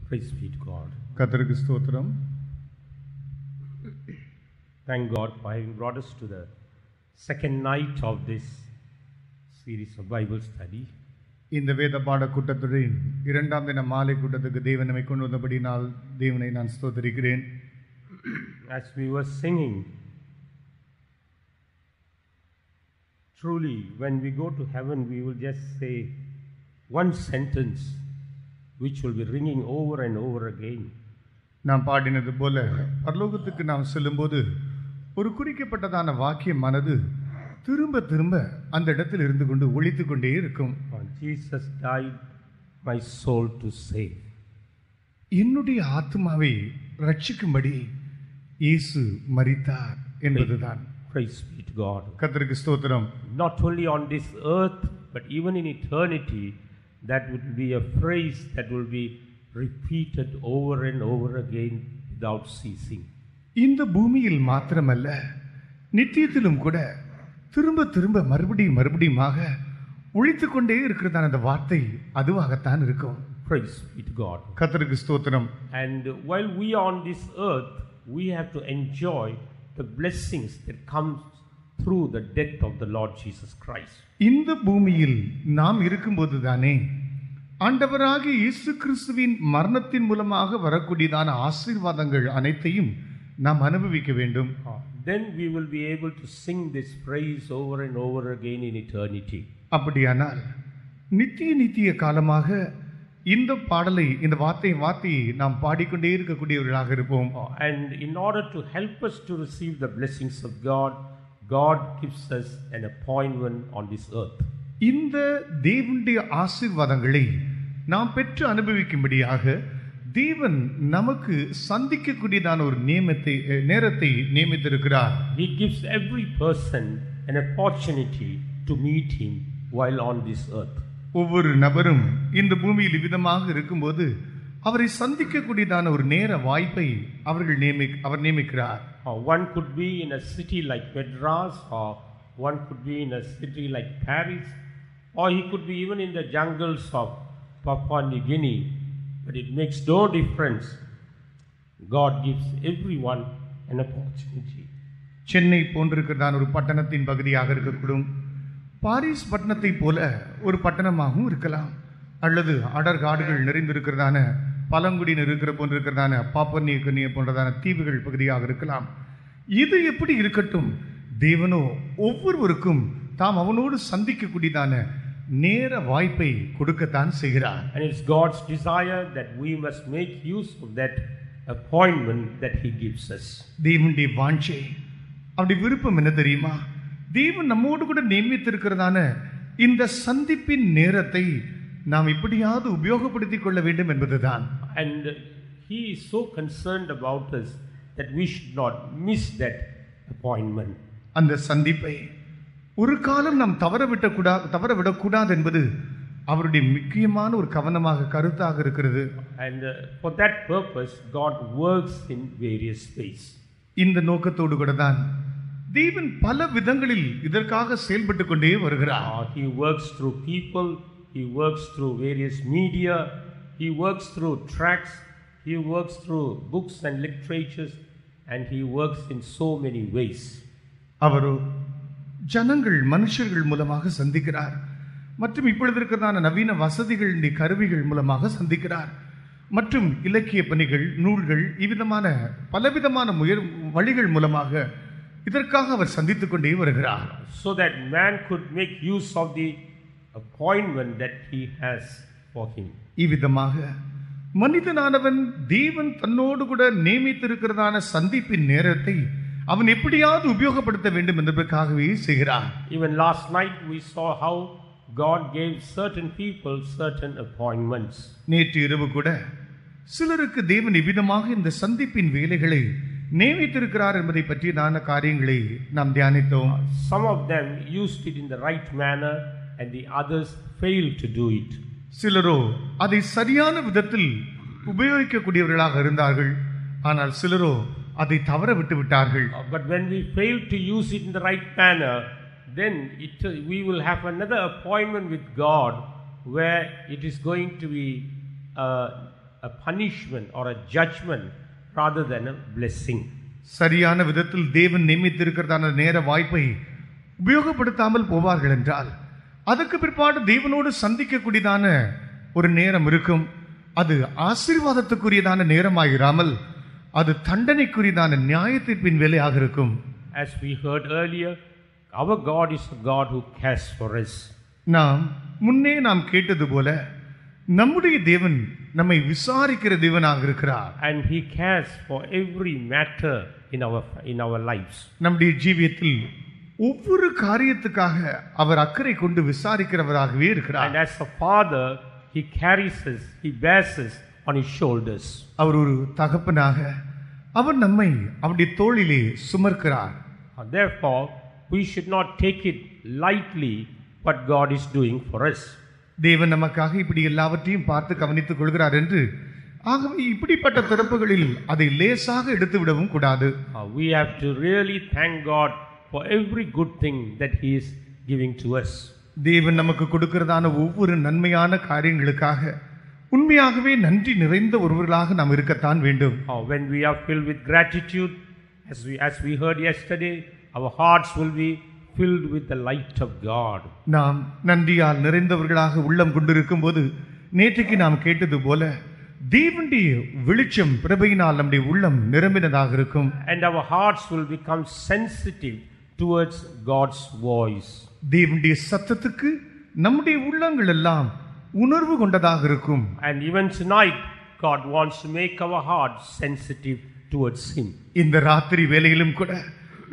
Praise be to God. கர்த்தருக்கு ஸ்தோத்திரம். Thank God for having brought us to the second night of this series of Bible study. இந்த வேத பாட கூட்டத்துடன் இரண்டாம் தின மாலை கூட்டத்துக்கு தேவன் நம்மை கொண்டு வந்தபடினால் தேவனை நான் ஸ்தோத்திரிக்கிறேன். As we were singing, truly when we go to heaven we will just say one sentence which will be ringing over and over again. நாம் பாடினது போல பரலோகத்துக்கு நாம் செல்லும்போது ஒரு குறிக்கப்பட்டதான வாக்கியமானது திரும்ப திரும்ப அந்த இடத்தில் இருந்து கொண்டு ஒலித்து கொண்டே இருக்கும். Jesus died my soul to save. என்னுடைய ஆத்மாவை ரட்சிக்கும்படி இயேசு மரித்தார் என்பதுதான். Praise be to God. கர்த்தருக்கு ஸ்தோத்திரம். Not only on this earth but even in eternity, that would be a phrase that will be repeated over and over again without ceasing. இந்த பூமியில் மாத்திரமல்ல, நித்தியத்திலும் கூட திரும்ப திரும்ப மறுபடியுமாக ஒலித்துக் கொண்டே இருக்கிறதான அந்த வார்த்தை அதுவாகத்தான் இருக்கும். Praise be to God. கர்த்தருக்கு ஸ்தோத்திரம். And while we are on this earth, we have to enjoy the blessings that comes through the death of the Lord Jesus Christ. இந்த பூமியில் நாம் இருக்கும்போது தானே ஆண்டவராகிய இயேசு கிறிஸ்துவின் மரணத்தின் மூலமாக வரக்கூடியதான ஆசீர்வாதங்கள் அனைத்தையும் நாம் அனுபவிக்க வேண்டும். Then we will be able to sing this praise over and over again in eternity. அப்படியானால் நித்திய காலமாக இந்த பாடலை இந்த வார்த்தையை நாம் பாடிக்கொண்டே இருக்கக்கூடியவர்களாக இருப்போம். And in order to help us to receive the blessings of God, God gives us an appointment on this earth. இந்த தேவனுடைய ஆசீர்வாதங்களை நாம் பெற்று அனுபவிக்கும்படியாக தேவன் நமக்கு சந்திக்கக்கூடியதான ஒரு நேரத்தை நியமித்திருக்கிறார். He gives every person an opportunity to meet him while on this earth. ஒவ்வொரு நபரும் இந்த பூமியில் இவ்விதமாக இருக்கும்போது அவரை சந்திக்கக்கூடியதான ஒரு நேர வாய்ப்பை அவர் நியமிக்கிறார். One could be in a city like Madras, or one could be in a city like Paris, or he could be even in the jungles of Papua New Guinea. But it makes no difference. God gives everyone an opportunity. Chennai போன்றிருக்கிறதான ஒரு பட்டணத்தின் பகுதியாக இருக்கக்கூடும், Paris பட்டணத்தை போல ஒரு பட்டணமாகவும் இருக்கலாம், அல்லது அடர்காடுகள் நிறைந்திருக்கிறதான பழங்குடியினர் இருக்கிற போன்றிருக்கிறதான பாப்புவா நியூ கினியா போன்றதான தீவுகள் பகுதியாக இருக்கலாம். இது எப்படி இருக்கட்டும், தேவனோ ஒவ்வொருவருக்கும் தாம் அவனோடு சந்திக்கக்கூடியதான நேர வாய்ப்பை கொடுக்கத்தான் செய்கிறார். And it's God's desire that we must make use of that appointment that He gives us. தேவனுடைய வாஞ்சை, அப்படி விருப்பம் என்ன தெரியுமா? தேவன் நம்மோடு கூட நியமித்திருக்கிறதான இந்த சந்திப்பின் நேரத்தை நாம் இப்படியாவது உபயோகப்படுத்திக் கொள்ள வேண்டும் என்பதுதான். And He is so concerned about us that we should not miss that appointment. அந்த சந்திப்பை ஒரு காலம் நாம் தவறவிடக்கூடாது என்பது அவருடைய முக்கியமான ஒரு கருத்தாக இருக்கிறது. And for that purpose God works in various ways. இந்த நோக்கத்தோடு கூட தான் தேவன் பல விதங்களில் இதற்காக செயல்பட்டு கொண்டே வருகிறார். He works through people, He works through various media, He works through tracts, He works through books and literatures, and He works in so many ways. அவரோ மனுஷர்கள் மூலமாக சந்திக்கிறார், மற்றும் இப்பொழுது இருக்கிறதான நவீன வசதிகளுடைய கருவிகள் மூலமாக சந்திக்கிறார், மற்றும் இலக்கிய பணிகள், நூல்கள், இவ்விதமான பலவிதமான வழிகள் மூலமாக இதற்காக அவர் சந்தித்துக் கொண்டே வருகிறார். So that man could make use of the appointment that He has for him. இவ்விதமாக மனிதனானவன் தேவன் தன்னோடு கூட நியமித்திருக்கிறதான சந்திப்பின் நேரத்தை அவன் எப்படியாவது உபயோகப்படுத்த வேண்டும் என்பதற்காகவே செய்கிறார். Even last night we saw how God gave certain people certain appointments. நேற்று இரவு கூட சிலருக்கு தேவன் இவ்விதமாக இந்த சந்திப்பின் வேலைகளை நியமித்திருக்கிறார் என்பதை பற்றியதான காரியங்களை நாம் தியானித்தோம். Some of them used it in the right manner and the others failed to do it. சிலரோ அதை சரியான விதத்தில் உபயோகிக்கக்கூடியவர்களாக இருந்தார்கள், ஆனால் சிலரோ அதை தவற விட்டு விட்டார்கள். But when we fail to use it in the right manner, then we will have another appointment with God where it is going to be a punishment or a judgment rather than a blessing. சரியான விதத்தில் தேவன் நியமித்திருக்கிறதான நேர வாய்ப்பை உபயோகப்படுத்தாமல் போவார்கள் என்றால் அதுக்கு பிற்பாடு தேவனோடு சந்திக்கக்கூடியதான ஒரு நேரம் இருக்கும். அது ஆசீர்வாதத்துக்குரியதான நேரமாயிராமல் அது தண்டனைக்குரியதான நியாயத்தீர்ப்பின் வேலையாக இருக்கும். As we heard earlier, our God is a God who cares for us. முன்னே நாம் கேட்டது போல நம்முடைய தேவன் நம்மை விசாரிக்கிற தேவனாக இருக்கிறார். And he cares for every matter in our lives. நம்முடைய ஜீவியத்தில் ஒவ்வொரு காரியத்துக்காக அவர் அக்கறை கொண்டு விசாரிக்கிறவராகவே இருக்கிறார். And as a father, he carries us, he bears us on his shoulders. அவர் ஒரு தகப்பனாக அவர் நம்மை அவருடைய தோளிலே சுமக்கிறார். Therefore, we should not take it lightly what God is doing for us. தேவன் நமக்காக இப்படி எல்லாவற்றையும் பார்த்து கவனித்துக் கொள்கிறார் என்று ஆகவே இப்படிப்பட்ட திறப்புகளில் அதை லேசாக எடுத்து விடவும் கூடாது. We have to really thank God for every good thing that he is giving to us. தேவன் நமக்கு கொடுக்கிறதான ஒவ்வொரு நன்மையான காரியங்களுக்காக உண்மையாகவே நன்றி நிறைந்த ஒருவர்களாக நாம் இருக்கத்தான் வேண்டும். When we are filled with gratitude, as we heard yesterday, our hearts will be filled with the light of God. நாம் நன்றியால் நிறைந்தவர்களாக உள்ளம் கொண்டிருக்கும் போது நேற்றைக்கு நாம் கேட்டது போல தேவனுடைய வெளிச்சம் பிரபையினால் நம்முடைய உள்ளம் நிரம்பினதாக இருக்கும். And our hearts will become sensitive towards God's voice. தேவனுடைய சத்தத்துக்கு நம்முடைய உள்ளங்கள் எல்லாம் உணர்வு கொண்டதாக இருக்கும். And even tonight God wants to make our hearts sensitive towards him. இந்த ராத்திரி வேளையிலும் கூட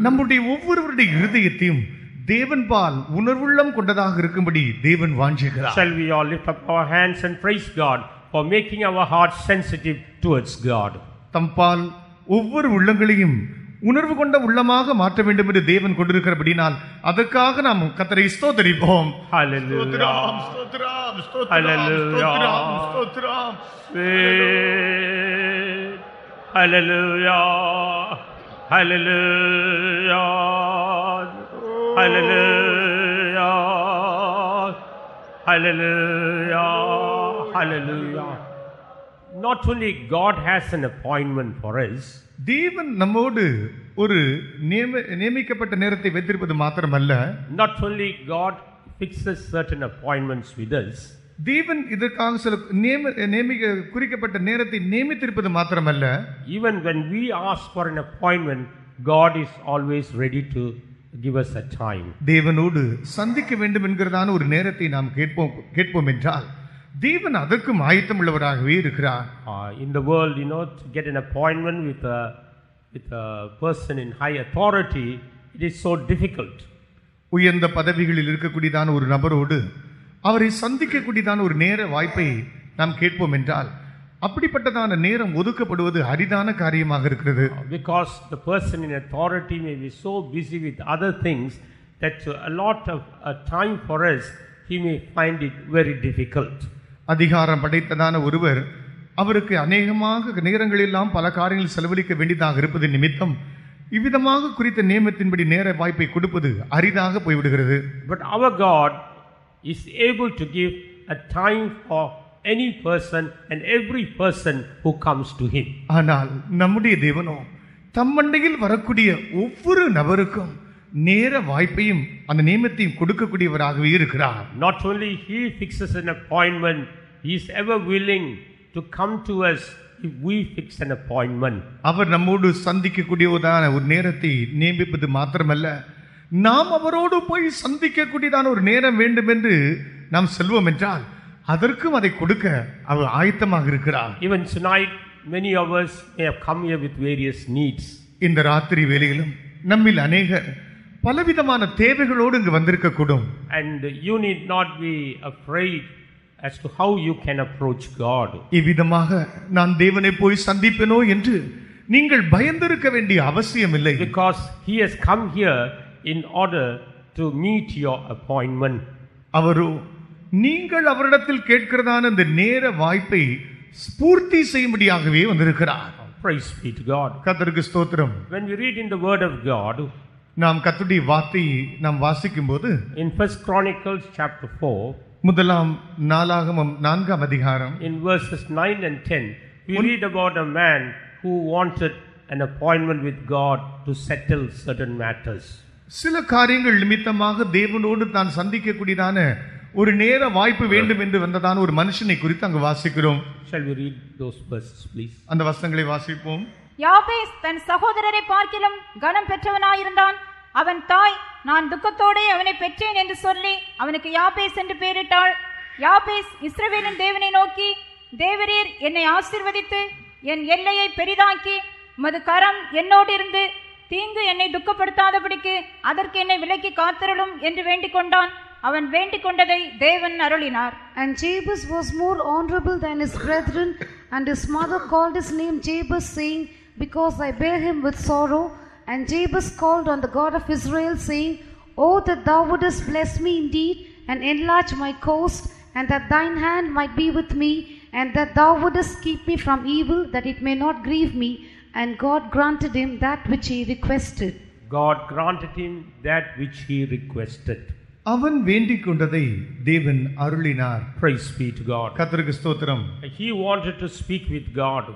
நம்முடைய ஒவ்வொருவருடைய இருதயத்தையும் தேவன்பால் உணர்வுள்ளம் கொண்டதாக இருக்கும்படி தேவன் வாஞ்சிக்கிறார். Shall we all lift up our hands and praise God for making our hearts sensitive towards God? தம்பால் ஒவ்வொரு உள்ளங்களையும் உணர்வு கொண்ட உள்ளமாக மாற்ற வேண்டும் என்று தேவன் கொண்டிருக்கிறபடினால் அதற்காக நாம் கர்த்தரை ஸ்தோத்திரிப்போம். Hallelujah. ஸ்தோத்திரம் ஸ்தோத்திரம் Hallelujah. ஸ்தோத்திரம். Hallelujah. Hallelujah. Hallelujah. Hallelujah. Hallelujah. Not only God has an appointment for us, தேவன் நம்மோடு ஒரு நியமிக்கப்பட்ட நேரத்தை வைத்திருப்பது மாத்திரமல்ல, not only God fixes certain appointments with us, தேவன் இதற்காக சில குறிக்கப்பட்ட நேரத்தை நியமித்திருப்பது மாத்திரமல்ல, even when we ask for an appointment, God is always ready to give us a time. தேவனோடு சந்திக்க வேண்டும் என்கிறதான ஒரு நேரத்தை நாம் கேட்போம் என்றால் தேவன் அதற்கும் ஆயத்தம் உள்ளவராகவே இருக்கிறார். In the world, to get an appointment with a person in high authority, it is so difficult. உயர்ந்த பதவிகளில் இருக்கக்கூடியதான ஒரு நபரோடு அவரை சந்திக்கக்கூடியதான ஒரு நேர வாய்ப்பை நாம் கேட்போம் என்றால் அப்படிப்பட்டதான நேரம் ஒதுக்கப்படுவது அரிதான காரியமாக இருக்கிறது. Because the person in authority may be so busy with other things that a lot of time for us, he may find it very difficult. அதிகாரம் படைத்ததான ஒருவர் அவருக்கு அநேகமாக நேரங்களெல்லாம் பல காரியங்கள் செலவழிக்க வேண்டியதாக இருப்பது நிமித்தம் இவ்விதமாக குறித்த நியமத்தின்படி நேர வாய்ப்பை கொடுப்பது அரிதாக போய்விடுகிறது. But our God is able to give a time for any person and every person who comes to him. ஆனால் நம்முடைய தேவனோ தம்மண்டையில் வரக்கூடிய ஒவ்வொரு நபருக்கும் நேர வாய்ப்பையும் அந்த நியமத்தையும் கொடுக்கக்கூடியவராகவே இருக்கிறார். Not only he fixes an appointment, he is ever willing to come to us if we fix an appointment. அவர் நம்மோடு சந்திக்கக்கூடியதான ஒரு நேரத்தை நியமிப்பது மாத்திரமல்ல, நாம் அவரோடு போய் சந்திக்கக்கூடியதான ஒரு நேரம் வேண்டும் என்று நாம் செல்வோம் என்றால் அதற்கும் அதை கொடுக்க அவர் ஆயத்தமாக இருக்கிறார். Even tonight many of us may have come here with various needs. இந்த ராத்திரி வேளையிலும் நம்மில் அநேகர் பலவிதமான தேவைகளோடு இங்கு வந்திருக்க கூடும். And you need not be afraid as to how you can approach God. இவ்விதமாக நான் தேவனை போய் சந்திப்பேனோ என்று நீங்கள் பயந்திருக்க வேண்டிய அவசியம் இல்லை. Because he has come here in order to meet your appointment. அவரோ நீங்கள் அவரிடத்தில் கேட்கிறதான இந்த நேர வாய்ப்பை பூர்த்தி செய்யும்படியாகவே வந்திருக்கிறார். Praise be to God. கர்த்தருக்கு ஸ்தோத்திரம். When we read in the word of God, நாம் கர்த்தருடைய வார்த்தையை நாம் வாசிக்கும்போது in First Chronicles chapter 4, முதலாம் நாளாகமம் 4ஆம் அதிகாரம் In verses 9 and 10, we read about a man who wanted an appointment with God to settle certain matters. சில காரியங்கள் நிமித்தமாக தேவனோடு தான் சந்திக்கக்கூடியதான ஒரு நேர வாய்ப்பு வேண்டும் என்று வந்ததான ஒரு மனுஷனை குறித்து அங்கு வாசிக்கிறோம். Shall we read those verses, please? அந்த வசனங்களை வாசிப்போம். யாபேஸ் தன் சகோதரரை பார்க்கிலும் கனம் பெற்றவனாயிருந்தான். அவன் தாய், நான் துக்கத்தோடே அவனை பெற்றேன் என்று சொல்லி அவனுக்கு யாபேஸ் என்று பெயரிட்டாள். யாபேஸ் இஸ்ரவேலின் தேவனை நோக்கி, தேவரீர் என்னை ஆசீர்வதித்து என் எல்லையை பெரிதாக்கி உமது கரம் என்னோடு இருந்து தீங்கு என்னை துக்கப்படுத்தாதபடிக்கு அதற்கு என்னை விலக்கி காத்தருளும் என்று வேண்டிக் கொண்டான். அவன் வேண்டிக் கொண்டதை தேவன் அருளினார். And Jabez was more honorable than his brethren, and his mother called his name Jabez, saying, because I bear him with sorrow. And Jabez called on the God of Israel, saying, Oh, that thou wouldest bless me indeed, and enlarge my coast, and that thine hand might be with me, and that thou wouldest keep me from evil, that it may not grieve me. And God granted him that which he requested. God granted him that which he requested. அவன் வேண்டிக் கொண்டதை தேவன் அருளினார். Praise be to God. கர்த்தருக்கு ஸ்தோத்திரம். He wanted to speak with God.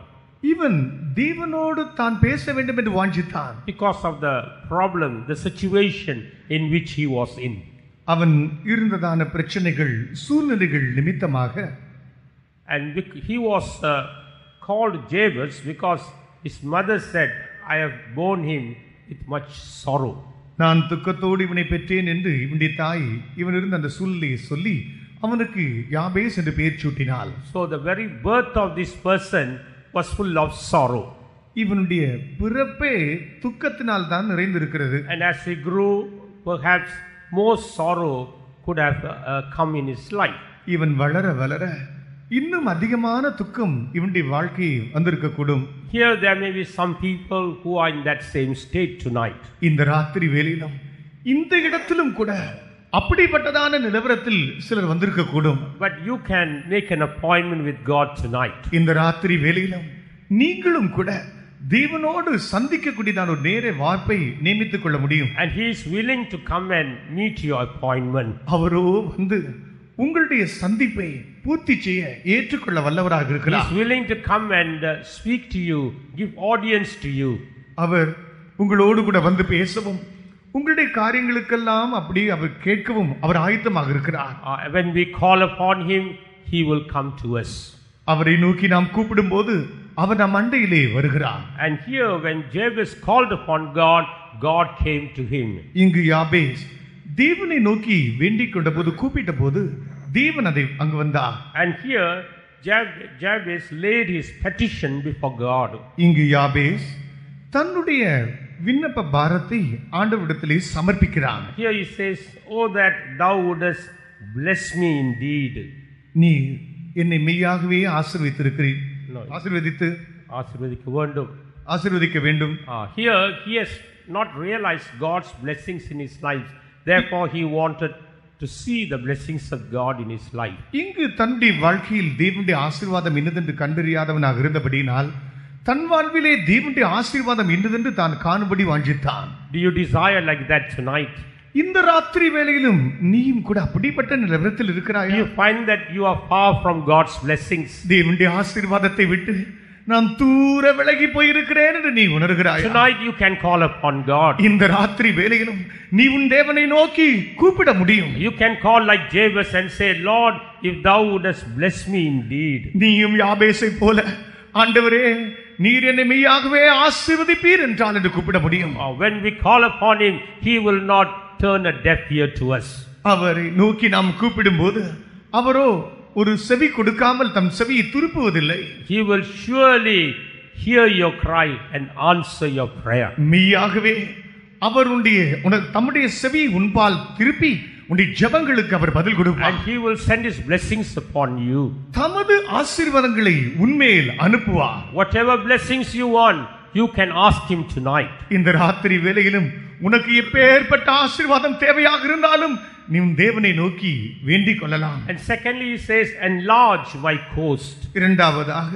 இவன் தேவனோடு தான் பேச வேண்டும் என்று வாஞ்சித்தான். Because of the problem, the situation in which he was in. அவன் இருந்ததான பிரச்சனைகள், சூழ்நிலைகள் நிமித்தமாக. And he was called Jabez because his mother said, I have borne him with much sorrow. நான் துக்கத்தோடு இவனை பெற்றேன் என்று இவனுடைய தாய் இவன் இருந்த அந்த சூழ்நிலையை சொல்லி அவனுக்கு யாபேஸ் என்று பெயர் சூட்டினாள். So the very birth of this person was full of sorrow. இவனுடைய பிறப்பே துக்கத்தினால் தான் நிறைந்திருக்கிறது. And as he grew, perhaps more sorrow could have come in his life. இவன் வளர வளர இன்னும் அதிகமான துக்கம் இவனுடைய வாழ்க்கையை வந்திருக்கக்கூடும். Here there may be some people who are in that same state tonight. இந்த ராத்திரி வேளையிலும் இந்த இடத்திலும் கூட அப்படிப்பட்டதான நிலவரத்தில் சிலர் வந்திருக்கக்கூடும். But you can make an appointment with God tonight. இந்த ராத்திரி வேளையிலும் நீங்களும் கூட தேவனோடு சந்திக்கக்கூடியதான ஒரு நேர வாய்ப்பை நியமித்துக் கொள்ள முடியும். And he is willing to come and meet your appointment. அவரோ வந்து உங்களுடைய சந்திப்பை பூர்த்தி செய்ய ஏற்றுக்கொள்ள வல்லவராக He இருக்கிறார். is willing to come and speak to you, give audience to you. அவர் உங்களோடு கூட வந்து பேசவும் உங்களுடைய காரியங்களுக்கெல்லாம் அப்படி அவர் கேட்கவும் அவர் ஆயத்தமாக இருக்கிறார். When we call upon him, he will come to us. அவரை நோக்கி நாம் கூப்பிடும்போது அவர் நம் அண்டையிலே வருகிறார். And here when Jabez called upon God, God came to him. இங்கு யாபேஸ் தேவனை நோக்கி வேண்டிக் கொண்ட போது கூப்பிட்ட போது தேவன் அதை அங்கு வந்தார். And here Jabez laid his petition before God. இங்கு யாபேஸ் தன்னுடைய விண்ணப்ப பாரத்தை ஆண்டவரிடத்திலே சமர்ப்பிக்கிறான். Here he says, Oh, that thou wouldest bless me indeed. நீ என்னை மெய்யாகவே ஆசீர்வதித்திருக்கிறீர். ஆசீர்வதிக்க வேண்டும். Here he has not realized God's blessings in his life. Therefore he wanted to see the blessings of God in his life. இங்கு தன்னுடைய வாழ்க்கையில் தேவனுடைய ஆசீர்வாதம் என்னதென்று கண்டறியாதவனாக இருந்தபடியினால் தன் வாழ்விலே தேவனுடைய ஆசீர்வாதம் என்னதென்று தான் காணும்படி வாஞ்சித்தான். Do you desire like that tonight? இந்த ராத்திரி வேளையிலும் நீயும் கூட அப்படிப்பட்ட நிலவரத்தில் இருக்கிறாயா? You find that you are far from God's blessings. தேவனுடைய ஆசீர்வாதத்தை விட்டு நான் தூர விலகி போயிருக்கிறேன் என்று நீ உணர்கிறாய். Tonight you can call upon God. இந்த ராத்திரி வேளையிலும் நீ உன் தேவனை நோக்கி கூப்பிட முடியும். You can call like Jabez and say, Lord, if thou wouldest bless me indeed. நீயும் யாபேசை போல ஆண்டவரே நீர் என்னை மெய்யாகவே ஆசீர்வதிப்பீர் என்றால் என்று கூப்பிட முடியும். When we call upon him, he will not turn a deaf ear to us. அவரை நோக்கி நாம் கூப்பிடும்போது அவரோ ஒரு செவி கொடுக்காமல் தம் செவியை திருப்புவதில்லை. He will surely hear your cry and answer your prayer. மெய்யாகவே அவருடைய தம்முடைய செவியை உன்பால் திருப்பி உன்னுடைய ஜெபங்களுக்கு அவர் பதில் கொடுப்பார். And he will send his blessings upon you. தமது ஆசீர்வாதங்களை உன்மேல் அனுப்புவார். Whatever blessings you want, you can ask him tonight. இந்த ராத்திரி வேளையிலும் உனக்கு எப்பேற்பட்ட ஆசீர்வாதம் தேவையாக இருந்தாலும் நீ உன் தேவனை நோக்கி வேண்டிக் கொள்ளலாம். And secondly he says, enlarge my coast. இரண்டாவதாக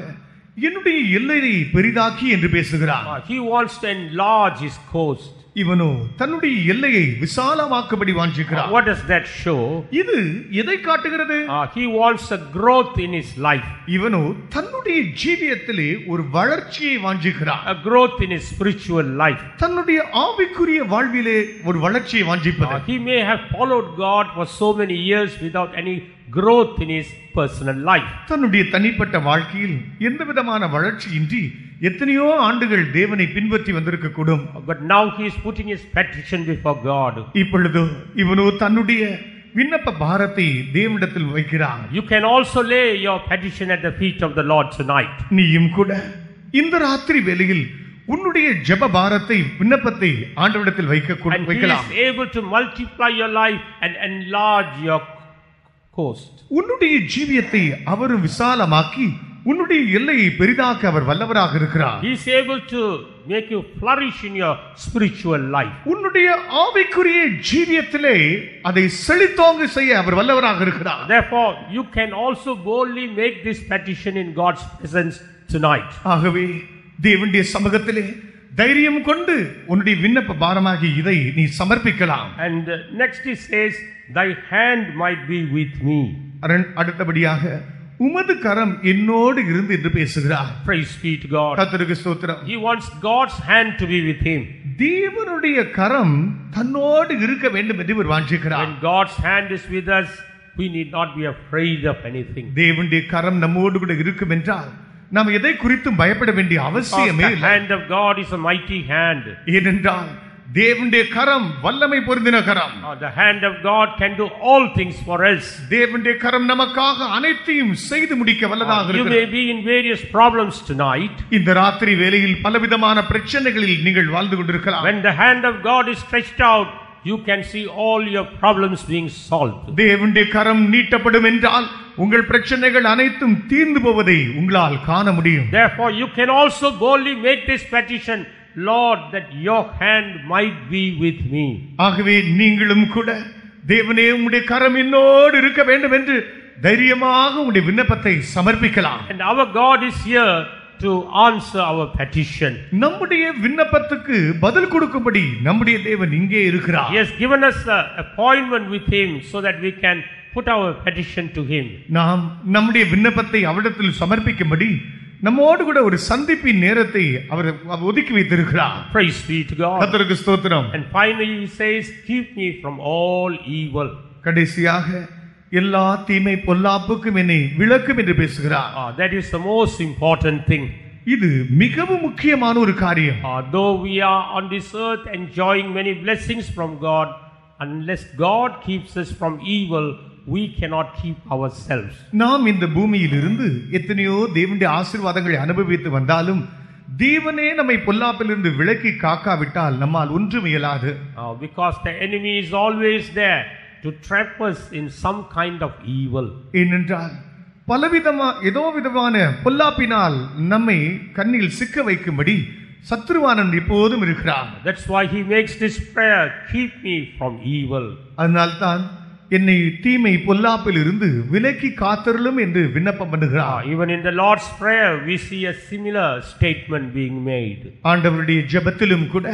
என்னுடைய எல்லையை பெரிதாக்கி என்று பேசுகிறார். He wants to enlarge his coast. இவனோ தன்னுடைய எல்லையை விசாலமாக்கும்படி வாஞ்சிக்கிறான். What does that show? இது எதை காட்டுகிறது? He wants a growth in his life. இவனோ தன்னுடைய ஜீவியத்திலே ஒரு வளர்ச்சியை வாஞ்சிக்கிறான். A growth in his spiritual life. தன்னுடைய ஆவிக்குரிய வாழ்விலே ஒரு வளர்ச்சியை வாஞ்சிப்பது. He may have followed God for so many years without any growth in his personal life. தன்னுடைய தனிப்பட்ட வாழ்க்கையில் எந்த விதமான வளர்ச்சியின்றி எத்தனையோ ஆண்டுகள் தேவனை பின்பற்றி வந்திருக்க கூடும். But now he is putting his petition before God. இப்பொழுது இவனோ தன்னுடைய விண்ணப்ப பாரத்தை தேவனிடத்தில் வைக்கிறான். You can also lay your petition at the feet of the Lord tonight. நீயும் கூட இந்த ராத்திரி வேளையில் உன்னுடைய ஜெப பாரத்தை விண்ணப்பத்தை ஆண்டவரிடத்தில் வைக்கலாம். And he is able to multiply your life and enlarge your coast. உன்னுடைய ஜீவியத்தை அவர் விசாலமாக்கி உன்னுடைய எல்லையை பெரிதாக்க அவர் வல்லவராக இருக்கிறார். He is able to make you flourish in your spiritual life. உன்னுடைய ஆவிக்குரிய ஜீவியத்திலே அதை செழித்தோங்க செய்ய அவர் வல்லவராக இருக்கிறார். Therefore you can also boldly make this petition in God's presence tonight. ஆகவே தேவனுடைய சமூகத்திலே தைரியம் கொண்டு உன்னுடைய விண்ணப்ப பாரமாகி இதை நீ சமர்ப்பிக்கலாம். And next he says, thy hand might be with me. அடுத்தபடியாக உமது கரம் என்னோடு இருந்து என்று பேசுகிறார். Praise be to God. கர்த்தருக்கு ஸ்தோத்திரம். He wants God's hand to be with him. தேவனுடைய கரம் தன்னோடு இருக்க வேண்டும் என்று அவர் வாஞ்சிக்கிறார். When God's hand is with us, we need not be afraid of anything. தேவனுடைய கரம் நம்மோடு கூட இருக்கும் என்றால் நாம் எதை குறித்தும் பயப்பட வேண்டிய அவசியமே இல்லை. The hand of God is a mighty hand. ஏனென்றால் தேவனுடைய கரம் வல்லமை பொருந்தின கரம். The hand of God can do all things for us. தேவனுடைய கரம் நமக்காக அனைத்தையும் செய்து முடிக்க வல்லதாக இருக்கிறது. You may be in various problems tonight. இந்த ராத்திரி வேளையில் பலவிதமான பிரச்சனைகளில் நீங்கள் வாழ்ந்து கொண்டிருக்கலாம். When the hand of God is stretched out, you can see all your problems being solved. தேவனுடைய கரம் நீட்டப்படும் என்றால் உங்கள் பிரச்சனைகள் அனைத்தும் தீர்ந்து போவதை உங்களால் காண முடியும். Therefore you can also boldly make this petition, Lord, that your hand might be with me. ஆகவே நீங்களும் கூட தேவனே உம்முடைய கரம் என்னோடு இருக்க வேண்டும் என்று தைரியமாக உம்முடைய விண்ணப்பத்தை சமர்ப்பிக்கலாம். And our God is here to answer our petition. நம்முடைய விண்ணப்பத்துக்கு பதில் கொடுக்கும்படி நம்முடைய தேவன் இங்கே இருக்கிறார். He has given us an appointment with him so that we can put our petition to him. நாம் நம்முடைய விண்ணப்பத்தை அவரிடத்தில் சமர்ப்பிக்கும்படி நம்மோடு கூட ஒரு சந்திப்பின் நேரத்தை அவர் ஒதுக்கி வைத்திருக்கிறார். Praise be to God. கர்த்தருக்கு ஸ்தோத்திரம். And finally he says, keep me from all evil. கடைசியாக எல்லா தீமை பொல்லாப்புக்கும் என்னை விலக்கும் என்று பேசுகிறார். That is the most important thing. இது மிகவும் முக்கியமான ஒரு காரியம். Though we are on this earth enjoying many blessings from God, unless God keeps us from evil, we cannot keep ourselves. நாம் இந்த பூமியில் இருந்து எத்தனையோ தேவனுடைய ஆசீர்வாதங்களை அனுபவித்து வந்தாலும் தேவனே நம்மை பொல்லாப்பிலிருந்து விலக்கி காக்காவிட்டால் நம்மால் ஒன்றும் இயலாது. Because the enemy is always there to trap us in some kind of evil. ஏனென்றால் ஏதோ விதமான பொல்லாப்பினால் நம்மை கண்ணில் சிக்க வைக்கும்படி சத்ருவானன் எப்போதும் இருக்கிறார். That's why he makes this prayer, keep me from evil. அதனால்தான் என்னை தீமை பொல்லாப்பில் இருந்து விலக்கி காத்தருளும் என்று விண்ணப்பம் பண்ணுகிறார். Even in the Lord's prayer we see a similar statement being made. ஆண்டவருடைய ஜெபத்திலும் கூட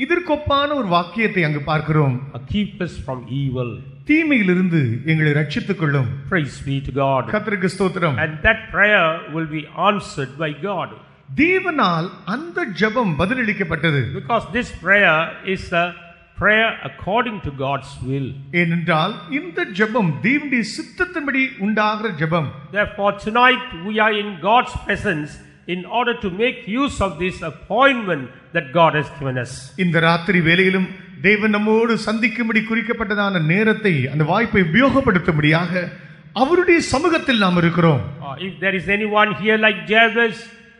இதற்கொப்பான ஒரு வாக்கியத்தை அங்கு பார்க்கிறோம். Keep us from evil. தீமையிலிருந்து எங்களை ரட்சித்துக் கொள்ளும். Praise be to God. கர்த்தருக்கு ஸ்தோத்திரம். And that prayer will be answered by God. தேவனால் அந்த ஜெபம் பதிலளிக்கப்பட்டது. Because this prayer is a prayer according to God's will. ஏனென்றால் இந்த ஜெபம் தேவனுடைய சித்தத்தின்படி உண்டாகிற ஜெபம். Therefore tonight we are in God's presence in order to make use of this appointment that God has given us. இந்த ராத்திரி வேளையிலும் தேவன் நம்மோடு சந்திக்கும்படி குறிக்கப்பட்டதான நேரத்தை அந்த வாய்ப்பை உபயோகப்படுத்தும்படியாக அவருடைய சமூகத்தில் நாம் இருக்கிறோம். If there is anyone here like Jabez,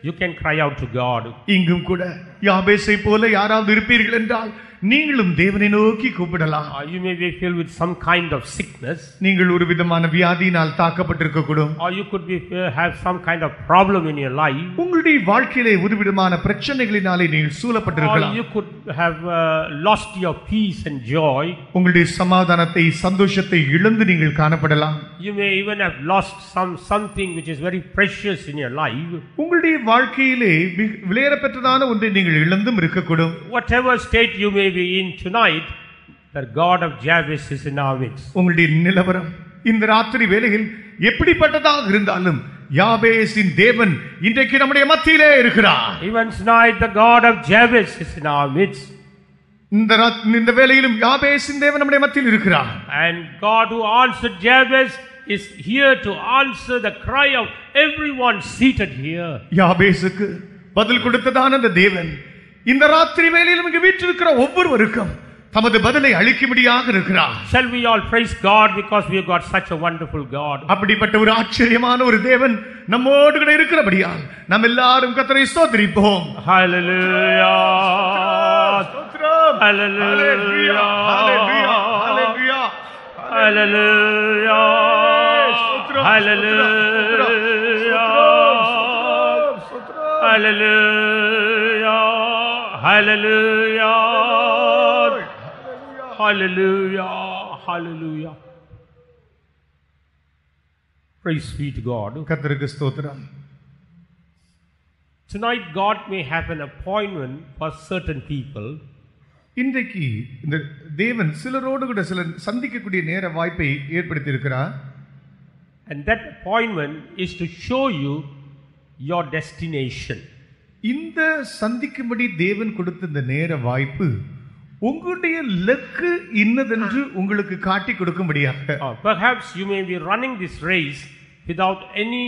you can cry out to God. இங்கும் கூட யாபேசை போல யாராவது இருப்பீர்கள் என்றால் நீங்களும் தேவனை நோக்கி கூப்பிடலாம். You may be filled with some kind of sickness. நீங்கள் ஒரு விதமான வியாதியினால் தாக்கப்பட்டிருக்க கூடும். Or you could have some kind of problem in your life. உங்களுடைய வாழ்க்கையிலே ஒரு விதமான பிரச்சனைகளினாலே நீங்கள் சூழப்பட்டிருக்கலாம். Or you could have lost your peace and joy. உங்களுடைய சமாதானத்தை சந்தோஷத்தை இழந்து நீங்கள் காணப்படலாம். You may even have lost something which is very precious in your life. உங்களுடைய வாழ்க்கையிலே விலையேறப்பெற்றதான ஒன்றை நீங்கள் இழந்தும் இருக்கக்கூடும். Whatever state you may be in tonight, the God of Jabez is in our midst. உங்களுடைய நிலவரம் இந்த ராத்திரி வேளையில் எப்படிப்பட்டதாக இருந்தாலும் யாபேசின் தேவன் இன்றைக்கு நம்முடைய மத்தியிலே இருக்கிறார். Even tonight the God of Jabez is in our midst. இந்த வேளையிலும் யாபேசின் தேவன் நம்முடைய மத்தியில் இருக்கிறார். And God who answered Jabez is here to answer the cry of everyone seated here. யாபேசுக்கு பதில் கொடுத்ததான அந்த தேவன் இந்த ராத்திரி வேளையிலும் இங்கு வீற்றிருக்கிற ஒவ்வொருவருக்கும் தமது பதிலை அளிக்கும்படியாக இருக்கிறார். Shall we all praise God because we have got such a wonderful God? அப்படிப்பட்ட ஒரு ஆச்சரியமான ஒரு தேவன் நம்மோடு கூட இருக்கிறபடியால் நாம் எல்லாரும் கர்த்தரை ஸ்தோத்திரிப்போம். Hallelujah. Hallelujah. Hallelujah. Hallelujah. Hallelujah. Hallelujah. Hallelujah. Hallelujah. Hallelujah. Hallelujah. Praise be to God. கர்த்தருக்கு ஸ்தோத்திரம். Tonight God may have an appointment for certain people. இன்றைக்கு இந்த தேவன் சிலரோடு கூட சிலர் சந்திக்கக்கூடிய நேர வாய்ப்பை ஏற்படுத்தி இருக்கிறார். And that appointment is to show you your destination. இந்த சந்திக்கும்படி தேவன் கொடுத்த இந்த நேர வாய்ப்பு உங்களுடைய இலக்கு இன்னதென்று உங்களுக்கு காட்டி கொடுக்கும்படியாக. Perhaps you may be running this race without any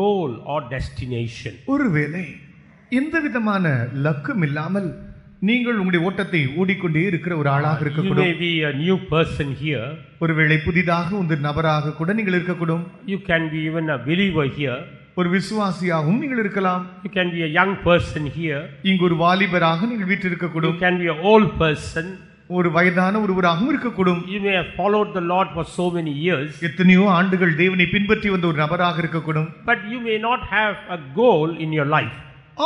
goal or destination. ஒருவேளை எந்த விதமான லக்கும் இல்லாமல் நீங்கள் உங்களுடைய ஓட்டத்தை ஓடிக்கொண்டே இருக்கிற ஒரு ஆளாக You இருக்கக்கூடும். may be a new person here. ஒருவேளை புதிதாக ஒரு நபராக கூட நீங்கள் இருக்கக்கூடும். You can be even a believer here. ஒரு விசுவாசியாகவும் நீங்கள் இருக்கலாம். You can be a young person here. இங்கு ஒரு வாலிபராக நீங்கள் You வீற்றிருக்கக்கூடும். can be an old person. ஒரு வயதான ஒருவராகவும் இருக்கக்கூடும். You may have followed the Lord for so many years. எத்தனையோ ஆண்டுகள் தேவனை பின்பற்றி வந்த ஒரு நபராக இருக்கக்கூடும். But you may not have a goal in your life.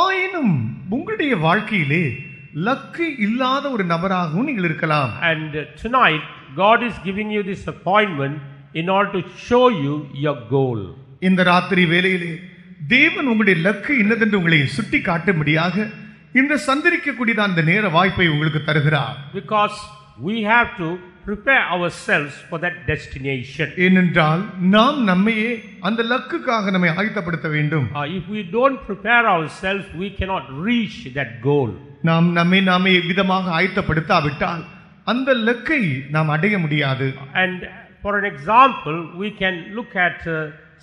ஆயினும் உங்களுடைய வாழ்க்கையிலே லக்கு இல்லாத ஒரு நபராகவும் நீங்கள் இருக்கலாம். And tonight God is giving you this appointment in order to show you your goal. இந்த ராத்திரி வேளையிலே தேவன் உங்களுடைய லக்கு இன்னதென்று உங்களை சுட்டி காட்டும்படியாக இந்த சந்திரிக்கக்கூடியதான் இந்த நேர வாய்ப்பை உங்களுக்கு தருகிறார். Because we have to prepare ourselves for that destination. ஏனென்றால் நாம் நம்மையே அந்த லக்குக்காக நம்மை ஆயத்தப்படுத்த வேண்டும். If we don't prepare ourselves, we cannot reach that goal. நாம் நாமே விதமாக ஆயத்தப்படுத்தாவிட்டால் அந்த லக்கை நாம் அடைய முடியாது. And for an example, we can look at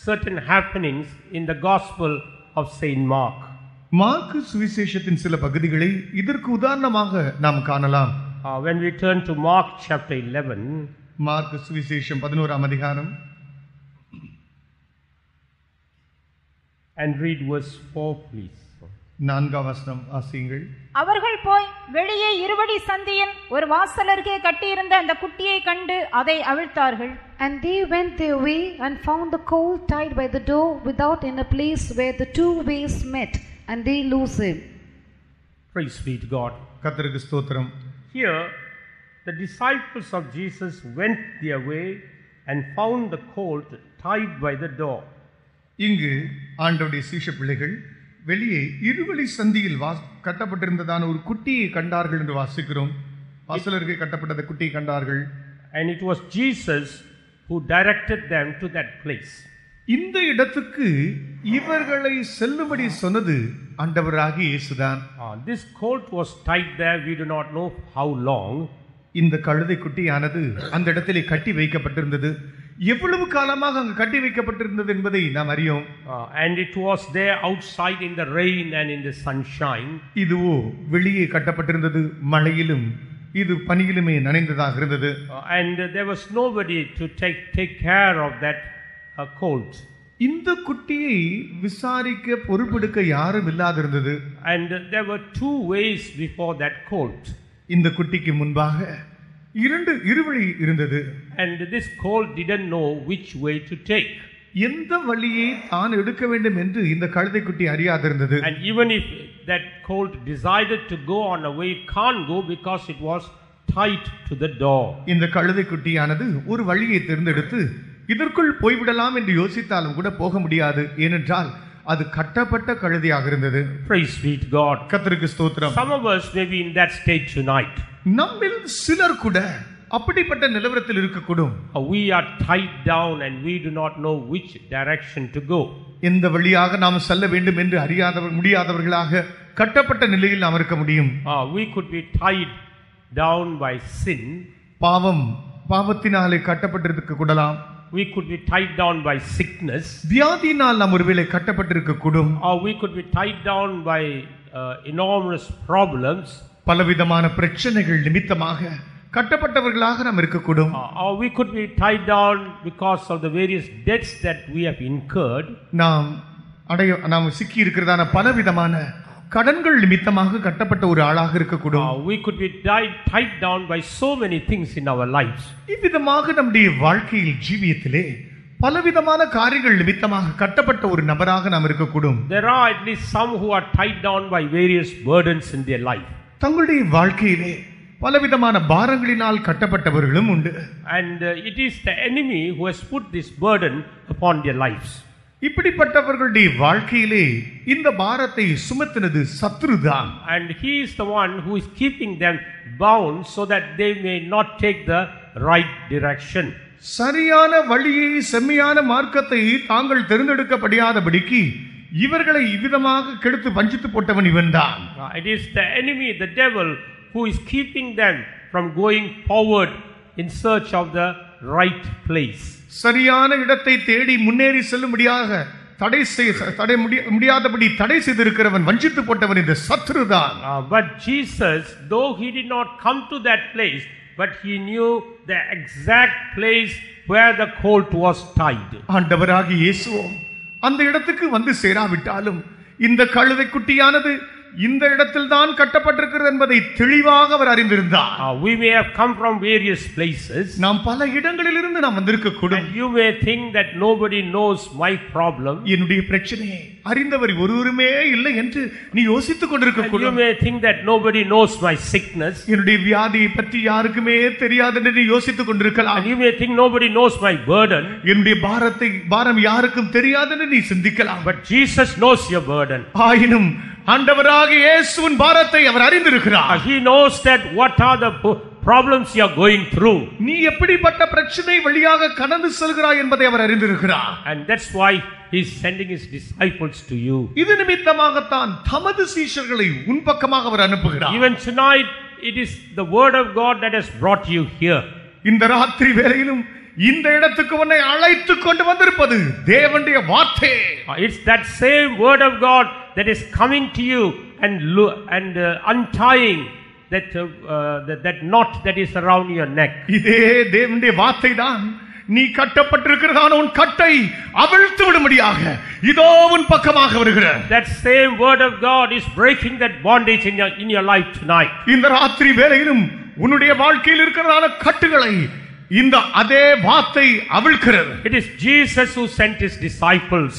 certain happenings in the Gospel of Saint Mark. Mark சுவிசேஷத்தின் சில பகுதிகளை இதற்கு உதாரணமாக நாம் காணலாம். When we turn to Mark chapter 11, mark சுவிசேஷம் 11ஆம் அதிகாரம் and read verse 4 please. 4ஆம் வசனம் வாசியுங்கள். அவர்கள் போய் வெளியே இருவடி சந்தியில் ஒரு வாசலருகே கட்டியிருந்த அந்த குட்டியை கண்டு அதை அவிழ்த்தார்கள். And they went their way and found the colt tied by the door without in a place where the two ways met, and they loose him. Praise be to God. கர்த்தருக்கு ஸ்தோத்திரம். Here the disciples of Jesus went their way and found the colt tied by the door. இங்கு ஆண்டவருடைய சீஷ பிள்ளைகள் வெளியே இருவழி சந்தியில் கட்டப்பட்டிருந்ததான ஒரு குட்டியை கண்டார்கள் என்று வாசிக்கிறோம். வாசலருகே கட்டப்பட்ட குட்டியை கண்டார்கள். And it was Jesus who directed them to that place. இந்த இடத்துக்கு இவர்களை செல்லும்படி சொன்னது ஆண்டவராகிய இயேசுதான். This colt was tied there, we do not know how long. இந்த கழுதை குட்டியானது அந்த இடத்திலே கட்டி வைக்கப்பட்டிருந்தது. எவ்வளவு காலமாக அங்கு கட்டி வைக்கப்பட்டிருந்தது என்பதை நாம் அறியோம். And it was there outside in the rain and in the sunshine. இதுவோ வெளியே கட்டப்பட்டிருந்தது, மழையிலும் இது பனியிலுமே நனைந்ததாக இருந்தது. And there was nobody to take care of that colt. இந்த குட்டியை விசாரிக்க பொறுப்பெடுக்க யாரும் இல்லாதிருந்தது. And there were two ways before that colt. இந்த குட்டிக்கு முன்பாக இருவழி இருந்தது. And this colt didn't know which way to take. எந்த வழியை தான் எடுக்க வேண்டும் என்று இந்த கழுதை குட்டி அறியாதிருந்தது. And even if that colt decided to go on a way, it can't go because it was tied to the door. இந்த கழுதை குட்டியானது ஒரு வழியை தேர்ந்தெடுத்து இதற்குள் போய்விடலாம் என்று யோசித்தாலும் கூட போக முடியாது. ஏனென்றால் அது கட்டப்பட்ட கழுதையாக இருந்தது. Praise be to God. கர்த்தருக்கு ஸ்தோத்திரம். Some of us may be in that state tonight. நம்மில் சிலர் கூட அப்படிப்பட்ட நிலவரத்தில் இருக்கக்கூடும். We are tied down and we do not know which direction to go. எந்த வழியாக நாம் செல்ல வேண்டும் என்று முடியாதவர்களாக கட்டப்பட்ட நிலையில் நாம் இருக்க முடியும். We could be tied down by sin. பாவத்தினாலே கட்டப்பட்டிருக்க கூடலாம். We could be tied down by sickness. வியாதியினால் நாம் ஒருவேளை கட்டப்பட்டிருக்க கூடும். Or we could be tied down by enormous problems. பலவிதமான பிரச்சனைகள் நிமித்தமாக கட்டப்பட்டவர்களாக நாம் இருக்கக்கூடும். Or we could be tied down because of the various debts that we have incurred. நாம் சிக்கி இருக்கிறதான பலவிதமான கடன்கள் நிமித்தமாக கட்டப்பட்ட ஒரு ஆளாக இருக்கக்கூடும். We could be tied down by so many things in our lives. இவ்விதமாக நம்முடைய வாழ்க்கையில் ஜீவியத்திலே பலவிதமான காரியங்கள் நிமித்தமாக கட்டப்பட்ட ஒரு நபராக நாம் இருக்கக்கூடும். There are at least some who are tied down by various burdens in their life. தங்களுடைய வாழ்க்கையிலே பலவிதமான பாரங்களினால் கட்டப்பட்டவர்களும் உண்டு. And it is the enemy who has put this burden upon their lives. இப்படிப்பட்டவர்களுடைய வாழ்க்கையிலே இந்த பாரத்தை சுமத்தினது சத்துருதான். And he is the one who is keeping them bound so that they may not take the right direction. சரியான வழியை செம்மையான மார்க்கத்தை தாங்கள் தேர்ந்தெடுக்கப்படியாதபடிக்கு இவர்களை இவ்விதமாக கெடுத்து வஞ்சித்து போட்டவன் இவன்தான். It is the enemy, the devil, who is keeping them from going forward in search of the right place. சரியான இடத்தை தேடி முன்னேறி செல்லும்படியாக முடியாதபடி தடை செய்திருக்கிறவன் வஞ்சித்து போட்டவன் இந்த சத்துருதான். But Jesus, though he did not come to that place, but he knew the exact place where the colt was tied. ஆண்டவராகிய இயேசு அந்த இடத்துக்கு வந்து சேராவிட்டாலும் இந்த கழுதை குட்டியானது இந்த இடத்தில் தான் கட்டப்பட்டிருக்கிறது என்பதை தெளிவாக அவர் அறிந்திருந்தார். We may have come from various places. நாம் பல இடங்களிலிருந்து நாம் வந்திருக்க கூடும். And you may think that nobody knows my problem. என்னுடைய பிரச்சனையை அறிந்தவர் ஒருவருமே இல்லை என்று நீ யோசித்துக் கொண்டிருக்க கூடும். You may think that nobody knows my sickness. என்னுடைய வியாதியை பற்றி யாருக்குமே தெரியாது என்று நீ யோசித்துக் கொண்டிருக்கலாம். And you may think nobody knows my burden. என்னுடைய பாரம் யாருக்கும் தெரியாது என்று நீ சிந்திக்கலாம். But Jesus knows your burden. ஆயினும் ஆண்டவராகிய இயேசுவின் பாரத்தை அவர் அறிந்திருக்கிறார். He knows that what are the problems you are going through. நீ எப்படிப்பட்ட பிரச்சனை வழியாக கடந்து செல்கிறாய் என்பதை அவர் அறிந்திருக்கிறார். And that's why he is sending his disciples to you. இது நிமித்தமாகத்தான் தமது சீஷர்களை உன் பக்கமாக அவர் அனுப்புகிறார். Even tonight it is the word of God that has brought you here. இந்த ராத்திரி வேளையிலும் இந்த இடத்துக்கு உன்னை அழைத்து கொண்டு வந்திருப்பது தேவனுடைய வார்த்தை. It's that same word of God that is coming to you and untying that knot that is around your neck. இதே தேவனுடைய வார்த்தை தான் நீ கட்டப்பட்டிருக்கிறதான உன் கட்டை அவிழ்த்து விடும்படியாக இதோ உன் பக்கமாக வருகிறது. That same word of God is breaking that bondage in your life tonight. இந்த ராத்திரி வேளையிலும் உன்னுடைய வாழ்க்கையில் இருக்கிறதான கட்டுகளை இந்த அதே வார்த்தை அவிழ்க்கிறது. It is Jesus who sent his disciples.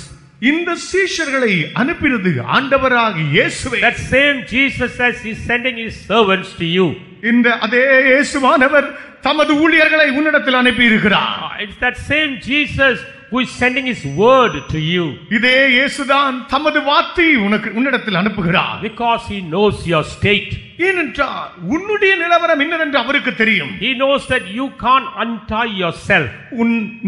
இந்த சீஷர்களை அனுப்பினது ஆண்டவராகிய இயேசுவே. That same Jesus as he is sending his servants to you. இந்த அதே இயேசுவானவர் தமது ஊழியர்களை உன்னிடத்தில் அனுப்பி இருக்கிறார். It's that same Jesus who is sending his word to you. இதே இயேசுதான் தமது வார்த்தையை உன்னிடத்தில் அனுப்புகிறார். Because he knows your state. ஏனென்றால் உன்னுடைய நிலவரம் என்னவென்று அவருக்கு தெரியும். He knows that you can't untie yourself.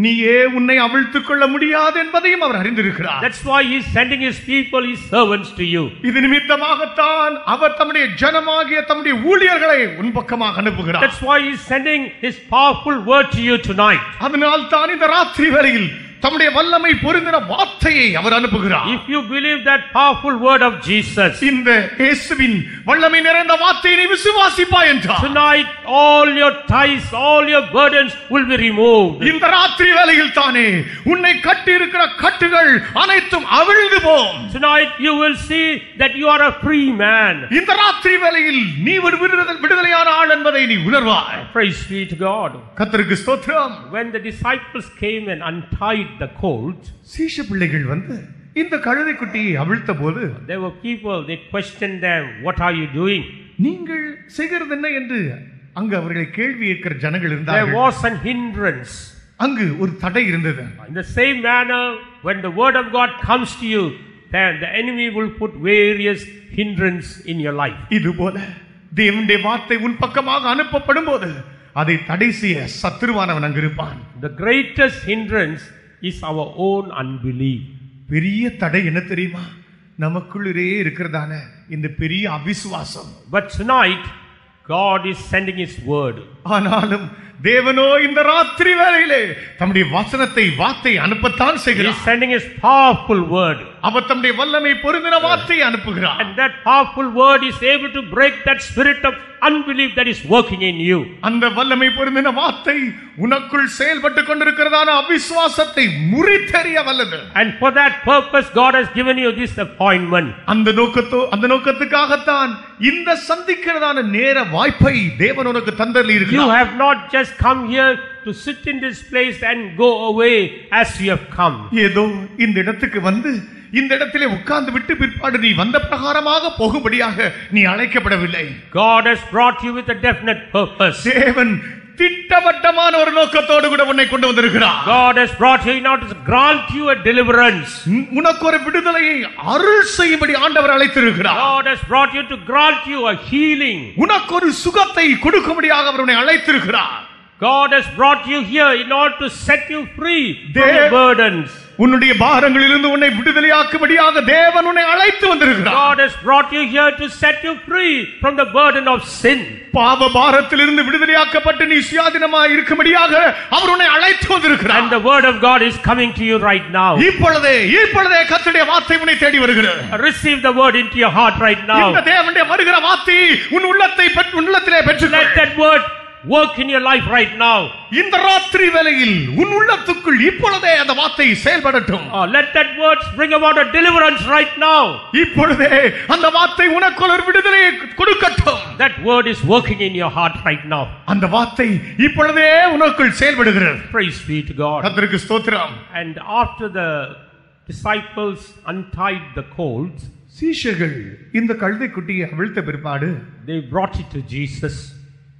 நீயே உன்னை அவிழ்த்துக் கொள்ள முடியாது என்பதையும் அவர் அறிந்திருக்கிறார். That's why he is sending his people, his servants to you. இது நிமித்தமாகத்தான் அவர் தம்முடைய ஜனமாகிய தம்முடைய ஊழியர்களை உன் பக்கமாக அனுப்புகிறார். That's why he is sending his powerful word to you tonight. அதனால் தான் இந்த ராத்திரி வேளையில் தம்முடைய வல்லமை பொருந்தின வார்த்தையை அவர் அனுப்புகிறார். If you believe that powerful word of Jesus, இந்த இயேசுவின் வல்லமை நிறைந்த வார்த்தையை நீ விசுவாசிப்பாய் என்றால் tonight all your ties, all your burdens will be removed. இந்த ராத்திரி வேளையில் தானே உன்னை கட்டி இருக்கிற கட்டுகள் அனைத்தும் அவிழ்ந்து போம். Tonight you will see that you are a free man. இந்த ராத்திரி வேளையில் நீ ஒரு விடுதலையான ஆள் என்பதை நீ உணர்வாய். Praise be to God. கர்த்தருக்கு ஸ்தோத்திரம். When the disciples came and untied the colt, சீஷ பிள்ளைகள் வந்து இந்த கழுதை குட்டியை அவிழ்த்த போது there were people, they questioned them, what are you doing? நீங்கள் செய்கிறது என்ன என்று அங்கு அவர்களை கேள்வி கேட்கிற ஜனங்கள் இருந்தார்கள். There was an hindrance. அங்கு ஒரு தடை இருந்தது. In the same manner, when the word of God comes to you, the enemy will put various hindrance in your life. இதுபோல தேவனுடைய வார்த்தை உன் பக்கமாக அனுப்பப்படும் போது அதை தடை செய்ய சத்துருவானவன் அங்கு இருப்பான். The greatest hindrance is our own unbelief. பெரிய தடை என்ன தெரியுமா? நமக்குள்ளே இருக்கிறதான இந்த பெரிய அவிசுவாசம். But tonight God is sending his word. ஆனாலும் தேவனோ இந்த ராத்திரி வேளையிலே தம்முடைய வசனத்தை வார்த்தை அனுப்பத்தான் செய்கிறார். He is sending his powerful word. அவர் தம்முடைய வல்லமை பொருந்தின வார்த்தையை அனுப்புகிறார். And that powerful word is able to break that spirit of unbelief that is working in you. அந்த வல்லமை பொருந்தின வார்த்தை உனக்குள் செயல்பட்டு கொண்டிருக்கிறதான அவிசுவாசத்தை முறித்தெறிய வல்லது. And for that purpose God has given you this appointment. அந்த நோக்கத்துக்காகத்தான் இந்த சந்திக்கிறதான நேர வாய்ப்பை தேவன் உனக்கு தந்தருளி இருக்கிறார். You have not just come here to sit in this place and go away as you have come. ஏதோ இந்த இடத்துக்கு வந்து இந்த இடத்திலே உட்கார்ந்து விட்டு பிற்பாடு நீ வந்த பிரகாரமாக போகும்படியாக நீ அழைக்கப்படவில்லை. God has brought you with a definite purpose. தேவன் திட்டவட்டமான ஒரு நோக்கத்தோடு கூட உன்னை கொண்டு வந்திருக்கிறார். God has brought you not to grant you a deliverance. உனக்கு ஒரு விடுதலையை அருள் செய்யும்படி ஆண்டவர் அழைத்திருக்கிறார். God has brought you to grant you a healing. உனக்கு ஒரு சுகத்தை கொடுக்கும்படியாக அவர் உன்னை அழைத்திருக்கிறார். God has brought you here in order to set you free from your burdens. உன்னுடைய பாரங்களிலிருந்து உன்னை விடுதலையாக்கும்படியாக தேவன் உன்னை அழைத்து வந்திருக்கிறார். God has brought you here to set you free from the burden of sin. பாவ பாரத்திலிருந்து விடுதலையாக்கப்பட்டு நீ சுயாதீனமாய் இருக்கும்படியாக அவர் உன்னை அழைத்து வந்திருக்கிறார். And the word of God is coming to you right now. இப்பொழுதே கர்த்தருடைய வார்த்தை உன்னை தேடி வருகிறது. Receive the word into your heart right now. இந்த தேவனுடைய வருகிற வார்த்தை உன் உள்ளத்திலே பெற்றுக்கொள். Let that word work in your life right now. இந்த ராத்திரி வேளையில் உன் உள்ளத்துக்குள் இப்பொழுதே அந்த வார்த்தை செயல்படட்டும். Let that word bring about a deliverance right now. இப்பொழுதே அந்த வார்த்தை உனக்குள் ஒரு விடுதலையை கொடுக்கட்டும். That word is working in your heart right now. அந்த வார்த்தை இப்பொழுதே உனக்குள் செயல்படுகிறது. Praise be to God. கர்த்தருக்கு ஸ்தோத்திரம். And after the disciples untied the colts, சீஷர்கள் இந்த கழுதை குட்டியை அவிழ்த்த பிற்பாடு they brought it to Jesus.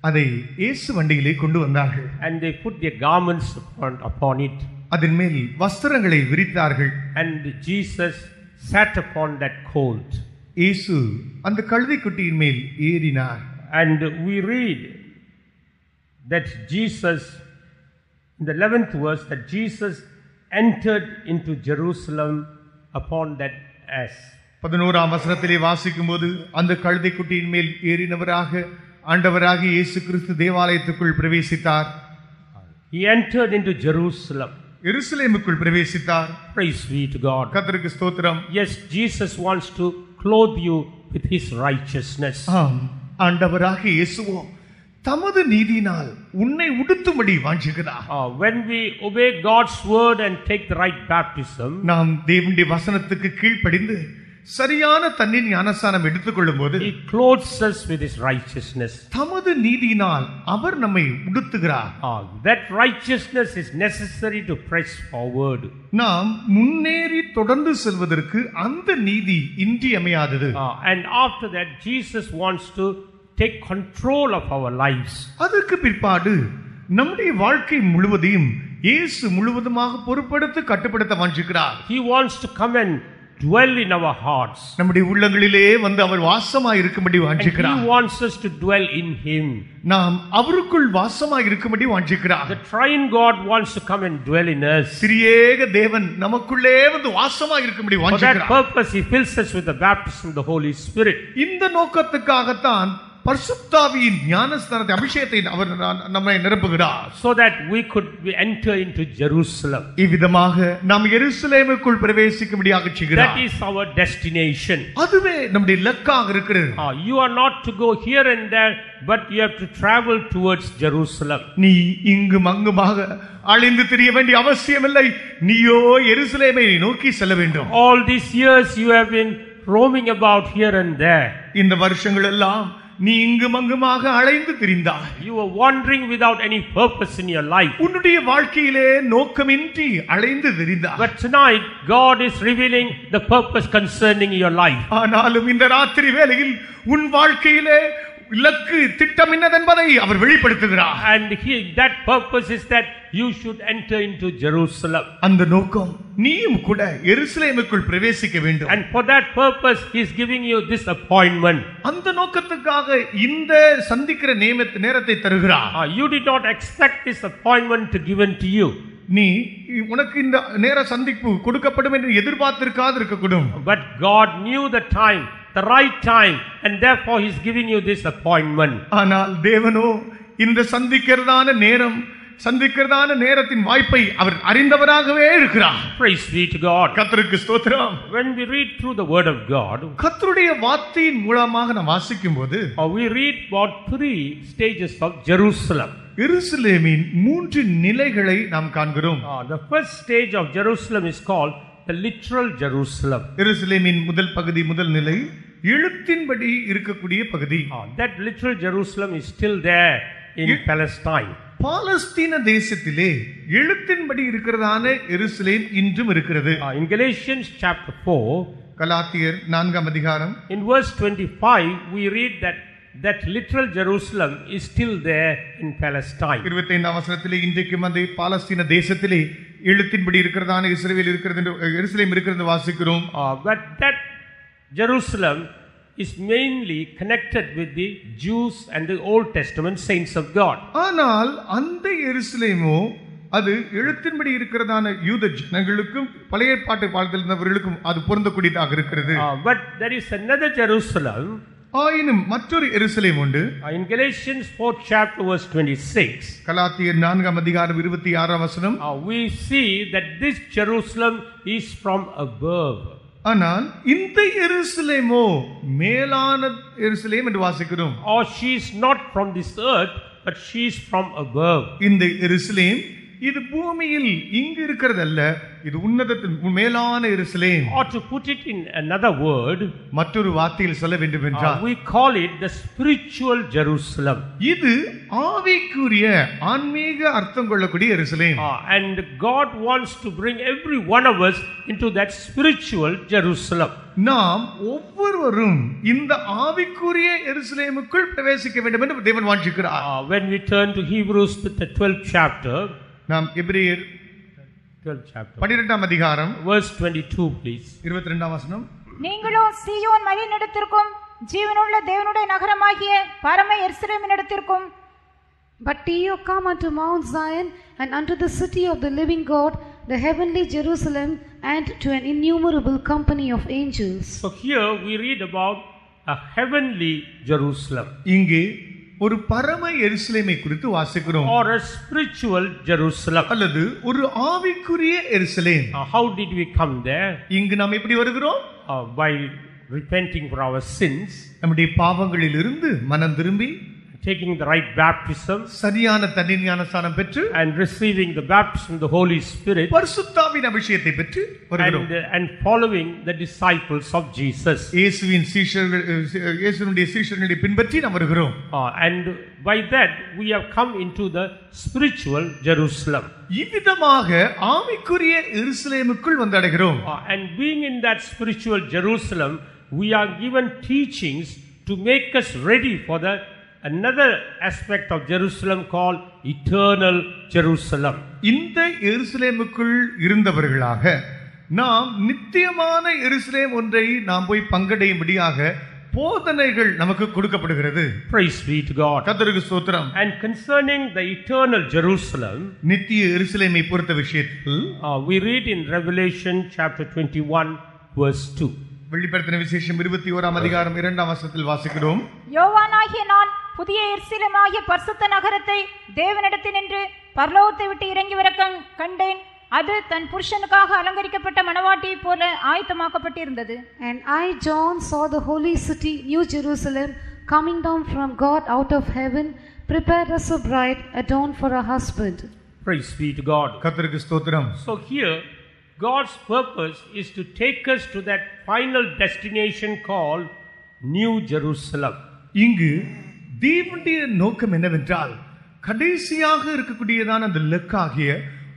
அதை இயேசு வண்டியிலே கொண்டு வந்தார்கள். And they put their garments upon it. அதன் மேல் வஸ்திரங்களை விரித்தார்கள். And Jesus sat upon that colt. இயேசு அந்த கழுதை குட்டியின் மேல் ஏறினார். And we read that Jesus, in the 11th verse, that Jesus entered into Jerusalem upon that ass. 11ஆம் வசனத்திலே வாசிக்கும்போது அந்த கழுதை குட்டியின் மேல் ஏறினவராக ஆண்டவராகிய இயேசு கிறிஸ்து தேவாலயத்துக்குள் பிரவேசித்தார். He entered into Jerusalem. எருசலேமுக்குள் பிரவேசித்தார். Praise be to God. கர்த்தருக்கு ஸ்தோத்திரம். Yes, Jesus wants to clothe you with his righteousness. ஆண்டவராகிய இயேசுவோ தமது நீதியினால் உன்னை உடுத்தும்படி வாஞ்சிக்கிறார். When we obey God's word and take the right baptism, நாம் தேவனுடைய வசனத்துக்கு கீழ்ப்படிந்து சரியான தண்ணீர் ஞானஸ்நானம் எடுத்துக்கொள்ளும் போது he clothes us with his righteousness. தமது நீதியினால் அவர் நம்மை உடுத்துகிறார். That righteousness is necessary to press forward. நாம் முன்னேறி தொடர்ந்து செல்வதற்கு அந்த நீதி இன்றியமையாதது. And after that Jesus wants to take control of our lives. அதற்கு பிற்பாடு நம்முடைய வாழ்க்கை முழுவதையும் இயேசு முழுவதுமாக பொறுப்படுத்தி கட்டுப்படுத்த வாஞ்சிக்கிறார். He wants to come and dwell in our hearts. நம்முடைய உள்ளங்களிலே வந்து அவர் வாசமாய் இருக்கும்படி வாஞ்சிக்கிறார். He wants us to dwell in him. நாம் அவருக்குள் வாசமாய் இருக்கும்படி வாஞ்சிக்கிறார். The triune God wants to come and dwell in us. திரியேக தேவன் நமக்குள்ளே வந்து வாசமாய் இருக்கும்படி வாஞ்சிக்கிறார். For that purpose he fills us with the baptism of the Holy Spirit. இந்த நோக்கத்துக்காகத்தான் பரிசுத்தாவியின் ஞானஸ்நானத்தை அபிஷேகத்தை அவர் நம்மை நிரப்புகிறார். So that we could enter into Jerusalem. இவ்விதமாக நாம் எருசலேமுக்குள் பிரவேசிக்கும்படியாக செய்கிறார். That is our destination. அதுவே நம்முடைய இலக்காக இருக்கிறது. You are not to go here and there, but you have to travel towards Jerusalem. நீ இங்கும் அங்குமாக அலைந்து திரிய வேண்டிய அவசியமில்லை. நீயோ எருசலேமை நோக்கி செல்ல வேண்டும். All these years you have been roaming about here and there. இந்த வருஷங்கள் எல்லாம் நீ இங்கும் அங்குமாக அலைந்து திரிந்தாய். You were wandering without any purpose in your life. உன்னுடைய வாழ்க்கையிலே நோக்கமின்றி அலைந்து திரிந்தாய். But tonight God is revealing the purpose concerning your life. ஆனாலும் இந்த ராத்திரி வேளையில் உன் வாழ்க்கையிலே இலக்கு திட்டம் என்னதென்பதை அவர் வெளிப்படுத்துகிறார். And that purpose is that you should enter into Jerusalem. அந்த நோக்கம் நீயும் கூட எருசலேமுக்குள் பிரவேசிக்க வேண்டும். And for that purpose he is giving you this appointment. அந்த நோக்கத்துக்காக இந்த சந்திக்கிற நேரத்தை தருகிறார். You did not expect this appointment to given to you. நீ உனக்கு இந்த நேர சந்திப்பு கொடுக்கப்படும் என்று எதிர்பார்த்திருக்காது இருக்கக்கூடும். But God knew the time, the right time, and therefore he is giving you this appointment. ஆனால் தேவனோ இந்த சந்திக்கிறதான நேரத்தின் வாய்ப்பை அவர் அறிந்தவராகவே இருக்கிறார். Praise be to God. கர்த்தருக்கு ஸ்தோத்திரம். When we read through the word of God, கர்த்தருடைய வார்த்தையின் மூலமாக நாம் வாசிக்கும்போது we read about 3 stages of Jerusalem. எருசலேமின் 3 நிலைகளை நாம் காண்கிறோம். The first stage of Jerusalem is called the literal Jerusalem. எருசலேமின் முதல் நிலை எழுத்தின்படி இருக்கக்கூடிய பகுதி. That literal Jerusalem is still there in Palestine. பாலஸ்தீன தேசத்திலே எழுத்தின்படி இருக்கிறதான எருசலேம் இன்றும் இருக்கிறது. In Galatians chapter 4, கலாத்தியர் 4ஆம் அதிகாரம், in verse 25 we read that literal Jerusalem is still there in Palestine. 25ஆம் வசனத்திலே இன்றைக்கும் அந்த பாலஸ்தீன தேசத்திலே எழுத்தின்படி இருக்கிறதான இஸ்ரவேல் இருக்கிறது என்று எருசலேம் இருக்கிறது வாசிக்கிறோம். But that Jerusalem is mainly connected with the Jews and the Old Testament saints of God. ஆனால் அந்த எருசலேமோ அது எழுத்தின்படி இருக்கிறதான யூத ஜனங்களுக்கும் பழைய ஏற்பாட்டு காலத்தில் இருந்தவர்களுக்கும் அது பொருந்தக்கூடியதாக இருக்கிறது. But there is another Jerusalem. ஆயினும் மற்றொரு எருசலேம் உண்டு. In Galatians 4th chapter verse 26, கலாத்தியர் 4ஆம் அதிகாரம் 26ஆம் வசனம், we see that this Jerusalem is from above. ஆனால் இந்த எருசலேமோ மேலான எருசலேம் என்று வாசிக்கிறோம். Or she is not from this earth, but she is from above. இந்த எருசலேம் இது பூமியில் இங்கு இருக்கிறதல்ல, இது உன்னதத்தின் மேலான எருசலேம். Or to put it in another word, மற்றொரு வார்த்தையில் சொல்ல வேண்டும் என்றால், we call it the spiritual Jerusalem. இது ஆவிக்குரிய ஆன்மீக அர்த்தம் கொள்ளக்கூடிய எருசலேம். And God wants to bring every one of us into that spiritual Jerusalem. நாம் ஒவ்வொருவரும் இந்த ஆவிக்குரிய எருசலேமுக்குள் பிரவேசிக்க வேண்டும் என்று தேவன் வாஞ்சிக்கிறார். When we turn to Hebrews the 12th chapter, நாம் எபிரேயர் 12th chapter 12ஆம் அதிகாரம் verse 22 please. 22ஆம் வசனம், நீங்களோ சீயோன் மலையினிடத்திற்கும் ஜீவனுள்ள தேவனுடைய நகரமாகிய பரம எருசலேமினிடத்திற்கும், But ye come unto Mount Zion, and unto the city of the living God, the heavenly Jerusalem, and to an innumerable company of angels. So here we read about a heavenly Jerusalem. இங்கே ஒரு பரம எருசலேமை குறித்து வாசிக்கிறோம். Or a spiritual Jerusalem. அல்லது ஒரு ஆவிக்குரிய எருசலேம். How did we come there? இங்கு நாம் எப்படி வருகிறோம்? By repenting for our sins, நம்முடைய பாவங்களில் இருந்து மனம் திரும்பி, taking the right baptism, சரியான தண்ணீர் ஞானஸ்நானம் பெற்று, and receiving the baptism of the Holy Spirit, பரிசுத்தாவின் அபிஷேகத்தை பெற்று வருகிறோம். and following the disciples of Jesus. இயேசுவின் சீஷர்களை பின்பற்றி நாம் வருகிறோம். And by that we have come into the spiritual Jerusalem. இவ்விதமாக ஆவிக்குரிய எருசலேமுக்குள் வந்து அடைகிறோம். And being in that spiritual Jerusalem, we are given teachings to make us ready for the another aspect of Jerusalem called eternal Jerusalem. இந்த எருசலேமுக்குள் இருந்தவர்களாக நாம் நித்தியமான எருசலேம் ஒன்றை நாம் போய் பங்கடையும்படியாக போதனைகள் நமக்கு கொடுக்கப்படுகிறது. Praise be to God. கர்த்தருக்கு ஸ்தோத்திரம். And concerning the eternal Jerusalem, நித்திய எருசலேமை பொறுத்த விஷயத்தில் we read in Revelation chapter 21 verse 2. வெளிப்படுத்தின விசேஷம் 21ஆம் அதிகாரம் 2ஆம் வசனத்தில் வாசிக்கிறோம். யோவானாகிய நான் புதிய எருசலேமாகிய பரிசுத்த நகரத்தை தேவனிடத்தினின்று பரலோகத்தை விட்டு இறங்கி வர கண்டேன். அது தன் புருஷனுக்காக அலங்கரிக்கப்பட்ட மணவாட்டியைப் போல ஆயத்தமாக்கப்பட்டிருந்தது. And I, John, saw the holy city, New Jerusalem, coming down from God out of heaven, prepared as a bride adorned for her husband. Praise be to God. கர்த்தருக்கு ஸ்தோத்திரம். So here God's purpose is to take us to that final destination called New Jerusalem. இங்கு தேவனுடைய நோக்கம் என்னவென்றால், கடைசியாக இருக்கக்கூடியதான அந்த லக்காகிய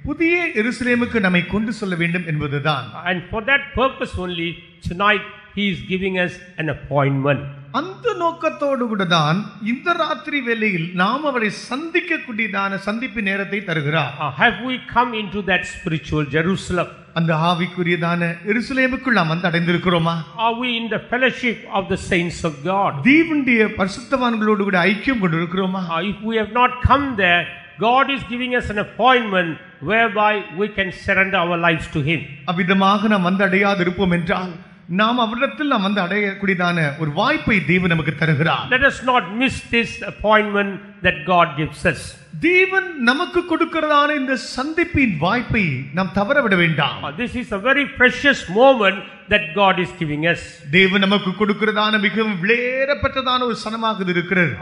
புதிய எருசலேமுக்கு நம்மை கொண்டு செல்ல வேண்டும் என்பதுதான். And for that purpose only tonight he is giving us an appointment. அந்த நோக்கத்தோடு கூட தான் இந்த ராத்திரி வேளையில் நாம் அவரை சந்திக்கக்கூடியதான சந்திப்பு நேரத்தை தருகிறார். Have we come into that spiritual Jerusalem? அந்த ஆவிக்குரியதான எருசலேமுக்குள் நாம் வந்து அடைந்திருக்கிறோமா? Are we in the fellowship of the saints of God? தேவனுடைய பரிசுத்தவான்களோடு கூட ஐக்கியம் கொண்டிருக்கிறோமா? If we have not come there, God is giving us an appointment whereby we can surrender our lives to Him. அவ்விதமாக நாம் வந்து அடையாது இருப்போம் என்றால் நாம் அவரிடத்தில் நாம் வந்து அடையக்கூடியதான ஒரு வாய்ப்பை தேவன் நமக்கு தருகிறார். Let us not miss this appointment that God gives us. தேவன் நமக்கு கொடுக்கிறதான இந்த சந்திப்பின் வாய்ப்பை நாம் தவற விட வேண்டாம். This is a very precious moment that God is giving us. தேவன் நமக்கு கொடுக்கிறதான மிகவும் விலையேறப்பட்டதான ஒரு சனமாக இது இருக்கிறது.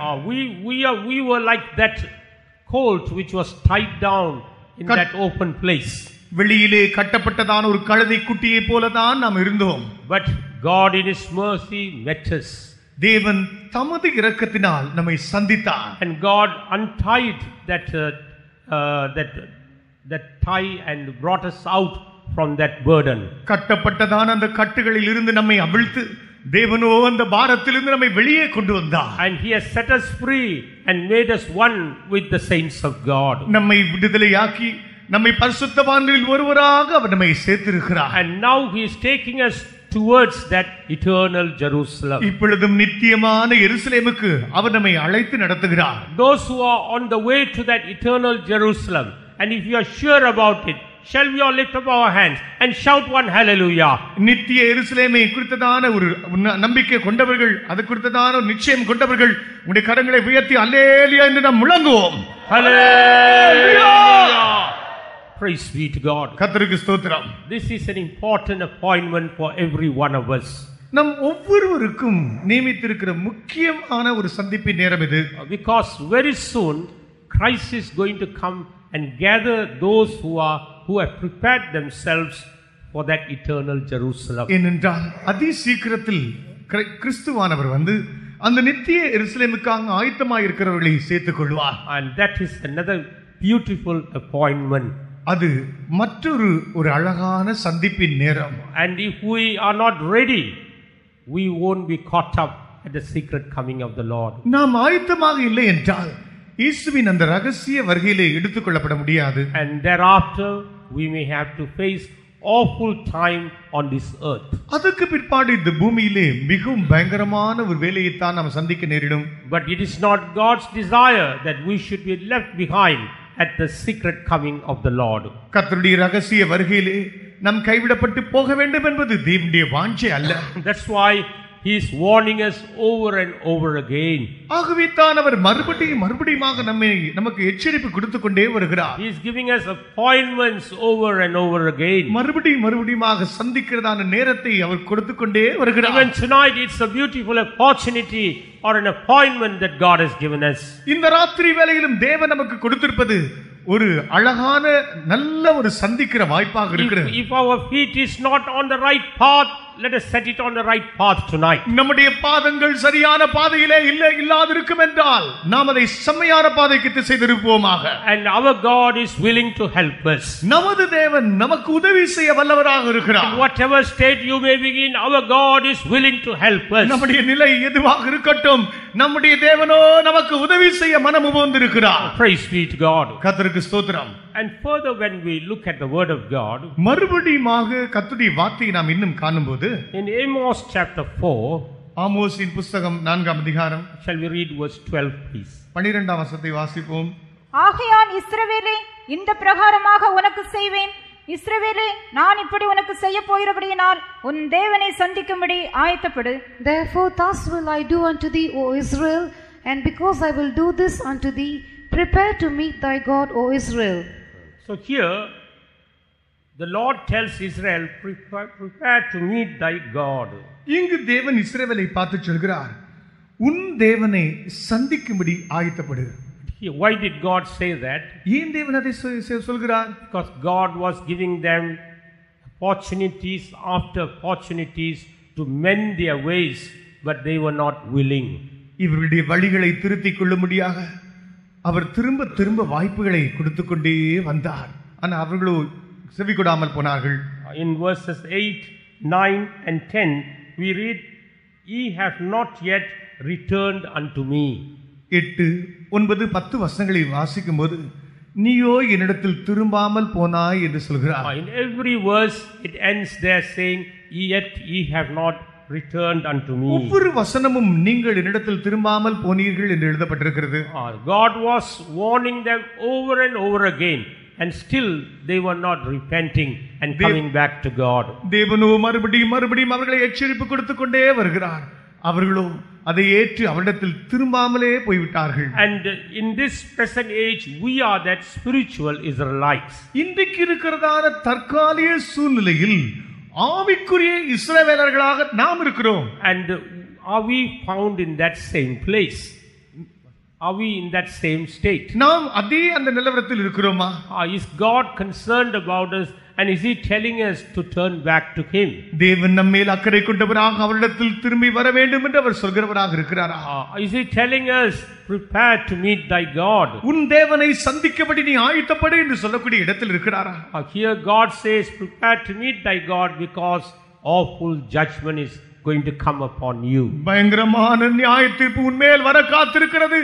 We were like that colt which was tied down in that open place. வெளியிலே கட்டப்பட்டதான ஒரு கழுதை குட்டியை போலதான் நாம் இருந்தோம். But God in His mercy met us. தேவன் தமது இரக்கத்தினால் நம்மை சந்தித்தார். And God untied that tie and brought us out from that burden. கட்டப்பட்டதான அந்த கட்டுகளில் இருந்து நம்மை அவிழ்த்து தேவனோ அந்த பாரத்திலிருந்து நம்மை வெளியே கொண்டு வந்தார். And He has set us free and made us one with the saints of God. நம்மை விடுதலையாக்கி நம்மை பரிசுத்தவான்களில் ஒருவராக அவர் நம்மை சேர்த்திருக்கிறார். And now He is taking us towards that eternal Jerusalem. இப்பொழுதும் நித்தியமான எருசலேமுக்கு அவர் நம்மை அழைத்து நடத்துகிறார். Those who are on the way to that eternal Jerusalem, and if you are sure about it, shall we all lift up our hands and shout one hallelujah? நித்திய எருசலேமை குறித்ததான ஒரு நம்பிக்கை கொண்டவர்கள், அது குறித்ததான ஒரு நிச்சயம் கொண்டவர்கள் உங்களுடைய கரங்களை உயர்த்தி அல்லேலூயா என்று நாம் முழங்குவோம். Hallelujah! Praise be to God. கர்த்தருக்கு ஸ்தோத்திரம். This is an important appointment for every one of us. நம் ஒவ்வொருவருக்கும் நியமித்திருக்கிற முக்கியமான ஒரு சந்திப்பின் நேரம் இது. Because very soon Christ is going to come and gather those who have prepared themselves for that eternal Jerusalem. ஏனென்றால் அதி சீக்கிரத்தில் கிறிஸ்துவானவர் வந்து அந்த நித்திய எருசலேமுக்காக ஆயத்தமாக இருக்கிறவர்களை சேர்த்துக் கொள்வார். And that is another beautiful appointment. அது மற்றொரு அழகான சந்திப்பின் நேரம். And if we are not ready, we won't be caught up at the secret coming of the Lord. நாம் ஆயத்தமாக இல்லை என்றால் இயேசுவின் அந்த ரகசிய வருகையிலே எடுத்துக்கொள்ளப்பட முடியாது. And thereafter we may have to face awful time on this earth. அதுக்கு பிற்பாடு இந்த பூமியிலே மிகவும் பயங்கரமான ஒரு வேலையை தான் நாம் சந்திக்க நேரிடும். But it is not God's desire that we should be left behind at the secret coming of the Lord. கர்த்தருடைய ரகசிய வருகையிலே நாம் கைவிடப்பட்டு போக வேண்டும் என்பது தேவனுடைய வாஞ்சை அல்ல. That's why He is warning us over and over again. ஆகவே தான் அவர் மறுபடியுமாக நமக்கு எச்சரிப்பு கொடுத்து கொண்டே வருகிறார். He is giving us appointments over and over again. மறுபடியுமாக சந்திக்கிறதான நேரத்தை அவர் கொடுத்து கொண்டே வருகிறார். Even tonight it's a beautiful opportunity or an appointment that God has given us. இந்த ராத்திரி வேளையிலும் தேவன் நமக்கு கொடுத்திருப்பது ஒரு அழகான நல்ல ஒரு சந்திக்கிற வாய்ப்பாக இருக்கிறது. If our feet is not on the right path, let us set it on the right path tonight. நம்முடைய பாதங்கள் சரியான பாதையிலே இல்லாதிருக்கும் என்றால் நாம் அதை செம்மையான பாதைக்கு திசை திருப்புவோமாக. And our God is willing to help us. நமது தேவன் நமக்கு உதவி செய்ய வல்லவராக இருக்கிறார். In whatever state you may be in, our God is willing to help us. நம்முடைய நிலை எதுவாக இருக்கட்டும், நம்முடைய தேவனோ நமக்கு உதவி செய்ய மனமுவந்திருக்கிறார். Praise be to God. கர்த்தருக்கு ஸ்தோத்திரம். And further, when we look at the word of God, மறுபடியுமாக கர்த்தருடைய வார்த்தையை நாம் இன்னும் காணும்போது in Amos chapter 4, ஆமோஸின் புத்தகம் 4ஆம் அதிகாரம், shall we read verse 12 please? 12ஆம் வசனத்தை வாசிப்போம். ஆகையால் இஸ்ரவேலே, இந்த பிரகாரமாக உனக்கு செய்வேன். இஸ்ரவேலே, நான் இப்படி உனக்கு செய்ய போகிறபடியினால் உன் தேவனை சந்திக்கும்படி ஆயத்தப்படு. Therefore thus will I do unto thee, O Israel, and because I will do this unto thee, prepare to meet thy God, O Israel. So here the Lord tells Israel, prepare to meet thy God. இங்கு தேவன் இஸ்ரவேலை பார்த்து சொல்கிறார், உன் தேவனை சந்திக்கும்படி ஆயத்தப்படு. Why did God say that? ஏன் தேவன் அதை சொல்கிறார்? Because God was giving them opportunities after opportunities to mend their ways, but they were not willing. இவருடைய வழிகளை திருத்திக் கொள்ளும்படியாக அவர் திரும்ப வாய்ப்புகளை கொடுத்து கொண்டே வந்தார். ஆனால் அவர்களோ செவி கொடாமல் போனார்கள். In verses 8, 9 and 10 we read, ye have not yet returned unto me. 8, 9, 10 வசனங்களை வாசிக்கும்போது நீயோ என்னிடத்தில் திரும்பாமல் போனாய் என்று சொல்கிறார். In every verse it ends there saying, yet ye have not returned unto me. ஒவ்வொரு வசனமும் நீங்கள் என்னிடத்தில் திரும்பாமல் போனீர்கள் என்று எழுதப்பட்டிருக்கிறது. God was warning them over and over again, and still they were not repenting and coming back to God. தேவனோ மறுபடியும் மறுபடியும் அவர்களை எச்சரிப்பு கொடுத்து கொண்டே வருகிறார். அவர்களோ அதை ஏற்று அவரிடத்தில் திரும்பாமலே போய்விட்டார்கள். And in this present age we are that spiritual Israelites. இன்றைக்கு இருக்கிறதான தற்காலிக சூழ்நிலையில் ஆவிக்குரிய இஸ்ரவேலர்களாக நாம் இருக்கிறோம். And are we found in that same place? Are we in that same state? நாம் அதே அந்த நிலவரத்தில் இருக்கிறோமா? Is God concerned about us, and is he telling us to turn back to him? தேவன் நம்மேல் அக்கறை கொண்டவராக அவரிடத்தில் திரும்பி வர வேண்டும் என்று அவர் சொல்கிறவராக இருக்கிறாரா? Is he telling us prepare to meet thy God? உன் தேவனை சந்திக்கபடி நீ ஆயத்தப்படு என்று சொல்லக்கூடிய இடத்தில் இருக்கிறாரா? Here God says prepare to meet thy God because awful judgment is going to come upon you. பயங்கரமான நியாயத்தீர்ப்பு உன்மேல் வர காத்திருக்கிறது.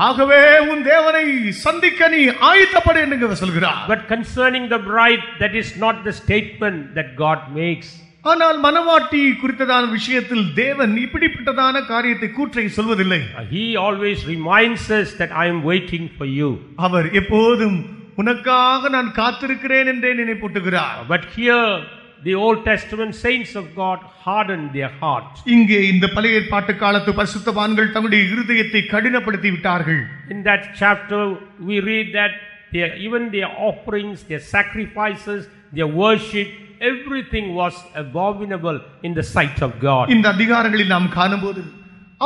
ஆகவே உன் தேவனை சந்திக்க நீ ஆயத்தப்படு என்று சொல்கிறார். But concerning the bride, that is not the statement that God makes. ஆனால் மனவாட்டி குறித்ததான விஷயத்தில் தேவன் இப்படிப்பட்டதான காரியத்தை கூற்றை சொல்வதில்லை. He always reminds us that I am waiting for you. அவர் எப்போதும் உனக்காக நான் காத்திருக்கிறேன் என்றே நினைப்பூட்டுகிறார். But here the Old Testament saints of God hardened their hearts. இங்கே இந்த பழைய ஏற்பாட்டு காலத்து பரிசுத்தவான்கள் தங்களுடைய இருதயத்தை கடினப்படுத்தி விட்டார்கள். In that chapter we read that even their offerings, their sacrifices, their worship, everything was abominable in the sight of God. இந்த அதிகாரங்களில் நாம் காணும்போது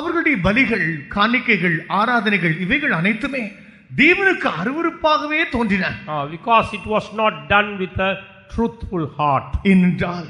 அவர்களுடைய பலிகள், காணிக்கைகள், ஆராதனைகள் இவைகள் அனைத்துமே தேவனுக்கு அருவருப்பாகவே தோன்றின. Because it was not done with a truthful heart. என்றால்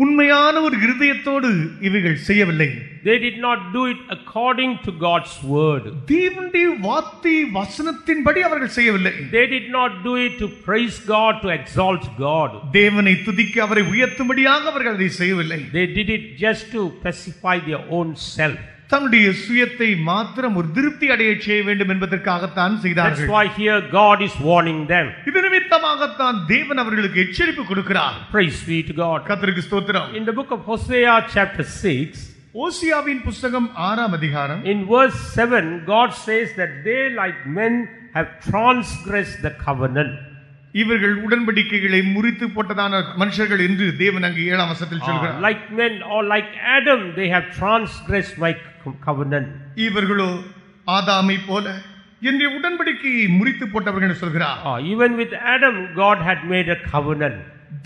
உண்மையான ஒரு இருதயத்தோடு இவைகள் செய்யவில்லை. They did not do it according to God's word. தேவனுடைய வார்த்தை வசனத்தின்படி அவர்கள் செய்யவில்லை. They did not do it to praise God, to exalt God. தேவனை துதிக்க அவரை உயர்த்தும்படியாக அவர்கள் அதை செய்யவில்லை. They did it just to pacify their own self. தன்னுடைய சுயத்தை மாத்திரம் ஒரு திருப்தி அடைய செய்ய வேண்டும் என்பதற்காகத்தான் செய்தார்கள். That's why here God is warning them. இது நிமித்தமாகத்தான் தேவன் அவர்களுக்கு எச்சரிப்பு கொடுக்கிறார். Praise be to God. கர்த்தருக்கு ஸ்தோத்திரம். In the book of Hosea chapter 6, ஓசியாவின் புத்தகம் 6ஆம் அதிகாரம் in verse 7, God says that they like men have transgressed the covenant. இவர்கள் உடன்படிக்கைகளை முறித்து போட்டதான மனுஷர்கள் என்று தேவன் அங்கு 7ஆம் வசனத்தில் சொல்கிறார். Like men or like Adam, they have transgressed my covenant. இவர்களோ ஆதாமை போல என்னுடைய உடன்படிக்கையை முறித்து போட்டவர்கள் என்று சொல்கிறார். Even with Adam, God had made a covenant.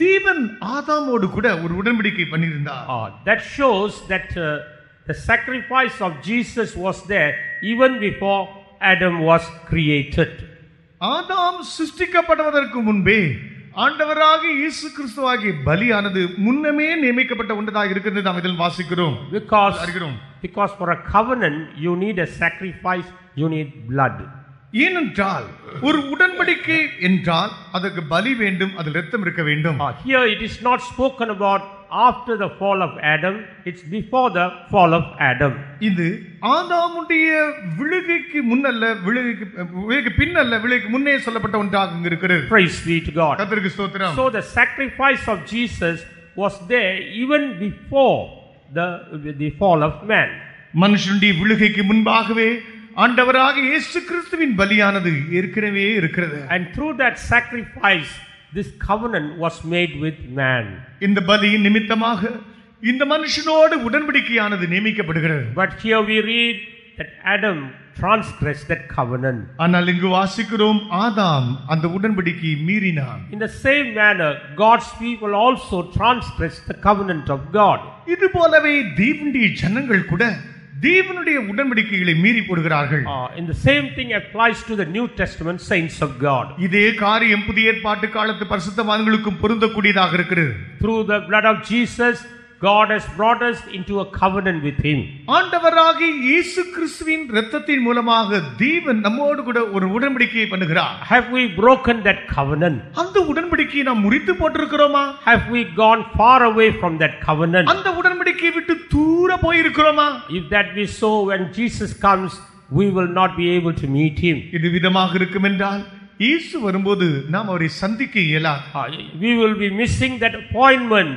தேவன் ஆதாமோடு கூட ஒரு உடன்படிக்கை பண்ணியிருந்தார். That shows that the sacrifice of Jesus was there even before Adam was created. ஆதாம் சிருஷ்டிக்கப்படுவதற்கு முன்பே ஆண்டவராக இயேசு கிறிஸ்துவாகிய பலியானது முன்னமே நியமிக்கப்பட்ட ஒன்றதாக இருக்கிறது நாம் இதில் வாசிக்கிறோம். Because for a covenant you need a sacrifice, you need blood. ஏனென்றால் ஒரு உடன்படிக்கை என்றால் அதற்கு பலி வேண்டும், அதில் இரத்தம் இருக்க வேண்டும். Here it is not spoken about after the fall of Adam, it's before the fall of Adam. இது ஆதாமுடைய விழுகைக்கு முன்னல்ல, விழுகைக்கு பின்னல்ல, விழுகைக்கு முன்னே சொல்லப்பட்ட ஒன்றாக இருக்கிறது. Praise be to God. கர்த்தருக்கு ஸ்தோத்திரம். So the sacrifice of Jesus was there even before the fall of man. மனுஷனுடைய விழுகைக்கு முன்பாகவே ஆண்டவராக இயேசு கிறிஸ்துவின் பலியானது ஏற்கனவே இருக்கிறது. And through that sacrifice this covenant was made with man. இந்த பலியின் நிமித்தமாக இந்த மனுஷனோடு உடன்படிக்கையானது நியமிக்கப்படுகிறது. But here we read that Adam transgressed that covenant. ஆனால் இங்கு வாசிக்கிறோம் ஆதாம் அந்த உடன்படிக்கையை மீறினான். In the same manner God's people also transgressed the covenant of God. இது போலவே தேவனுடைய ஜனங்கள் கூட தேவனுடைய உடன்படிக்கைகளை மீறி போடுகிறார்கள். In the same thing applies to the New Testament saints of God. இதே காரியம் புதிய ஏற்பாட்டு காலத்து பரிசுத்தவான்களுக்கும் பொருந்தக்கூடியதாக இருக்கிறது. Through the blood of Jesus God has brought us into a covenant with Him. ஆண்டவராகிய இயேசு கிறிஸ்துவின் இரத்தத்தின் மூலமாக தேவன் நம்மோடு கூட ஒரு உடன்படிக்கையை பண்ணுகிறார். Have we broken that covenant? அந்த உடன்படிக்கையை நாம் முறித்து போட்டிருக்கிறோமா? Have we gone far away from that covenant? அந்த உடன்படிக்கையை விட்டு தூர போய் இருக்கிறோமா? If that be so, when Jesus comes, we will not be able to meet Him. இது விதமாக இருக்கும் என்றால் இயேசு வரும்போது நாம் அவரை சந்திக்க இயலாது. We will be missing that appointment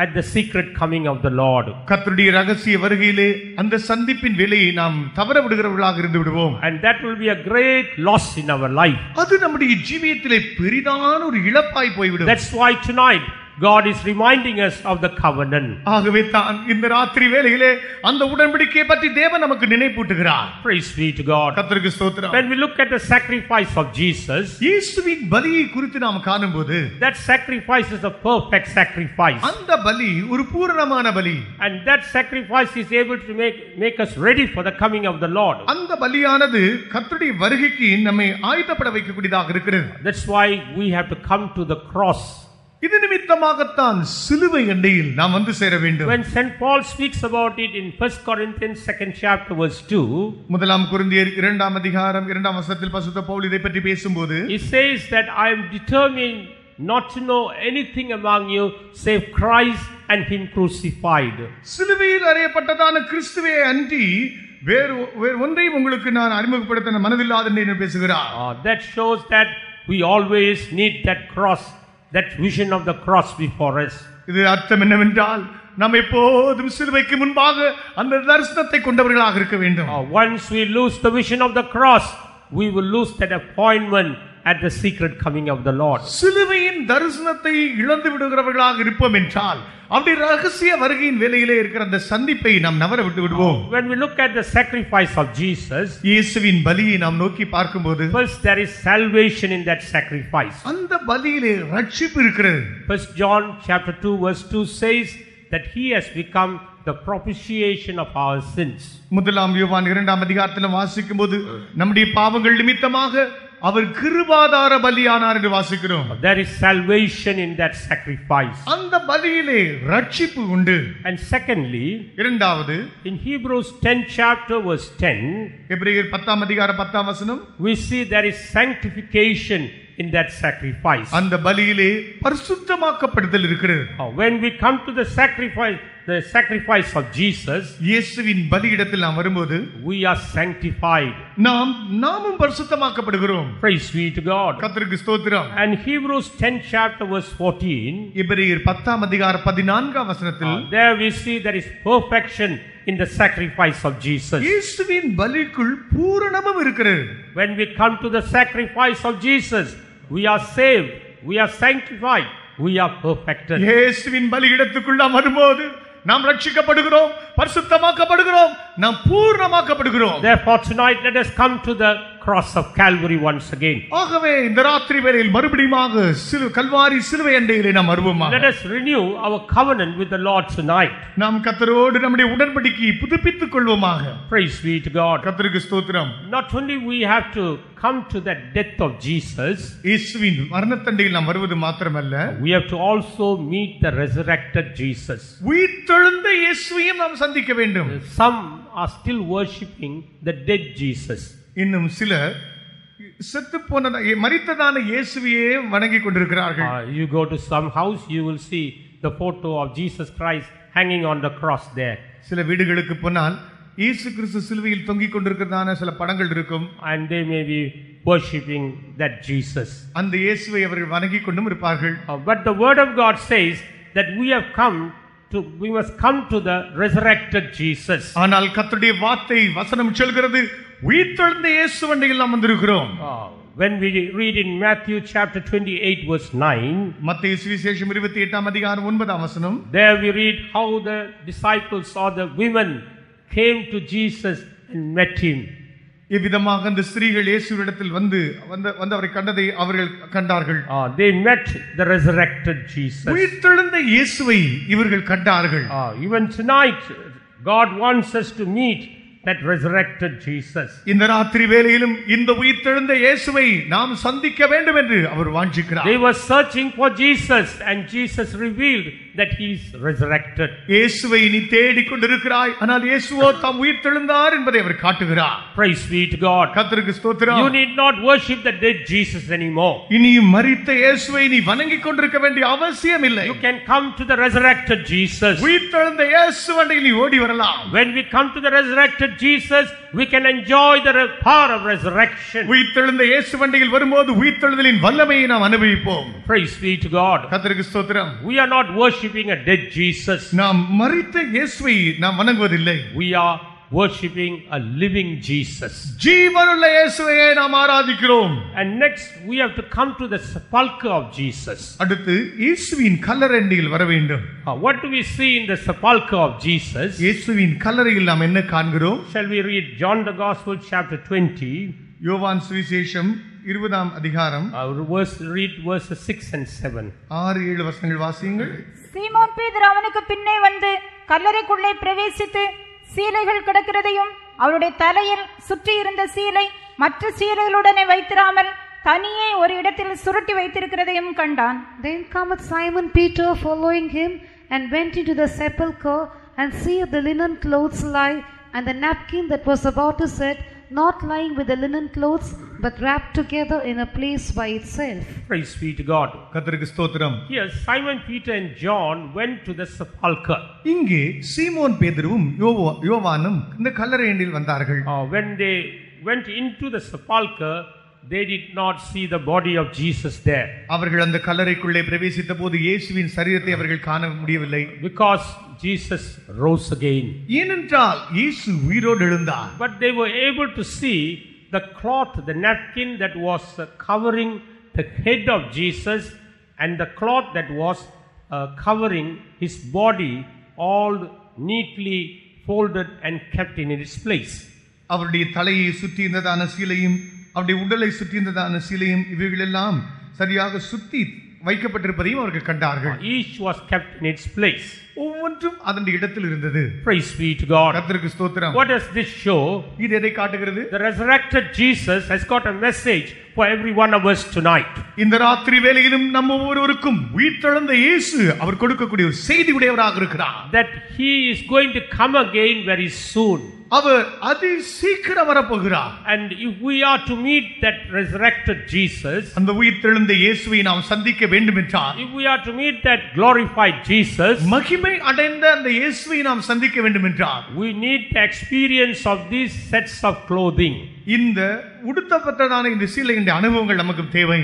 at the secret coming of the Lord. கர்த்தருடைய ரகசிய வருகையிலே அந்த சந்திப்பின் வேளையை நாம் தவற விடுகிறவர்களாக இருந்து விடுவோம். And that will be a great loss in our life. அது நம்முடைய ஜீவியத்திலே பெரிதான ஒரு இழப்பாய் போய்விடும். That's why tonight God is reminding us of the covenant. ஆகவே தான் இந்த ராத்திரி வேளையிலே அந்த உடன்படிக்கையை பற்றி தேவன் நமக்கு நினைப்பூட்டுகிறார். Praise be to God. கர்த்தருக்கு ஸ்தோத்திரம். When we look at the sacrifice of Jesus, இயேசுவின் பலியை குறித்து நாம் காணும்போது that sacrifice is a perfect sacrifice. அந்த பலி ஒரு பூரணமான பலி. And that sacrifice is able to make us ready for the coming of the Lord. அந்த பலியானது கர்த்தருடைய வருகைக்கு நம்மை ஆயத்தப்பட வைக்கக்கூடியதாக இருக்கிறது. That's why we have to come to the cross. இது நிமித்தமாகத்தான் சிலுவை அண்டையில் நாம் வந்து சேர வேண்டும். When St. Paul speaks about it in 1 Corinthians 2nd chapter verse 2, முதலாம் கொரிந்தியர் 2ஆம் அதிகாரம் 2ஆம் வசனத்தில் பரிசுத்த பவுல் இதை பற்றி பேசும்போது, he says that I am determined not to know anything among you save Christ and Him crucified. சிலுவையில் அறையப்பட்டதான கிறிஸ்துவே அன்றி வேறு ஒன்றையும் உங்களுக்கு நான் அறிமுகப்படுத்த மனதில்லாத என்று பேசுகிறார். That shows that we always need that cross, that vision of the cross before us. இது அர்த்தம் என்னவென்றால் நாம் எப்போதும் சிலுவைக்கு முன்பாக அந்த தரிசனத்தை கொண்டவர்களாக இருக்க வேண்டும். Once we lose the vision of the cross, we will lose that appointment at the secret coming of the Lord. சிலுவையின் தரிசனத்தை இழந்து விடுகிறவர்களாக இருப்போம் என்றால் அவருடைய ரகசிய வருகையின் வேளையிலே இருக்கிற அந்த சந்திப்பை நாம் நவர விட்டு விடுவோம். When we look at the sacrifice of Jesus, இயேசுவின் பலியை நாம் நோக்கி பார்க்கும்போது, first there is salvation in that sacrifice. அந்த பலியிலே ரட்சிப்பு இருக்கிறது. First John chapter 2 verse 2 says that He has become the propitiation of our sins. முதலாம் யோவான் 2ஆம் அதிகாரத்தில் வாசிக்கும்போது நம்முடைய பாவங்கள் நிமித்தமாக அவர் கிருபாதார பலியானார் என்று வாசிக்கிறோம். There is salvation in that sacrifice. அந்த பலியிலே ரட்சிப்பு உண்டு. And secondly, இரண்டாவது in Hebrews 10th chapter verse 10, எபிரேயர் 10ஆம் அதிகாரம் 10ஆம் வசனம், we see there is sanctification in that sacrifice. அந்த பலியிலே பரிசுத்தமாக்கப்படுதல் இருக்கிறது. When we come to the sacrifice of Jesus, இயேசுவின் பலியிடத்தில் நாம் வரும்போது we are sanctified. நாமும் பரிசுத்தமாக்கப்படுகிறோம். Praise be to God. கர்த்தருக்கு ஸ்தோத்திரம். And Hebrews 10th chapter verse 14, எபிரேயர் 10ஆம் அதிகாரம் 14ஆம் வசனத்தில், there we see there is perfection in the sacrifice of Jesus. இயேசுவின் பலிக்குள் பூரணமும் இருக்கிறது. When we come to the sacrifice of Jesus, we are saved, we are sanctified, we are perfected. இயேசுவின் பலியிடத்துக்குள் நாம் வரும்போது நாம் ரட்சிக்கப்படுகிறோம், பரிசுத்தமாக்கப்படுகிறோம், நாம் பூரணமாக்கப்படுகிறோம். Therefore tonight let us come to the cross of Calvary once again. ஆகவே இந்த ராத்திரி வேளையில் மறுபடியுமாக கல்வாரி சிலுவை அண்டையிலே நாம் வருவோமாக. Let us renew our covenant with the Lord tonight. நாம் கர்த்தரோடு நம்முடைய உடன்படிக்கையை புதுப்பித்துக் கொள்வோமாக. Praise be to God. கர்த்தருக்கு ஸ்தோத்திரம். Not only we have to come to that death of Jesus, இயேசுவின் மரணத்தண்டையில் நாம் வருவது மாத்திரமல்ல, we have to also meet the resurrected Jesus. உயிர்த்தெழுந்த இயேசுவையும் நாம் சந்திக்க வேண்டும். Some are still worshipping the dead Jesus. இன்னும் சிலர் செத்து போன மரித்ததான இயேசுவையே வணங்கி கொண்டிருக்கிறார்கள். You go to some house, you will see the photo of Jesus Christ hanging on the cross there. சில வீடுகளுக்கு போனால் இயேசு கிறிஸ்து சிலுவையில் தொங்கிக் கொண்டிருக்கிறதான சில படங்கள் இருக்கும். And they may be worshipping that Jesus. அந்த இயேசுவை அவர்கள் வணங்கி கொண்டும் இருப்பார்கள். But the word of God says that we must come to the resurrected Jesus. ஆனால் கர்த்தருடைய வார்த்தை வசனம் சொல்கிறது, உயிர்த்தெழுந்த இயேசுவண்டையில் நாம் வந்திருக்கிறோம். When we read in Matthew chapter 28 verse 9, மத்தேயு சுவிசேஷம் 28ஆம் அதிகாரம் 9ஆம் வசனம், there we read how the disciples or the women came to Jesus and met him. இவ்விதமாக அந்த ஸ்திரீகள் இயேசுவிடத்தில் வந்து அவரை கண்டதை அவர்கள் கண்டார்கள். They met the resurrected Jesus. உயிர்த்தெழுந்த இயேசுவை இவர்கள் கண்டார்கள். Even tonight God wants us to meet that resurrected Jesus. இந்த ராத்திரி வேளையிலும் இந்த உயிர்த்தெழுந்த இயேசுவை நாம் சந்திக்க வேண்டும் என்று அவர் வாஞ்சிக்கிறார். They were searching for Jesus and Jesus revealed that he is resurrected. இயேசுவை நீ தேடிக் கொண்டிருக்கிறாய், ஆனால் இயேசுவோ தாம் உயிர்த்தெழுந்தார் என்பதை அவர் காட்டுகிறார். Praise be to God. கர்த்தருக்கு ஸ்தோத்திரம். You need not worship the dead Jesus anymore. இனி மரித்த இயேசுவை நீ வணங்கிக் கொண்டிருக்க வேண்டிய அவசியம் இல்லை. You can come to the resurrected Jesus. உயிர்த்தெழுந்த இயேசுவண்டை நீ ஓடி வரலாம். When we come to the resurrected Jesus, we can enjoy the power of resurrection. உயிர்த்தெழுந்த இயேசுவண்டையில் வரும்போது உயிர்த்தெழுதலின் வல்லமையை நாம் அனுபவிப்போம். Praise be to God. கர்த்தருக்கு ஸ்தோத்திரம். We are not worshiping a dead Jesus. நாம் மரித்த இயேசுவை நாம் வணங்குவதில்லை. We are worshiping a living Jesus. ஜீவனுள்ள இயேசுவையே நாம் ஆராதிக்கிறோம். And next we have to come to the sepulchre of Jesus. அடுத்து இயேசுவின் கல்லறையில் வர வேண்டும். What do we see in the sepulchre of Jesus? இயேசுவின் கல்லறையில் நாம் என்ன காண்கிறோம்? Shall we read John the Gospel chapter 20? யோவான் சுவிசேஷம் 20ஆம் அதிகாரம் read verses 6 and 7. 6-7 வசனங்கள் வாசியுங்கள். சீமோன் பேதுரு அவனுக்கு பின்னே வந்து கல்லறைக்குள்ளே பிரவேசித்து சீலைகள் கிடக்கிறதையும் அவருடைய தலையில் சுற்றி இருந்த சீலை மற்ற சீலைகளுடனே வைத்திராமல் தனியே ஒரு இடத்தில் சுருட்டி வைத்திருக்கிறதையும் கண்டான். Then cometh Simon Peter following him, and went into the sepulchre, and seeth the linen clothes lie, and the napkin that was about to set, not lying with the linen clothes, but wrapped together in a place by itself. Praise be to God. கர்த்தருக்கு ஸ்தோத்திரம். Here Simon Peter and John went to the sepulchre. இங்கே சீமோன் பேதுருவும் யோவானும் இந்த கல்லறையில் வந்தார்கள். When they went into the sepulchre, they did not see the body of Jesus there. அவர்கள் அந்த கல்லறைக்குள்ளே பிரவேசித்த போது இயேசுவின் சரீரத்தை அவர்கள் காண முடியவில்லை. Because Jesus rose again. ஏனென்றால் இயேசு உயிரோடு எழுந்தார். But they were able to see the cloth, the napkin that was covering the head of Jesus, and the cloth that was covering his body, all neatly folded and kept in its place. அவருடைய தலையை சுற்றி இருந்ததான சீலையும் அவருடைய உடலை சுற்றி இருந்ததான சீலையும் இவைகளெல்லாம் சரியாக சுத்தி வைக்கப்பட்டிருப்பதையும் அவர்கள் கண்டார்கள். Each was kept in its place. ஒவ்வொன்றும் அதன் இடத்தில் இருந்தது. Praise be to God. கர்த்தருக்கு ஸ்தோத்திரம். What does this show? இது எதை காட்டுகிறது? The resurrected Jesus has got a message for every one of us tonight. இந்த ராத்திரி வேளையிலும் நம்ம ஒவ்வொருவருக்கும் உயிர்த்தெழுந்த இயேசு அவர் கொடுக்கக்கூடிய ஒரு செய்தி உடையவராக இருக்கிறார். That he is going to come again very soon. அவர் அதி சீக்கிரம் வரப்போகிறார். And if we are to meet that resurrected Jesus, அந்த உயிர்த்தெழுந்த இயேசுவை நாம் சந்திக்க வேண்டும் என்றால், if we are to meet that glorified Jesus, மகிமை அடைந்த அந்த இயேசுவை நாம் சந்திக்க வேண்டும் என்றால், we need the experience of these sets of clothing. இந்த உடுத்தப்பட்டதான இந்த சீலையின் அனுபவங்கள் நமக்கு தேவை.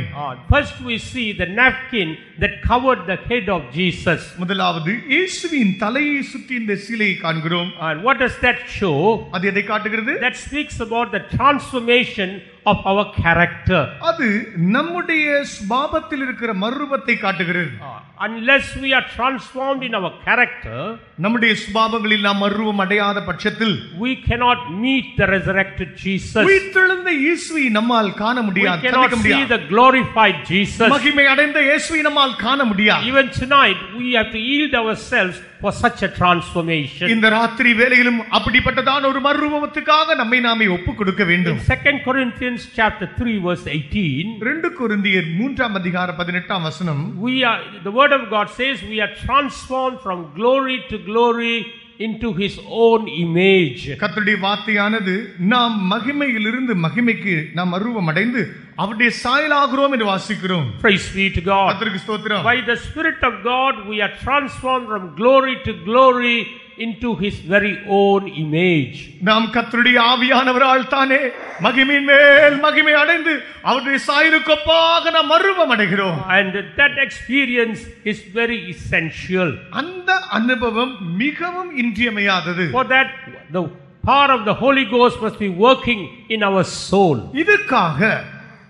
First we see the napkin that covered the head of Jesus. முதலாவது இயேசுவின் தலையை சுற்றி இந்த சீலையை காண்கிறோம். And what does that show? அது எதை காட்டுகிறது? That speaks about the transformation of our character. அது நம்முடைய சுபாவத்தில் இருக்கிற மறுரூபத்தை காட்டுகிறது. Unless we are transformed in our character, நம்முடைய சுபாவங்களில் நாம் மறுரூபம் அடையாத பட்சத்தில் we cannot meet the resurrected Jesus. உயிர்த்தெழுந்த இயேசுவை நம்மால் காண முடியாது. We cannot see the glorified Jesus. மகிமை அடைந்த இயேசுவை நம்மால் காண முடியாது. Even tonight we have to yield ourselves for such a transformation. இந்த ராத்திரி வேளையிலும் அப்படிப்பட்டதான ஒரு மறுரூபத்துக்காக நம்மை நாமே ஒப்புக் கொடுக்க வேண்டும். 2 Corinthians chapter 3 verse 18, 2 கொரிந்தியர் 3ஆம் அதிகாரம் 18ஆம் வசனம், the word of God says we are transformed from glory to glory into his own image. கர்த்தருடைய வார்த்தையானது நாம் மகிமையிலிருந்து மகிமைக்கு நாம் மறுரூபம் அடைந்து அவருடைய சாயலாகிறோம் என்று வாசிக்கிறோம். Praise be to God. கர்த்தருக்கு ஸ்தோத்திரம். By the Spirit of God we are transformed from glory to glory into his very own image. நாம் கர்த்தருடைய ஆவியானவரால் தானே மகிமையின் மேல் மகிமை அடைந்து அவருடைய சாயலுக்கு ஒப்பாக நாம் மறுரூபம் அடைகிறோம். And that experience is very essential. அந்த அனுபவம் மிகவும் இன்றியமையாதது. For that the power of the Holy Ghost must be working in our soul. இதற்காக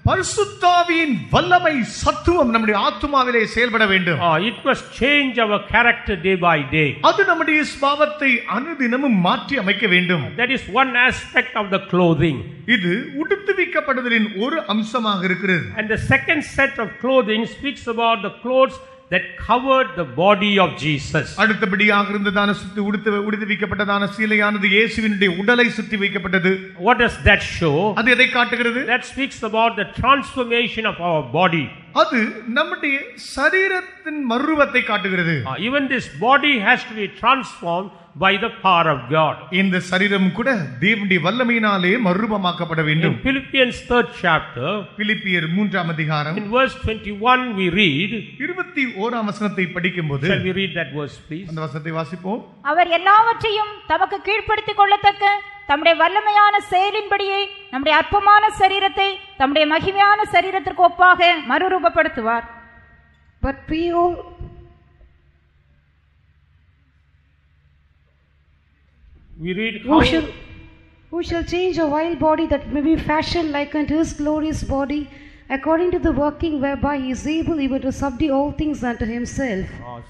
பரிசுத்தாவியின் வல்லமை சத்துவம் நம்முடைய ஆத்துமாவிலே செயல்பட வேண்டும். It must change our character day by day. அது நம்முடைய சுபாவத்தை அனுதினமும் மாற்றி அமைக்க வேண்டும். That is one aspect of the clothing. இது உடுத்துவிக்கப்படுதலின் ஒரு அம்சமாக இருக்கிறது. And the second set of clothing speaks about the clothes that covered the body of Jesus. அடுத்தபடியாக இருந்ததான சுத்தி உடுத்திவிக்கப்பட்டதான சீலையானது இயேசுவினுடைய உடலை சுத்தி வைக்கப்பட்டது. What does that show? அது எதை காட்டுகிறது? That speaks about the transformation of our body. அது நம்முடைய சரீரத்தின் மறுரூபத்தை காட்டுகிறது. Even this body has to be transformed by the power of God. இந்த சரீரம் கூட தேவனுடைய வல்லமையினாலே மறுரூபமாக்கப்பட வேண்டும். In Philippians 3rd chapter, பிலிப்பியர் 3ஆம் அதிகாரம், in verse 21 we read, 21ஆம் வசனத்தை படிக்கும்போது, shall we read that verse please? அந்த வசனத்தை வாசிப்போம். அவர் எல்லாவற்றையும் தமக்கு கீழ்ப்படுத்திக் கொள்ளத்தக்க தம்முடைய வல்லமையான செயலின்படியே நம்முடைய அற்பமான சரீரத்தை தம்முடைய மகிமையான சரீரத்திற்கு ஒப்பாக மறுரூபப்படுத்துவார். But we all We read who shall change a vile body that may be fashioned like unto his glorious body, according to the working whereby he is able even to subdue all things unto himself.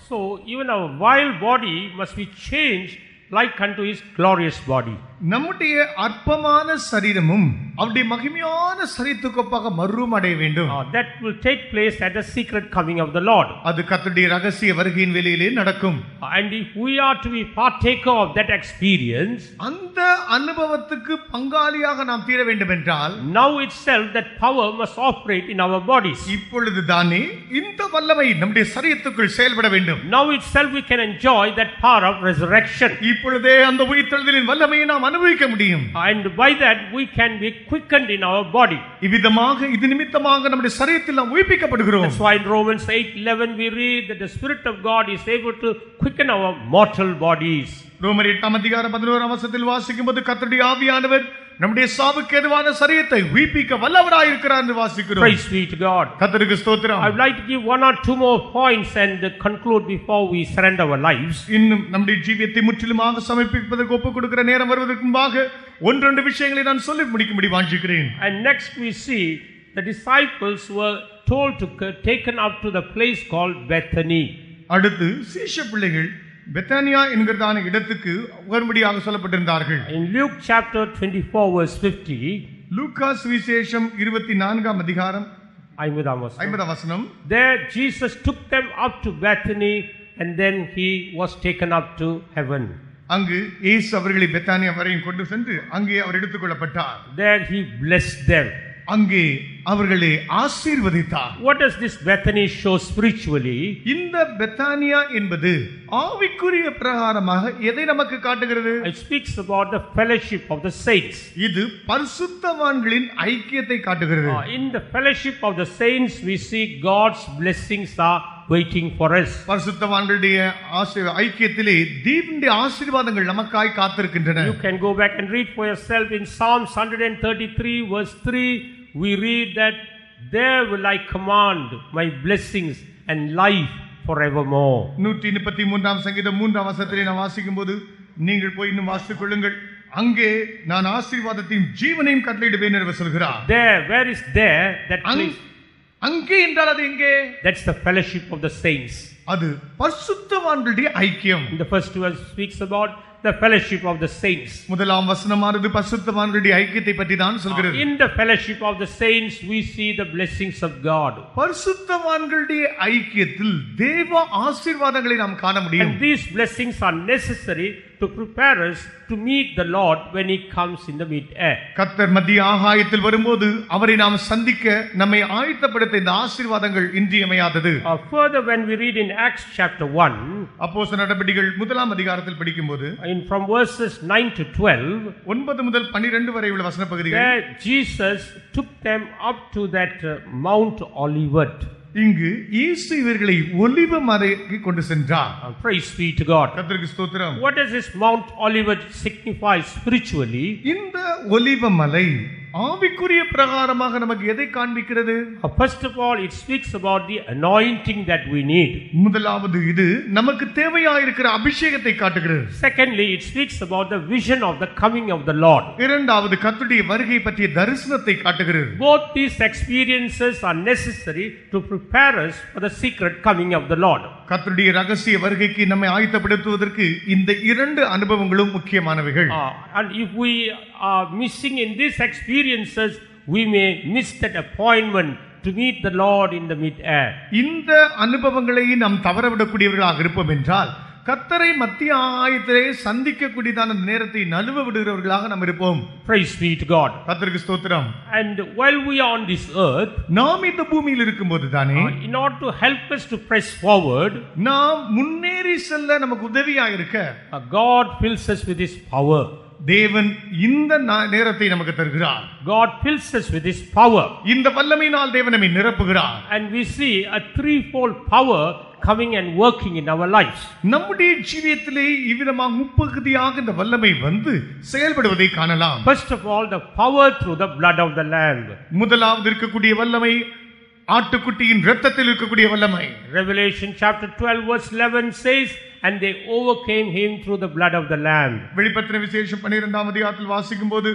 So even our vile body must be changed like unto his glorious body. நம்முடைய அற்பமான சரீரமும் அவருடைய மகிமையான சரீரத்துக்கு ஒப்பாக மறுரூபம் அடைய வேண்டும். That will take place at the secret coming of the Lord. அது கர்த்தருடைய ரகசிய வருகையின் வேளையிலே நடக்கும். And if we are to be partaker of that experience, அந்த அனுபவத்துக்கு பங்காளியாக நாம் தீர வேண்டும் என்றால், now itself that power must operate in our bodies. இப்பொழுது தானே இந்த வல்லமை நம்முடைய சரீரத்துக்குள் செயல்பட வேண்டும். Now itself we can enjoy that power of resurrection. இப்பொழுதே அந்த உயிர்த்தெழுதலின் வல்லமையை நாம் அனுபவிக்க முடியும். And by that we can be quickened in our body. இவ்விதமாக இது நிமித்தமாக நம்முடைய சரீரத்தில் நாம் உயிர்ப்பிக்கப்படுகிறோம். That's why in Romans 8:11 we read that the Spirit of God is able to quicken our mortal bodies. ரோமர் 8ஆம் அதிகாரம் 11ஆம் வசனத்தில் வாசிக்கும்போது கர்த்தருடைய ஆவியானவர் நம்முடைய சாவுக்கு ஏதுவான சரீரத்தை உயிர்ப்பிக்க வல்லவராய் இருக்கிறார் என்று வாசிக்கிறோம். Praise be to God. கர்த்தருக்கு ஸ்தோத்திரம். I would like to give one or two more points and conclude before we surrender our lives. இன்னும் நம்முடைய ஜீவியத்தை முற்றிலுமாக சமர்ப்பிப்பதற்கு ஒப்புக் கொடுக்கிற நேரம் வருவதற்கு முன்பாக ஒன்றெண்டு விஷயங்களை நான் சொல்லி முடிக்கும்படி வாஞ்சிக்கிறேன். And next we see the disciples were told to taken up to the place called Bethany. அடுத்து சீஷ பிள்ளைகள் பெத்தானியா என்கிறதான இடத்துக்கு வரும்படியாக சொல்லப்பட்டிருந்தார்கள். In Luke chapter 24 verse 50, லூக்கா சுவிசேஷம் 24ஆம் அதிகாரம் 50ஆம் வசனம், there Jesus took them up to Bethany and then he was taken up to heaven. அங்கு இயேசு அவர்களை பெத்தானியா வரையும் கொண்டு சென்று அங்கே அவர் எடுத்துக்கொள்ளப்பட்டார். There he blessed them. அங்கே அவர்களை ஆசீர்வதித்தார். What does this Bethany show spiritually? இந்த பெத்தானியா என்பது ஆவிக்குரிய பிரகாரமாக எதை நமக்கு காட்டுகிறது? It speaks about the fellowship of the saints. இது பரிசுத்தவான்களின் ஐக்கியத்தை காட்டுகிறது. In the fellowship of the saints we see God's blessings are waiting for us. பரிசுத்தவான்களுடைய ஐக்கியத்திலே தேவனுடைய ஆசீர்வாதங்கள் நமக்காய் காத்திருக்கின்றன. You can go back and read for yourself in Psalms 133 verse 3 we read that there will I command my blessings and life forevermore. 133ஆம் சங்கீதம் 3ஆம் வசனத்திலே நாம் வாசிக்கும்போது நீங்கள் போய் இன்னும் வாசித்துக் கொள்ளுங்கள், அங்கே நான் ஆசீர்வாதத்தையும் ஜீவனையும் கட்டளையிடுவேன் என்று சொல்கிறார். There, where is there that place? அங்கே என்றால் அது எங்கே? That's the fellowship of the saints. அது பரிசுத்தவான்களுடைய ஐக்கியம். The first verse speaks about the fellowship of the saints. முதலாம் வசனமானது பரிசுத்தவான்களுடைய ஐக்கியத்தை பற்றி தான் சொல்கிறது. In the fellowship of the saints we see the blessings of God. பரிசுத்தவான்களுடைய ஐக்கியத்தில் தேவ ஆசீர்வாதங்களை நாம் காண முடியும். And these blessings are necessary to prepare us to meet the Lord when he comes in the mid-air. கர்த்தர் மத்திய ஆகாயத்தில் வரும்போது அவரை நாம் சந்திக்க நம்மை ஆயத்தப்படுத்த இந்த ஆசீர்வாதங்கள் இன்றியமையாதது. Further when we read in Acts chapter 1, அப்போஸ்தலர் நடபடிகள் 1ஆம் அதிகாரத்தில் படிக்கும்போது from verses 9 to 12, 9 முதல் 12 வரை உள்ள வசன பகுதிகள், there Jesus took them up to that Mount Olivet. இங்கு இயேசு இவர்களை ஒலிவ மலைக்கு கொண்டு சென்றார். Praise be to God. கர்த்தருக்கு ஸ்தோத்திரம். What does this Mount Olivet signify spiritually? இந்த ஒலிவ மலை ஆவிக்குரிய பிரகாரமாக நமக்கு எதை காண்பிக்கிறது? First of all, it speaks about the anointing that we need. முதலாவது இது நமக்கு தேவையாயிருக்கிற அபிஷேகத்தை காட்டுகிறது. Secondly, it speaks about the vision of the coming of the Lord. இரண்டாவது கர்த்தருடைய வருகை பற்றிய தரிசனத்தை காட்டுகிறது. Both these experiences are necessary to prepare us for the secret coming of the Lord. கர்த்தருடைய ரகசிய வருகைக்கு நம்மை ஆயத்தப்படுத்துவதற்கு இந்த இரண்டு அனுபவங்களும் முக்கியமானவைகள். And if we are missing in these experiences, we may miss that appointment to meet the Lord in the mid-air. இந்த அனுபவங்களை நாம் தவறவிடக்கூடியவர்களாக இருப்போம் என்றால் கர்த்தரை மத்திய ஆயத்திலே சந்திக்கக்கூடியதான நேரத்தை நழுவ விடுகிறவர்களாக நாம் இருப்போம். Praise be to God. கர்த்தருக்கு ஸ்தோத்திரம். And while we are on this earth, நாம் இந்த பூமியில் இருக்கும்போது தானே in order to help us to press forward, நாம் முன்னேறி செல்ல நமக்கு உதவியாக இருக்க God fills us with His power. தேவன் இந்த நேரத்தை நமக்கு தருகிறார். God fills us with His power. இந்த வல்லமையினால் தேவன் நம்மை நிரப்புகிறார். And we see a threefold power coming and working in our lives. நம்முடைய ஜீவியத்திலே இவ்விதமாக முப்பகுதியாக இந்த வல்லமை வந்து செயல்படுவதை காணலாம். First of all, the power through the blood of the Lamb. முதலாவது இருக்கக்கூடிய வல்லமை ஆட்டுக்குட்டியின் இரத்தத்தில் இருக்கக்கூடிய வல்லமை. Revelation chapter 12 verse 11 says, and they overcame him through the blood of the Lamb. வெளிப்படுத்தின விசேஷம் 12ஆம் அதிகாரத்தில் வாசிக்கும்போது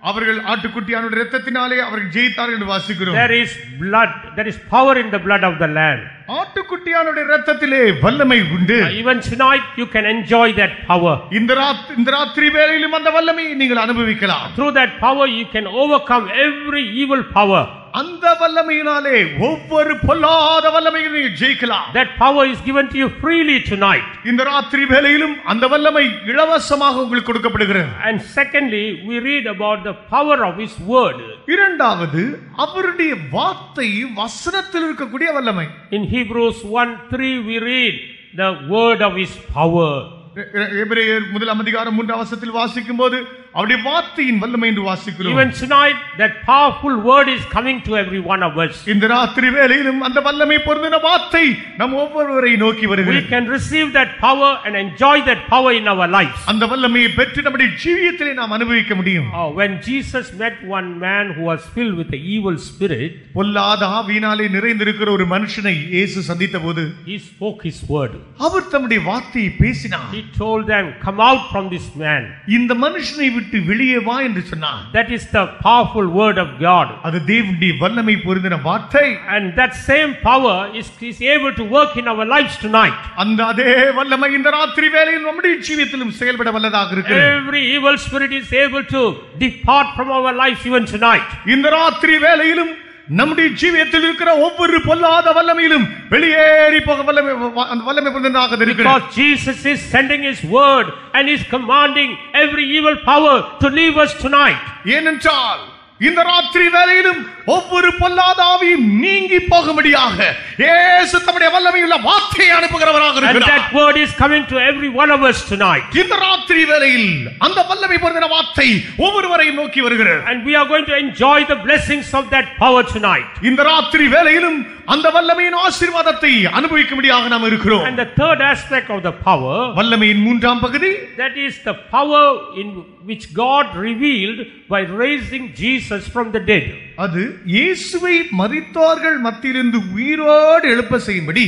அவர்கள் ஆட்டுக்குட்டியானுடைய இரத்தத்தினாலே அவர்கள் ஜெயித்தார்கள் என்று வாசிக்கிறோம். There is blood, there is power in the blood of the Lamb. ஆட்டுக்குட்டியானுடைய இரத்தத்திலே வல்லமை உண்டு. Even tonight you can enjoy that power. இந்த ராத்திரி வேளையிலும் அந்த வல்லமையை நீங்கள் அனுபவிக்கலாம். Through that power you can overcome every evil power. அந்த வல்லமையினாலே ஒவ்வொரு பொல்லாத வல்லமையை நீங்கள் ஜெயிக்கலாம். That power is given to you freely tonight. இந்த ராத்திரி வேளையிலும் அந்த வல்லமை இலவசமாக உங்களுக்கு கொடுக்கப்படுகிறது. And secondly, we read about the power of His word. இரண்டாவது அவருடைய வார்த்தை வசனத்தில் இருக்கக்கூடிய வல்லமை. In Hebrews 1:3 we read the word of His power. எபிரேயர் 1ஆம் அதிகாரம் 3ஆம் வசனத்தில் வாசிக்கும்போது அவருடைய வார்த்தையின் வல்லமை என்று வாசிக்கிறோம். Even tonight that powerful word is coming to every one of us. இந்த ராத்திரி வேளையிலும் அந்த வல்லமை பொருந்தின வார்த்தை நம் ஒவ்வொருவரை நோக்கி வருகிறது. We can receive that power and enjoy that power in our lives. அந்த வல்லமையை பெற்று நம்முடைய ஜீவியத்திலே நாம் அனுபவிக்க முடியும். When Jesus met one man who was filled with the evil spirit, பொல்லாத ஆவியினாலே நிறைந்திருக்கிற ஒரு மனுஷனை இயேசு சந்தித்தபோது He spoke His word. அவர் தம்முடைய வார்த்தையை பேசினார். He told them, come out from this man. இந்த மனுஷனை விட்டு வெளியே வா என்று சொன்னார். That is the powerful word of God. அது தேவனுடைய வல்லமை பொருந்தின வார்த்தை. And that same power is able to work in our lives tonight. அந்த அதே வல்லமை இந்த ராத்திரி வேளையில் நம்முடைய ஜீவியத்திலும் செயல்பட வல்லதாக இருக்கிறது. Every evil spirit is able to depart from our lives even tonight. இந்த ராத்திரி வேளையிலும் நம்முடைய ஜீவியத்தில் இருக்கிற ஒவ்வொரு பொல்லாத வல்லமையிலும் வெளியேறி போக வல்லமை பொருந்தினதாக இருக்கிறது. Because Jesus is sending His word and is commanding every evil power to leave us tonight. ஏனென்றால் இந்த ராத்திரி வேளையிலும் ஒவ்வொரு பொல்லாத ஆவியும் நீங்கி போகும்படியாக இயேசு தம்முடைய வல்லமையுள்ள வார்த்தையை அனுப்புகிறவராக இருக்கிறார். And that word is coming to every one of us tonight. இந்த ராத்திரி வேளையில் அந்த வல்லமை பொருந்தின வார்த்தை ஒவ்வொருவரையும் நோக்கி வருகிறது. And we are going to enjoy the blessings of that power tonight. இந்த ராத்திரி வேளையிலும் அந்த வல்லமையின் ஆசீர்வாதத்தை அனுபவிக்கும்படியாக நாம் இருக்கிறோம். And the third aspect of the power, வல்லமையின் மூன்றாம் பகுதி, that is the power in which God revealed by raising Jesus from the dead. அது இயேசுவை மரித்தோர்கள் மத்தியிலிருந்து உயிரோடு எழுப்ப செய்யும்படி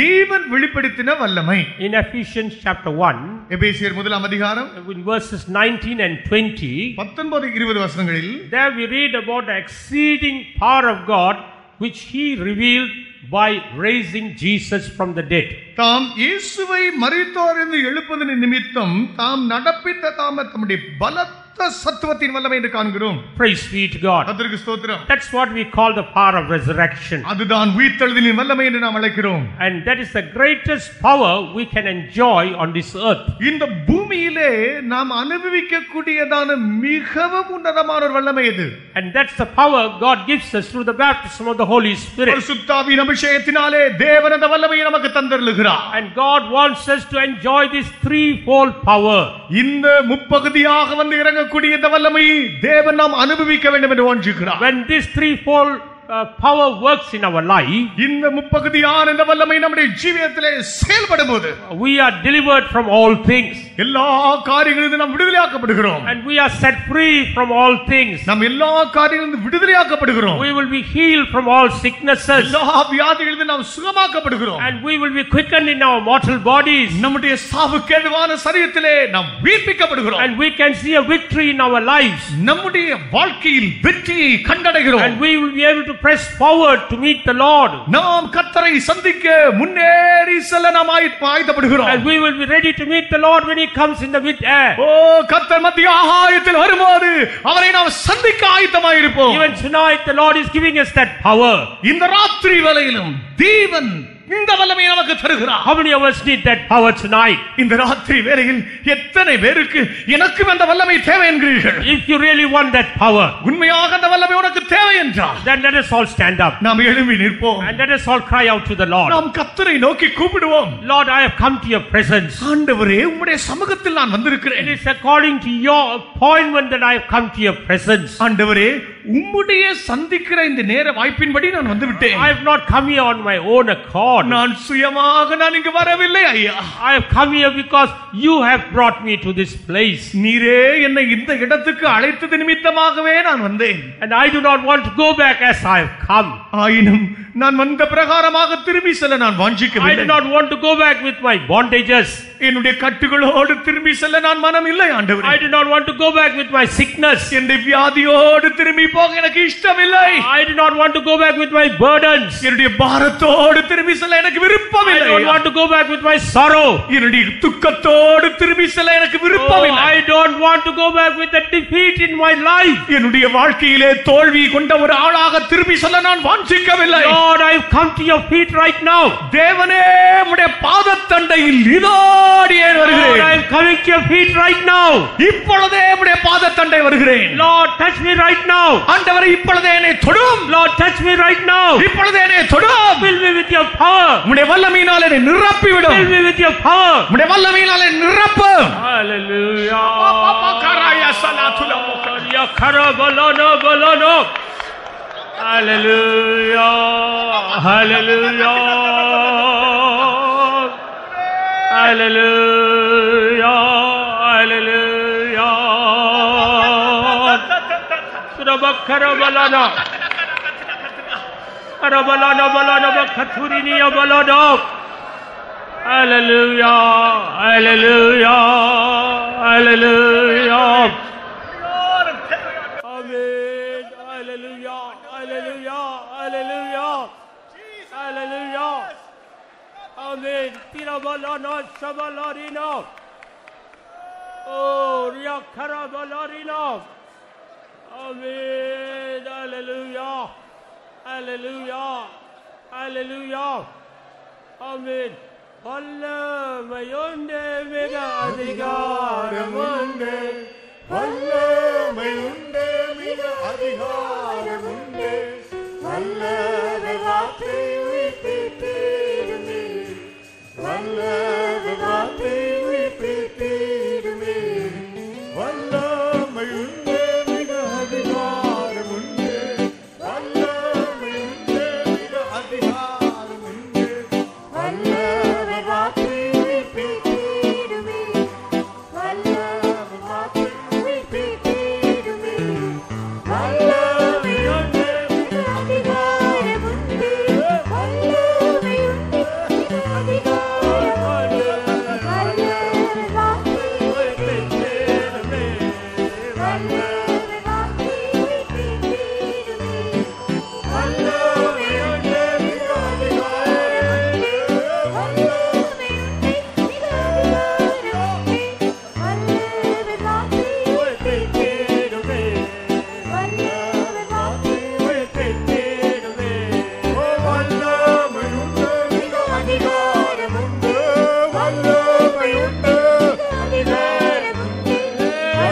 தேவன் வெளிப்படுத்தின வல்லமை. In Ephesians chapter 1, எபேசியர் 1ஆம் அதிகாரம் in verses 19 and 20, 19-20 வசனங்களில் there we read about the exceeding power of God which He revealed by raising Jesus from the dead. தாம் இயேசுவை மரித்தோரிலிருந்து எழுப்பதன் நிமித்தம் தாம் நடப்பித்த தம்முடைய பலத்த சத்துவத்தின் வல்லமை என்று காண்கிறோம். Praise be to God. கர்த்தருக்கு ஸ்தோத்திரம். That's what we call the power of resurrection. அதுதான் உயிர்த்தெழுதலின் வல்லமை என்று நாம் அழைக்கிறோம். And that is the greatest power we can enjoy on this earth. இந்த பூமியிலே நாம் அனுபவிக்கக்கூடியதான மிகவும் உன்னதமான ஒரு வல்லமை இது. And that's the power God gives us through the baptism of the Holy Spirit. பரிசுத்த ஆவியின் அபிஷேகத்தினாலே தேவன் அந்த வல்லமையை நமக்கு தந்தருளுகிறார். And God wants us to enjoy this threefold power. இந்த முப்பகுதியாக வந்து இறங்கக்கூடிய இந்த வல்லமையை தேவன் நாம் அனுபவிக்க வேண்டும் என்று வாஞ்சிக்கிறார். When this threefold power works in our life, இந்த முப்பகுதியான இந்த வல்லமை நம்முடைய ஜீவியத்திலே செயல்படும்போது we are delivered from all things. எல்லா காரியங்களிலிருந்து நாம் விடுதலையாக்கப்படுகிறோம். And we are set free from all things. நாம் எல்லா காரியங்களிலிருந்து விடுதலையாக்கப்படுகிறோம். We will be healed from all sicknesses. எல்லா வியாதிகளிலிருந்து நாம் சுகமாக்கப்படுகிறோம். And we will be quickened in our mortal bodies. நம்முடைய சாவுக்கேதுவான சரீரத்திலே நாம் உயிர்ப்பிக்கப்படுகிறோம். And we can see a victory in our lives. நம்முடைய வாழ்க்கையில் வெற்றியை கண்டடைகிறோம். And we will be able to to press forward to meet the Lord. நாம் கர்த்தரை சந்திக்க முன்னேறி செல்ல நாம் ஆயத்தப்படுகிறோம். And we will be ready to meet the Lord when he comes in the mid-air. ஓ கர்த்தர் மத்திய ஆகாயத்தில் வரும்போது அவரை நாம் சந்திக்க ஆயத்தமாய் இருப்போம். Even tonight the Lord is giving us that power. இந்த ராத்திரி வேளையிலும் தேவன் இந்த வல்லமையை நமக்கு தருகிறார். How many of us need that power tonight? இந்த ராத்திரி வேளையில் எத்தனை பேருக்கு எனக்கும் அந்த வல்லமை தேவை என்கிறீர்கள்? If you really want that power, உண்மையாக அந்த வல்லமை உனக்கு தேவை என்றால் then let us all stand up. நாம் எழும்பி நிற்போம். And let us all cry out to the Lord. நாம் கர்த்தரை நோக்கி கூப்பிடுவோம். Lord, I have come to your presence. ஆண்டவரே உம்முடைய சமூகத்தில் நான் வந்திருக்கிறேன். It is according to your appointment that I have come to your presence. ஆண்டவரே உம்முடைய சந்திக்கிற இந்த நேர வாய்ப்பின்படி நான் வந்து விட்டேன். I have not come here on my own accord. நான் சுயமாக நான் இங்கு வரவில்லை ஐயா. I have come here because you have brought me to this place. நீரே என்னை இந்த இடத்துக்கு அழைத்தது நிமித்தமாகவே நான் வந்தேன். And I do not want to go back as I have come. ஆயினும் நான் வந்த பிரகாரமாக திரும்பி செல்ல நான் வாஞ்சிக்கவில்லை. I do not want to go back with my bondages. என்னுடைய கட்டுகளோடு திரும்பி செல்ல நான் மனம் இல்லை ஆண்டவரே. I do not want to go back with my sickness. என்னுடைய வியாதியோடு திரும்பி போக எனக்கு இஷ்டமில்லை. I do not want to go back with my burdens. என்னுடைய பாரத்தோடு திரும்பி செல்ல எனக்கு விருப்பமில்லை. I don't want to go back with my sorrow. என்னுடைய துக்கத்தோடு திரும்பி செல்ல எனக்கு விருப்பமில்லை. I don't want to go back with the defeat in my life. என்னுடைய வாழ்க்கையிலே தோல்வி கொண்ட ஒரு ஆளாக திரும்பி செல்ல நான் வாஞ்சிக்கவில்லை. Lord, I have come to your feet right now. தேவனே உம்முடைய பாதத்தண்டையில் இதோடியே வருகிறேன். Lord, I am coming to your feet right now. இப்பொழுதே உம்முடைய பாதத்தண்டை வருகிறேன். Lord, touch me right now. ஆண்டவரே இப்பொழுதே என்னை தொடும். Lord, touch me right now. இப்பொழுதே என்னை தொடும். Fill me with your power. உம்முடைய வல்லமையினால் என்னை நிரப்பி விடும். Fill me with your power. உம்முடைய வல்லமையினால் என்னை நிரப்பும். Hallelujah. கராயா சலாத்துல Ya karabalana balana. Hallelujah. Hallelujah. Hallelujah. Hallelujah. Surabakarabalana. Karabalana balana bakaturiya balana. Hallelujah. Hallelujah. Hallelujah. Amen. Hallelujah. Hallelujah. Hallelujah. Hallelujah. Amen. Tirabalana shabalarina. Oh, riakarabalarina. Amen. Hallelujah. Hallelujah. Hallelujah. Amen. வல்லமையுண்டே மிக அதிகாரமுண்டே வல்லமையுண்டே மிக அதிகாரமுண்டே வல்லவர் வார்த்தை உயிர்ப்பித்திடுமே வல்லவர் வார்த்தை உயிர்ப்பித்திடுமே வல்லமையுண்டே மிக அதிகாரமுண்டே வல்லமையுண்டே மிக அதிகாரமுண்டே வல்லவர் வார்த்தை உயிர்ப்பித்திடுமே வல்லவர் வார்த்தை உயிர்ப்பித்திடுமே வல்லமையுண்டே மிக அதிகாரமுண்டே வல்லமையுண்டே மிக அதிகாரமுண்டே வல்லவர் வார்த்தை உயிர்ப்பித்திடுமே வல்லவர் வார்த்தை உயிர்ப்பித்திடுமே வல்லமையுண்டே மிக அதிகாரமுண்டே வல்லமையுண்டே மிக அதிகாரமுண்டே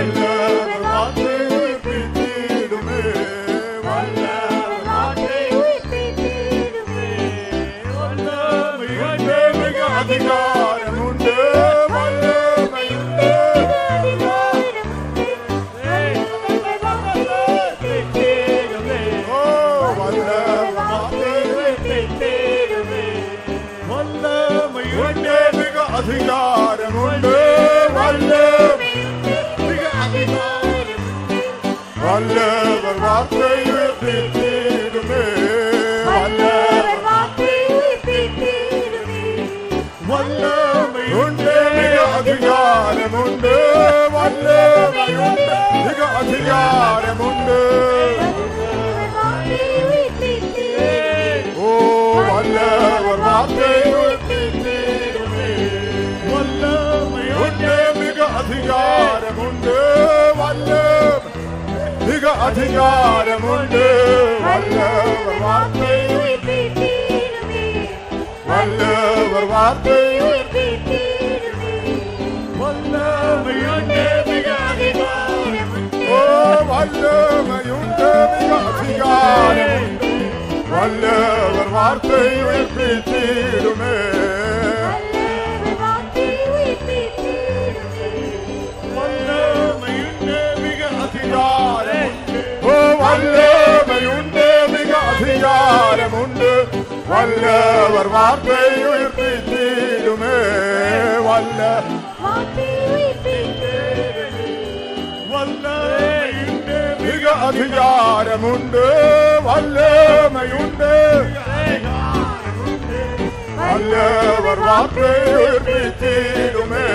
வல்லவர் வார்த்தை உயிர்ப்பித்திடுமே வல்லவர் வார்த்தை உயிர்ப்பித்திடுமே வல்லமையுண்டே மிக அதிகாரமுண்டே வல்லமையுண்டே அதிகாரமுண்டே வல்லவர் வார்த்தை உயிர்ப்பித்திடுமே வல்லவர் வார்த்தை உயிர்ப்பித்திடுமே வல்லமையுண்டே மிக அதிகாரமுண்டே வல்லமையுண்டே மிக அதிகாரமுண்டே வல்லவர் வார்த்தை உயிர்ப்பித்திடுமே வல்லவர் வார்த்தை உயிர்ப்பித்திடுமே வல்லமையுண்டே மிக அதிகாரமுண்டே வல்லமையுண்டே மிக அதிகாரமுண்டே வல்லவர் வார்த்தை உயிர்ப்பித்திடுமே அதிகாரமுண்டு வல்லவர் வார்த்தை உயிர்ப்பித்திடுமே வல்லவர் வார்த்தை உயிர்ப்பித்திடுமே வல்லமையுண்டு மிக அதிகாரமுண்டு ஓ வல்லமையுண்டு மிக அதிகாரமுண்டு வல்லவர் வார்த்தை உயிர்ப்பித்திடுமே வல்லமையுண்டு மிக அதிகாரமுண்டு வல்லவர் வார்த்தை உயிர்ப்பித்திடுமே வல்லமையுண்டு மிக அதிகாரமுண்டு வல்லமையுண்டு வல்லவர் வார்த்தை உயிர்ப்பித்திடுமே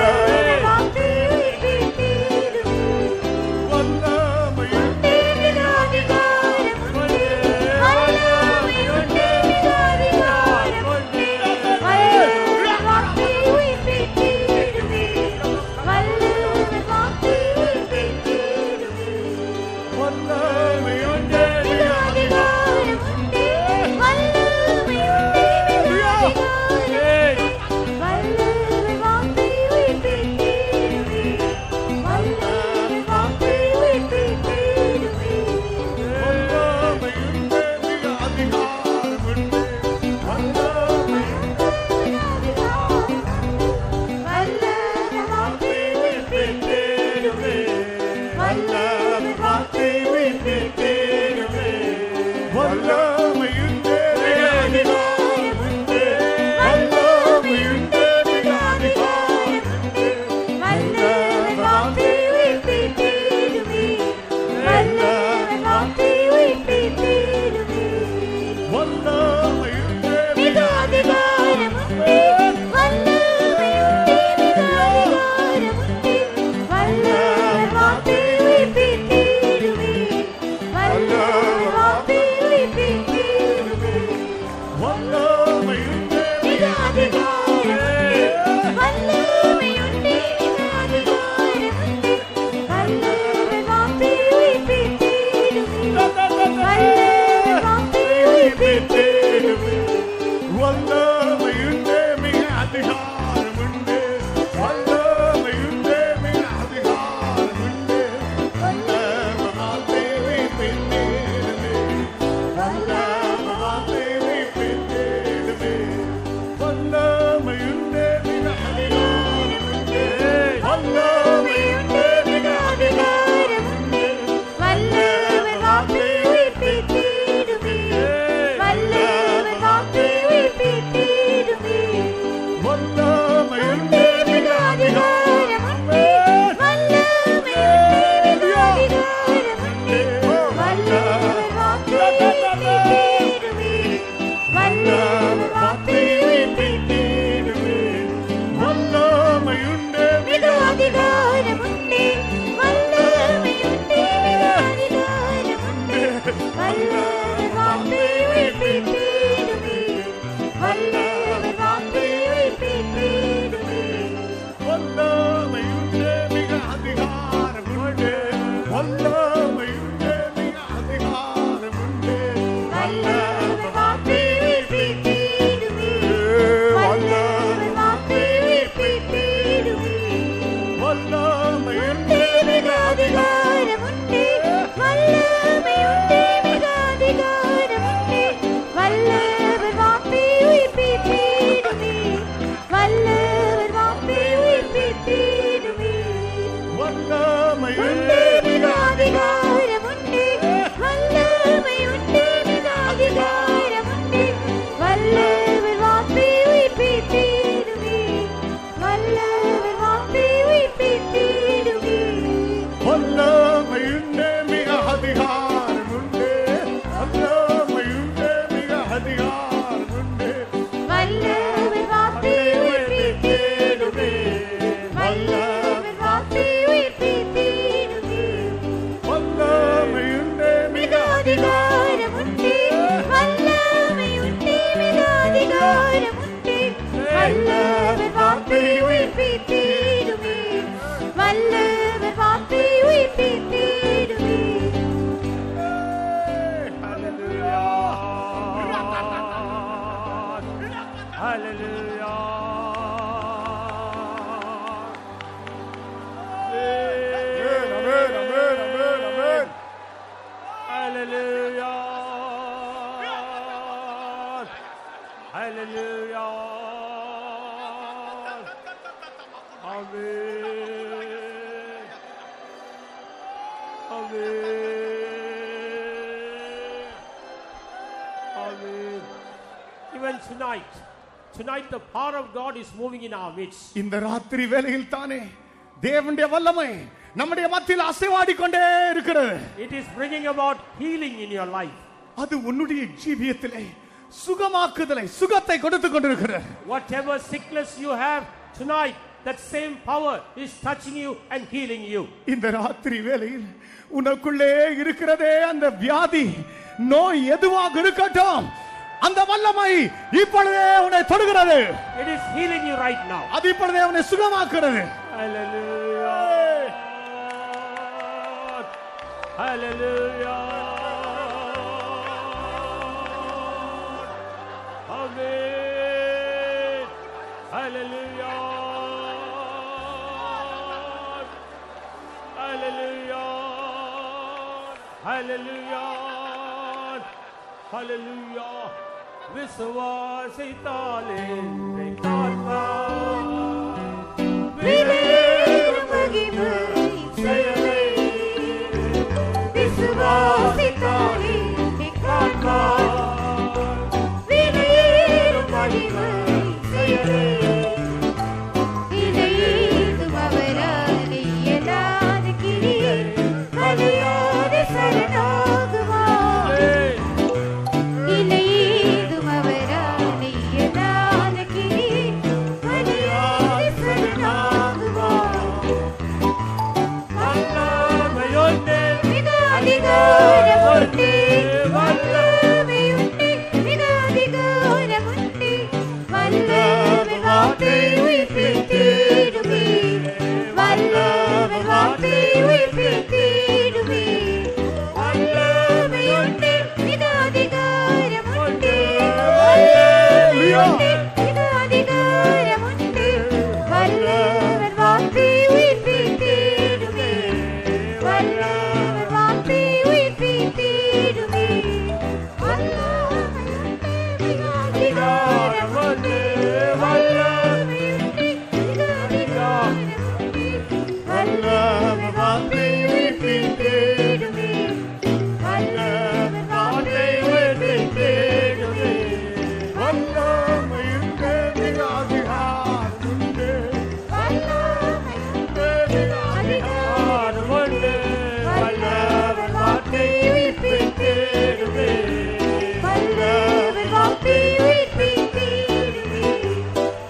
வல்லவர் வார்த்தை உயிர்ப்பித்திடுமே Amen. Even tonight the power of God is moving in our midst. இந்த ராத்திரி வேளையில் தானே தேவனுடைய வல்லமை நம்முடைய மத்தியில் அசைவாடிக்கொண்டே இருக்கிறது. It is bringing about healing in your life. அது உன்னுடைய ஜீவியத்திலே சுகமாக்குதலை சுகத்தை கொடுத்து கொண்டிருக்கிறது. Whatever sickness you have tonight, that same power is touching you and healing you. இந்த ராத்திரி வேளையில் உனக்குள்ளே இருக்கிறதே அந்த வியாதி நோய் எதுவாக இருக்கட்டும், அந்த வல்லமை இப்பொழுதே உன்னை தொடுகிறது. It is healing you right now. அது இப்பொழுதே உன்னை சுகமாக்குகிறது. Hallelujah. Hallelujah. Amen. Hallelujah. Hallelujah. Hallelujah. Hallelujah. விசுவாசித்தாலே காண்பார். விவேகம் மகிமை செயலை விசுவாசித்தாலே காண்பார். விவேகம் மகிமை செயலை இணையேதும் அவராலே இயலாத கிரியை அழியாத சரணாகுவார். இணையேதும் அவராலே இயலாத கிரியை அழியாத சரணாகுவார். வல்லமையுண்டு, மிக அதிகாரமுண்டு, வல்லமையுண்டு, மிக அதிகாரமுண்டு, வல்லமை வார்த்தை உயிர்ப்பித்திடுமே, வல்லமை வார்த்தை உயிர்ப்பித்திடுமே, வல்லமையுண்டு, மிக அதிகாரமுண்டு, வல்லமையுண்டு, மிக அதிகாரமுண்டு, வல்லமை வார்த்தை உயிர்ப்பித்திடுமே, வல்லமை வார்த்தை உயிர்ப்பித்திடுமே, வல்லமையுண்டு, மிக அதிகாரமுண்டு, வல்லமையுண்டு, மிக அதிகாரமுண்டு, வல்லமை வார்த்தை உயிர்ப்பித்திடுமே, வல்லமை வார்த்தை உயிர்ப்பித்திடுமே, வல்லமையுண்டு, மிக அதிகாரமுண்டு. வல்லமையுண்டு, மிக அதிகாரமுண்டு, வல்லமை வார்த்தை உயிர்ப்பித்திடுமே, வல்லமை வார்த்தை உயிர்ப்பித்திடுமே,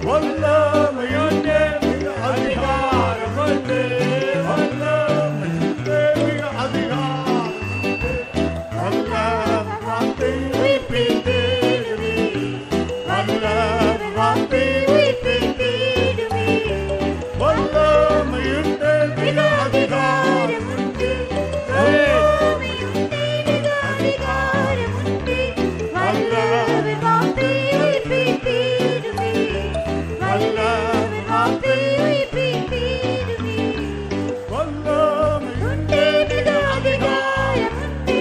வல்லமையுண்டு, மிக அதிகாரமுண்டு. வல்லமையுண்டு, மிக அதிகாரமுண்டு. வல்லமை வார்த்தை உயிர்ப்பித்திடுமே, வல்லமை வார்த்தை உயிர்ப்பித்திடுமே, வல்லமையுண்டு, மிக அதிகாரமுண்டு. வல்லமையுண்டு, மிக அதிகாரமுண்டு, வல்லமை வார்த்தை உயிர்ப்பித்திடுமே, வல்லமை வார்த்தை உயிர்ப்பித்திடுமே, வல்லமையுண்டு, உண்டு, மிக அதிகாரமுண்டு,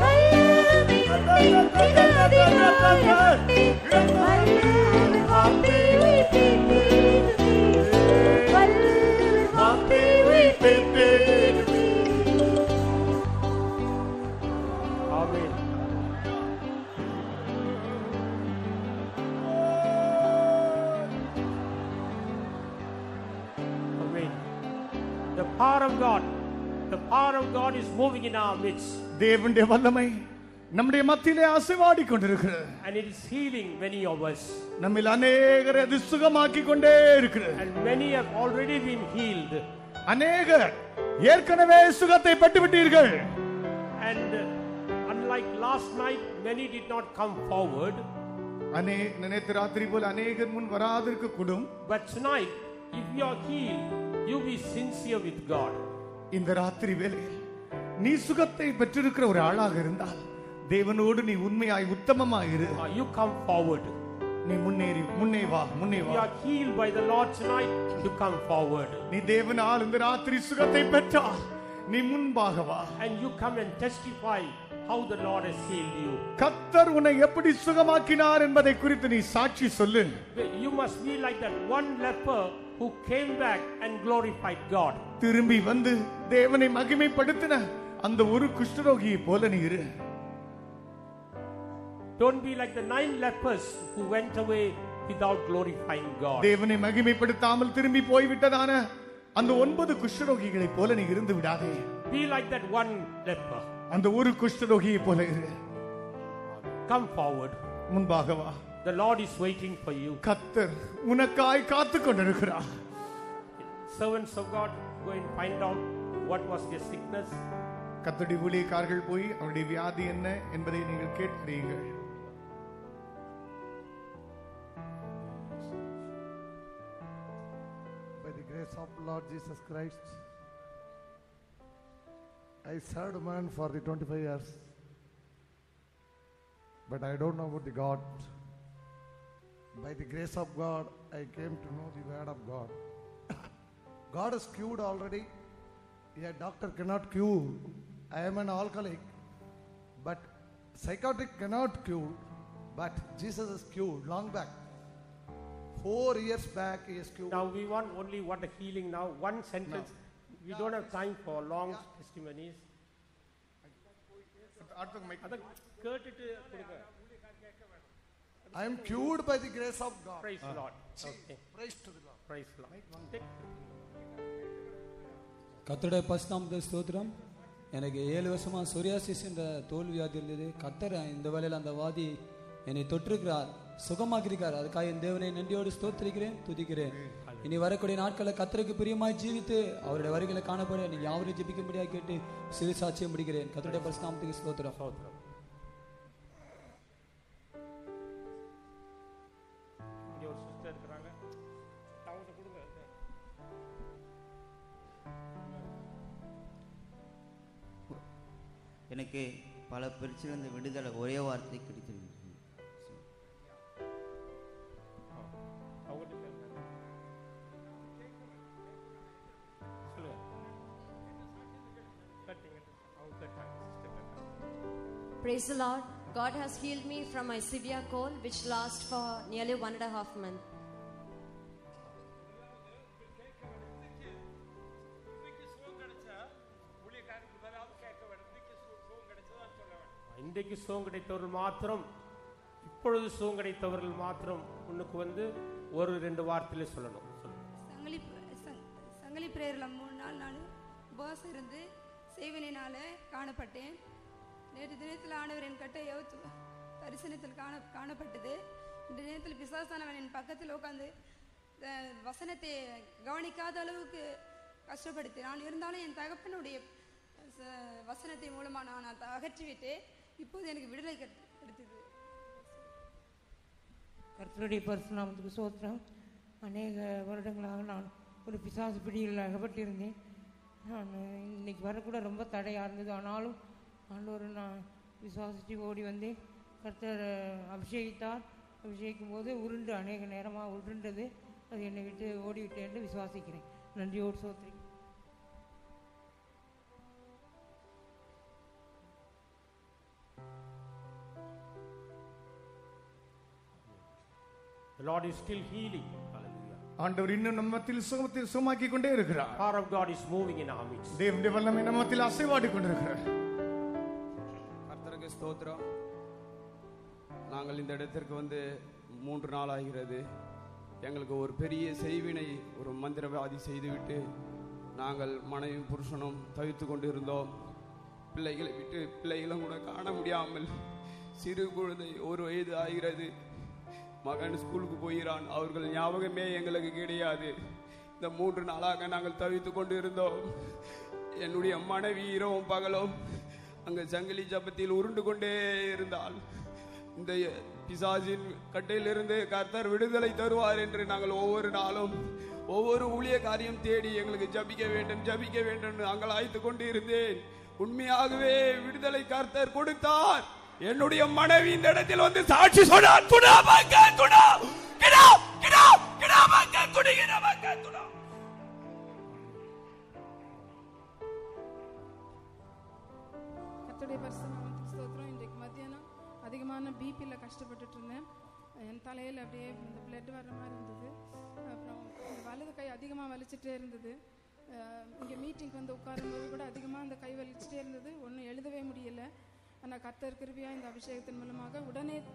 வல்லமையுண்டு, மிக அதிகாரமுண்டு, வல்லமை வார்த்தை உயிர்ப்பித்திடுமே, வல்லமை வார்த்தை உயிர்ப்பித்திடுமே. Amen. Amen. The power of God is moving in our midst, தேவனுடைய வல்லமை நம்முடைய மத்தியிலே அசைவாடி கொண்டிருக்கிறது. and it is healing many of us, நம்மில் அநேகரை அது சுகமாக்கி கொண்டே இருக்கிறது. and many have already been healed. அநேகர் ஏற்கனவே சுகத்தை பெற்றுவிட்டீர்கள். And unlike last night, many did not come forward. நேற்று ராத்திரி போல அநேகர் முன் வராதிருக்க கூடும். But tonight, if you are healed, you be sincere with God. இந்த ராத்திரி வேளையில் நீ சுகத்தை பெற்றிருக்கிற ஒரு ஆளாக இருந்தால் தேவனோடு நீ உண்மையாய் உத்தமமாய் இரு. You come forward. நீ முன்னே வா. If you are healed by the Lord tonight, you come forward. நீ தேவனால் இந்த ராத்திரி சுகத்தை பெற்றால் நீ முன்பாக வா. And you come and testify how the Lord has healed you. கர்த்தர் உன்னை எப்படி சுகமாக்கினார் என்பதை குறித்து நீ சாட்சி சொல்லு. You must be like that one leper who came back and glorified God. திரும்பி வந்து தேவனை மகிமைப்படுத்தின அந்த ஒரு குஷ்டரோகியை போல நீ இரு. Don't be like the 9 lepers who went away without glorifying God. தேவனை மகிமைப்படுத்தாமல் திரும்பி போய்விட்டதான அந்த 9 குஷ்டரோகிகளை போல நீ இருந்து விடாதே. Be like that one leper. அந்த ஒரு குஷ்டரோகியை போல இரு. Come forward. முன்பாக வா. The Lord is waiting for you. கர்த்தர் உனக்காய் காத்துக் கொண்டிருக்கிறார். Servants of God, go and find out what was their sickness. கர்த்தருடைய ஊழியக்காரர்கள் போய் அவருடைய வியாதி என்ன என்பதை நீங்கள் கேட்டறியுங்கள். By the grace of Lord Jesus Christ, I served man for the 25 years, but I don't know about the God. By the grace of God, I came to know the word of God. God is cured already. A doctor cannot cure. I am an alcoholic, but psychotic cannot cure. But Jesus is cured long back. 4 years back, he is cured. Now we want only what a healing now. One sentence. We don't have time for long testimonies. I am cured by the grace of God. Praise the Lord. Okay. Praise to the Lord. Praise the Lord. கர்த்தருடைய பரிசுத்த ஸ்தோத்திரம். எனக்கு 7 வருஷமா psoriasis என்ற தோல் வியாதி இருந்தது. கர்த்தர் இந்த வேளையில் அந்த வாதி என்னை தொற்றிருக்கிறார், சுகமாக்கியிருக்கார். அதுக்காக என் தேவனை நன்றியோடு ஸ்தோத்திரிக்கிறேன், துதிக்கிறேன். இனி வரக்கூடிய நாட்களில் கர்த்தருக்கு பிரியமாய் ஜீவித்து அவருடைய வருகைகளை காணப்பட நீங்க யாவரையும் ஜெபிக்கும்படியாக கேட்டு சிறு சாட்சியம் முடிக்கிறேன். கர்த்தருடைய பரிசுத்தத்துக்கு ஸ்தோத்திரம். இங்க ஒரு சிஸ்டர் இருக்காங்க. அவங்க கொடுங்க. எனக்கு பல பிரச்சனை விடுதலை ஒரே வார்த்தை கிடைத்தது. Praise the Lord. God has healed me from my severe cold which lasts for nearly 1.5 months. இன்றைக்கு சுகம் கிடைத்தவர்கள் மாத்திரம், இப்பொழுது சுகம் கிடைத்தவர்கள் மாத்திரம் உனக்கு வந்து 1-2 வார்த்தையில சொல்லணும். சங்கிலி பிரேயர்ல 3 நாள் உபவாசம் இருந்து சேவனையினால காணப்பட்டேன். நேற்று தினத்தில் ஆண்டவர் என் கட்டை தரிசனத்தில் காணப்பட்டது. இந்த நேரத்தில் பிசாசானவன் என் பக்கத்தில் உட்காந்து வசனத்தை கவனிக்காத அளவுக்கு கஷ்டப்படுத்தினான். இருந்தாலும் என் தகப்பனுடைய வசனத்தை மூலமாக நான் அகற்றிவிட்டு இப்போது எனக்கு விடுதலை கிடைத்தது. கர்த்தருடைய பரிசுநாமத்துக்கு ஸ்தோத்திரம். அநேக வருடங்களாக நான் ஒரு பிசாசு பிடியில் அகப்பட்டிருந்தேன். நான் இன்னைக்கு வரக்கூட ரொம்ப தடையாக இருந்தது. ஆனாலும் ஆண்டவர் நான் விசுவாசித்து ஓடி வந்தேன். கர்த்தர் அபிஷேகித்தார். அபிஷேகிக்கும் போது உருண்டு அநேக நேரமாக உருண்டது. அது என்னை விட்டு ஓடிவிட்டேன் என்று விசுவாசிக்கிறேன். நன்றியோடு சோத்திரி. The Lord is still healing. Hallelujah. ஆண்டவர் இன்னும் நம்மத்தில் சுகமாக்கி கொண்டே இருக்கிறார். Power of God is moving in our midst. தேவனுடைய வல்லமை நம்மத்தில் அசைவாடி கொண்டிருக்கிறார். கர்த்தருக்கு ஸ்தோத்திரம். நாங்கள் இந்த இடத்திற்கு வந்து 3 நாள் ஆகிறது. எங்களுக்கு ஒரு பெரிய செய்வினை ஒரு மந்திரவாதி செய்துவிட்டு நாங்கள் மனைவி புருஷனும் தவித்து கொண்டு இருந்தோம். பிள்ளைகளை விட்டு பிள்ளைகளும் கூட காண முடியாமல் சிறு குழந்தை 1 வயது ஆகிறது. மகன் ஸ்கூலுக்கு போகிறான். அவர்கள் ஞாபகமே எங்களுக்கு கிடையாது. இந்த 3 நாளாக நாங்கள் தவித்து கொண்டு இருந்தோம். என்னுடைய மனைவி இரவும் பகலும் அங்கே சங்கிலி ஜபத்தில் உருண்டு கொண்டே இருந்தால் இந்த பிசாசின் கட்டையிலிருந்து கர்த்தர் விடுதலை தருவார் என்று நாங்கள் ஒவ்வொரு நாளும் ஒவ்வொரு ஊழிய காரியம் தேடி எங்களுக்கு ஜபிக்க வேண்டும் நாங்கள் ஆய்த்து கொண்டு இருந்தேன். உண்மையாகவே விடுதலை கர்த்தர் கொடுத்தார். என்னுடைய மனைவி இந்த இடத்தில் வந்து சாட்சி சொன்னார். கர்த்தருடைய பரிசுத்தநாமத்துக்கு ஸ்தோத்திரம். இன்றைக்கு மத்தியானம் அதிகமான பிபியில் கஷ்டப்பட்டுட்டு இருந்தேன். என் தலையில் அப்படியே இந்த பிளட் வர்ற மாதிரி இருந்தது. அப்புறம் வலது கை அதிகமாக வலிச்சுட்டே இருந்தது. இங்கே மீட்டிங் வந்து உட்காரும்போது கூட அதிகமாக அந்த கை வலிச்சுட்டே இருந்தது, ஒன்றும் எழுதவே முடியல. ஆனால் கர்த்தர் கிருபையாக இந்த அபிஷேகத்தின் மூலமாக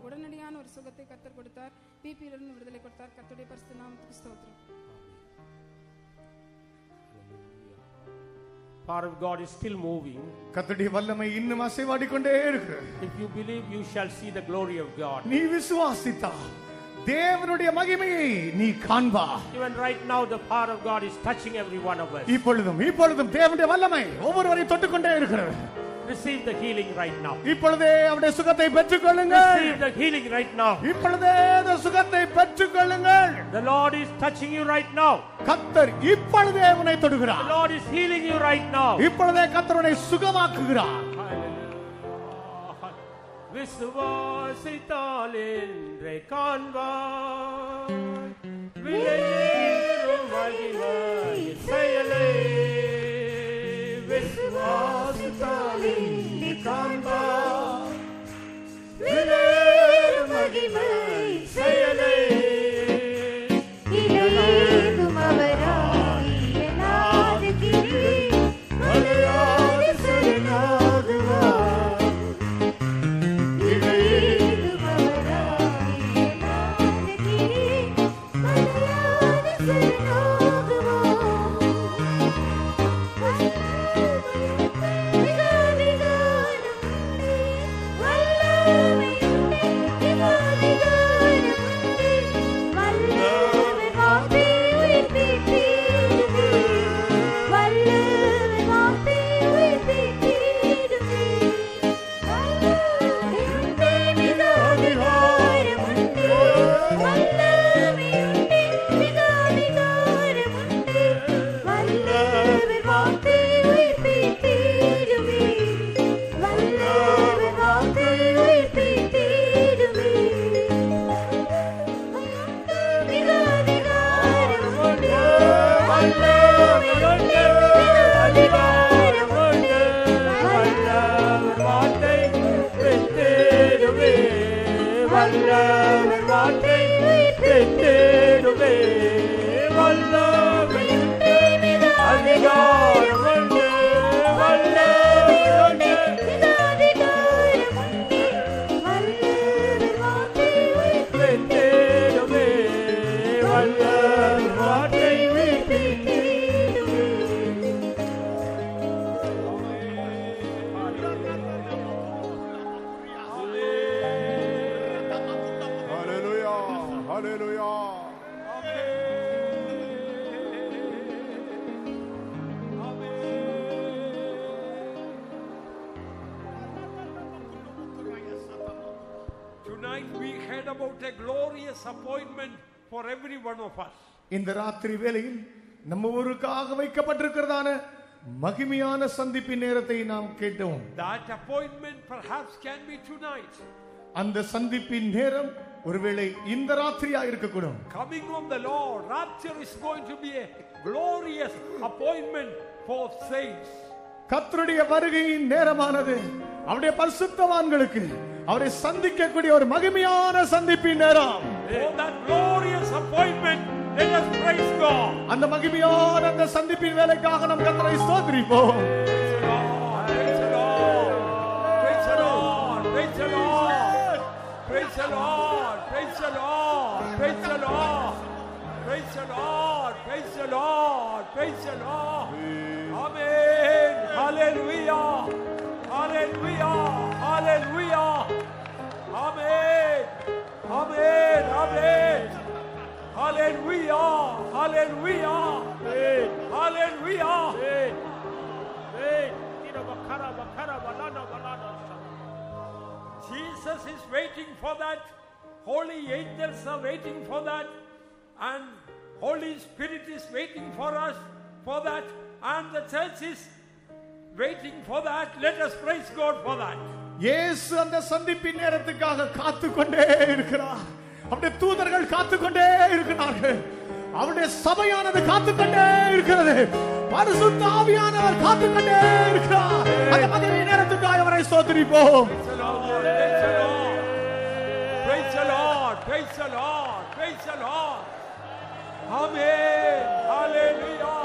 உடனடியான ஒரு சுகத்தை கர்த்தர் கொடுத்தார், பிபியிலிருந்து விடுதலை கொடுத்தார். கர்த்தருடைய பரிசுத்த நாமத்துக்கு ஸ்தோத்திரம். Power of God is still moving. கர்த்தருடைய வல்லமை இன்னும் அசைவாடிக்கொண்டே இருக்கிறது. If you believe, you shall see the glory of God. நீ விசுவாசித்தால் தேவனுடைய மகிமையை நீ காண்பாய். Even right now the power of God is touching every one of us. இப்பொழுதும் தேவனுடைய வல்லமை ஒவ்வொருவரையும் தொட்டுக்கொண்டே இருக்கிறது. Receive the healing right now. இப்பொழுதே அவருடைய சுகத்தை பெற்றுக்கொள்ளுங்கள். Receive the healing right now. இப்பொழுதே அந்த சுகத்தை பெற்றுக்கொள்ளுங்கள். The Lord is touching you right now. கர்த்தர் இப்பொழுதே உன்னை தொடுகிறார். The Lord is healing you right now. இப்பொழுதே கர்த்தர் உன்னை சுகமாக்குகிறார். விசுவாசித்தால் என்றே காண்பாய் விலையேறும் மகிமையின் செயலை. விசுவாசித்தால் என்றே காண்பாய் விலையேறும் மகிமையின் செயலை. இலையேறும் அவராய் எனாது கிரி மலையாதி சரணாகுவார். இந்த ராத்திரி வேளையில் நம்ம ஊருக்காக வைக்கப்பட்டிருக்கிறதான மகிமையான சந்திப்பின் நேரத்தை நாம் கேட்டோம். That appointment perhaps can be tonight. அந்த சந்திப்பின் நேரம் ஒருவேளை இந்த ராத்திரியா இருக்கக்கூடும். Coming of the Lord, rapture is going to be a glorious appointment for saints. கர்த்தருடைய வருகையின் நேரமானது அவருடைய பரிசுத்தவான்களுக்கு அவரை சந்திக்கக்கூடிய ஒரு மகிமையான சந்திப்பின் நேரம். For that glorious appointment, let us praise God. அந்த மகிமையான அந்த சந்திப்பின் வேலைக்காக நாம் கர்த்தரை ஸ்தோத்திரிப்போம். Praise the Lord. Praise the Lord. Praise the Lord. Praise the Lord. Praise the Lord. Praise the Lord. Praise the Lord. Praise the Lord. Praise the Lord. Amen. Hallelujah. Hallelujah. Hallelujah. Amen. Amen. Amen. Hallelujah. Hallelujah. Hallelujah. Jesus is waiting for that. Holy angels are waiting for that. And Holy Spirit is waiting for us for that. And the church is waiting for that. Let us praise God for that. இயேசு அந்த சந்திப்பின் நேரத்துக்காக காத்துக்கொண்டே இருக்கிறார். அவருடைய தூதர்கள் காத்துக்கொண்டே இருக்கிறார்கள். அவருடைய சபையானது காத்துக்கொண்டே இருக்கிறது. பரிசுத்த ஆவியானவர் காத்துக்கொண்டே இருக்கிறார். அந்த மகிமை நேரத்துக்காக அவரை ஸ்தோத்திரிப்போம். Praise the Lord. Praise the Lord. Praise the Lord. Amen. Hallelujah.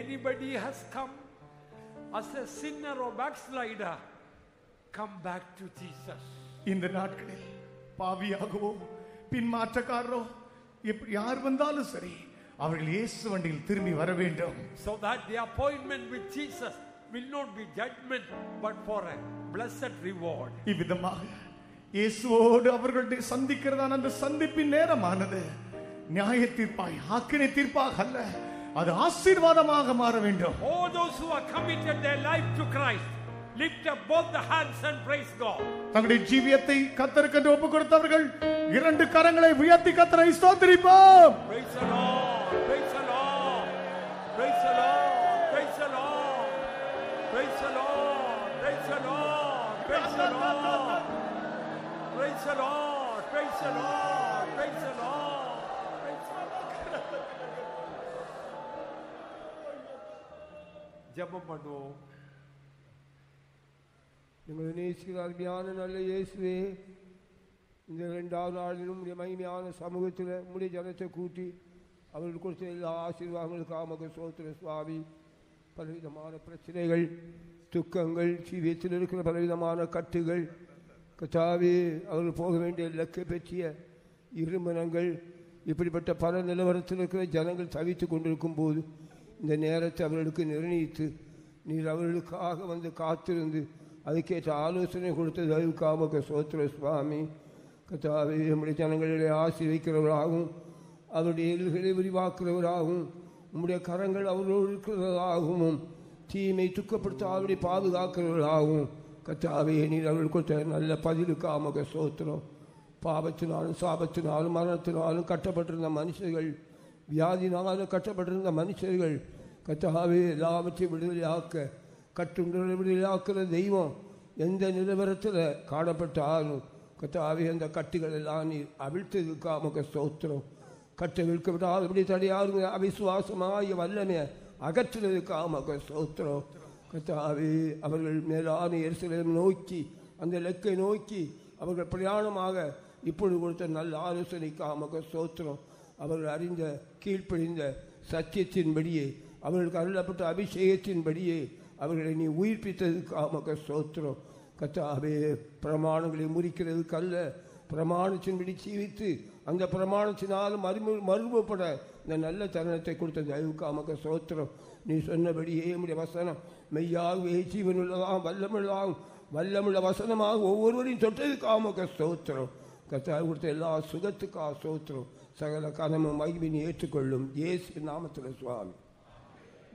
Anybody has come as a sinner or backslider, come back to Jesus. இந்த நாட்களில் பாவியாகவோ பின்மாற்றக்காரரோ யார் வந்தாலும் சரி அவர்கள் இயேசு வண்டியில் திரும்பி வர வேண்டும். So that the appointment with Jesus will not be judgment but for a blessed reward. இவ்விதமாக இயேசுவோடு அவர்களுடைய சந்திக்கிறதான அந்த சந்திப்பின் நேரமானது நியாய தீர்ப்பாய் ஆக்கினை தீர்ப்பாக அல்ல, அது ஆசீர்வாதமாக மாற வேண்டும். All those who are committed their life to Christ, lift up both the hands and praise God. தங்களுடைய ஜீவியத்தை கர்த்தருக்கு ஒப்புக் கொடுத்தவர்கள் இரண்டு கரங்களை உயர்த்தி கர்த்தரை ஸ்தோத்திரிப்போம். Praise the Lord, praise the Lord, praise the Lord, praise the Lord, praise the Lord, praise the Lord, praise the Lord, praise the Lord, praise the Lord, praise the Lord. ஜெபம் பண்ணுவோம். எங்களை நேசிக்கிற அருமையான நல்ல இயேசுவே, இந்த 2வது நாளிலும் உடைய மகிமையான சமூகத்தில் உடைய ஜனத்தை கூட்டி அவர்கள் கொடுத்த எல்லா ஆசீர்வாதங்களுக்காக மக சோத்திர சுவாமி. பலவிதமான பிரச்சனைகள், துக்கங்கள், ஜீவியத்தில் இருக்கிற பலவிதமான கட்டுகள், கத்தாவே அவர்கள் போக வேண்டிய இலக்கை பற்றிய இருமனங்கள், இப்படிப்பட்ட பல நிலவரத்தில் இருக்கிற ஜனங்கள் தவித்து கொண்டிருக்கும் போது இந்த நேரத்தை அவர்களுக்கு நிர்ணயித்து நீர் அவர்களுக்காக வந்து காத்திருந்து அதுக்கேற்ற ஆலோசனை கொடுத்தது அதுக்காக சோத்திர சுவாமி. கத்தாவே நம்முடைய ஜனங்களை ஆசீர்வதிக்கிறவராகவும் அவருடைய எல்களை விரிவாக்குறவராகவும் உம்முடைய கரங்கள் அவர்களோடு இருக்கிறதாகவும் தீமை துக்கப்படுத்த அவருடைய பாதுகாக்கிறவர்களாகவும் கத்தாவே நீர் அவர்கள் கொடுத்த நல்ல பதிலுக்காக சோத்திரம். பாவத்தினாலும் சாபத்தினாலும் மரணத்தினாலும் கட்டப்பட்டிருந்த மனுஷர்கள், வியாதினாலும் கட்டப்பட்டிருந்த மனுஷர்கள் கத்தாவே எல்லாவற்றையும் விடுதலையாக்க கட்டுண்டவர்களை விடுதலையாக்குற தெய்வம் எந்த நிலவரத்தில் காணப்பட்டாலும் கத்தாவே அந்த கட்டுகள் எல்லாம் நீ அவிழ்த்ததுக்காக ஸ்தோத்திரம். கட்டை விழுக்க விடாதபடி தடையாருங்க அவிசுவாசமாய வல்லமையை அகற்றுறதுக்காக ஸ்தோத்திரம். கர்த்தாவே அவர்கள் மேலான எருசலேம் நோக்கி அந்த இலக்கை நோக்கி அவர்கள் பிரயாணமாக இப்பொழுது கொடுத்த நல்ல ஆலோசனைக்காக ஸ்தோத்திரம். அவர்கள் அறிந்த கீழ்ப்படிந்த சத்தியத்தின்படியே அவர்களுக்கு அருளப்பட்ட அபிஷேகத்தின்படியே அவர்களை நீ உயிர்ப்பித்ததுக்காக ஸ்தோத்திரம். கர்த்தாவே பிரமாணங்களை முறிக்கிறதுக்கு அல்ல, பிரமாணத்தின்படி ஜீவித்து அந்த பிரமாணத்தினால் மறுபட இந்த நல்ல தருணத்தை கொடுத்த தயவுக்காக ஸ்தோத்திரம். நீ சொன்னபடியே உம்முடைய வசனம் மெய்யாகவே ஜீவனுள்ளதாம் வல்லமுள்ள வசனமாக ஒவ்வொருவரையும் தொட்டதுக்காக ஸ்தோத்திரம். கர்த்தாவே கொடுத்த எல்லா சுகத்துக்காக ஸ்தோத்திரம். சகல கனமும் மகிமையை ஏற்றுக்கொள்ளும் இயேசு நாமத்தில் சுவாமி.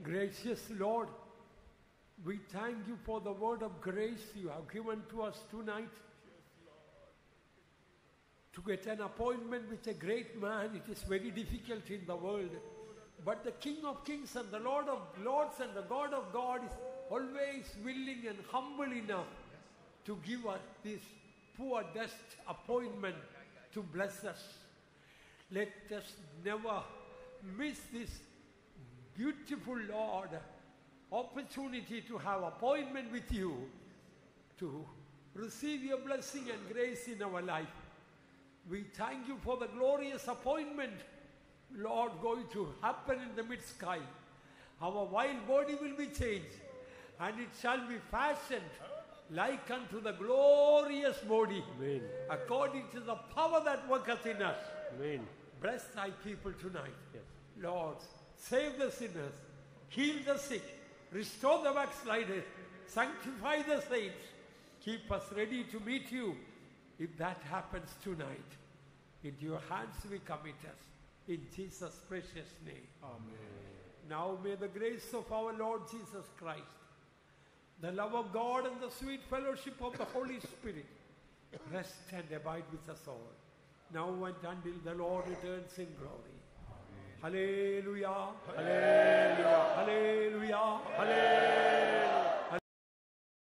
Gracious Lord, we thank you for the word of grace you have given to us tonight. To get an appointment with a great man, it is very difficult in the world. But the King of Kings and the Lord of Lords and the God of God is always willing and humble enough to give us this poor dust appointment to bless us. Let us never miss this beautiful Lord opportunity to have appointment with you, to receive your blessing and grace in our life. We thank you for the glorious appointment, Lord, going to happen in the mid-sky. Our wild body will be changed, and it shall be fashioned like unto the glorious body. Amen. According to the power that worketh in us. Amen. Bless thy people tonight. Yes. Lord, save the sinners, heal the sick, restore the backsliders, sanctify the saints. Keep us ready to meet you if that happens tonight. Into your hands we commit us. In Jesus' precious name. Amen. Now may the grace of our Lord Jesus Christ, the love of God and the sweet fellowship of the Holy Spirit rest and abide with us all, now and until the Lord returns in glory. Hallelujah. Hallelujah. Hallelujah. Hallelujah.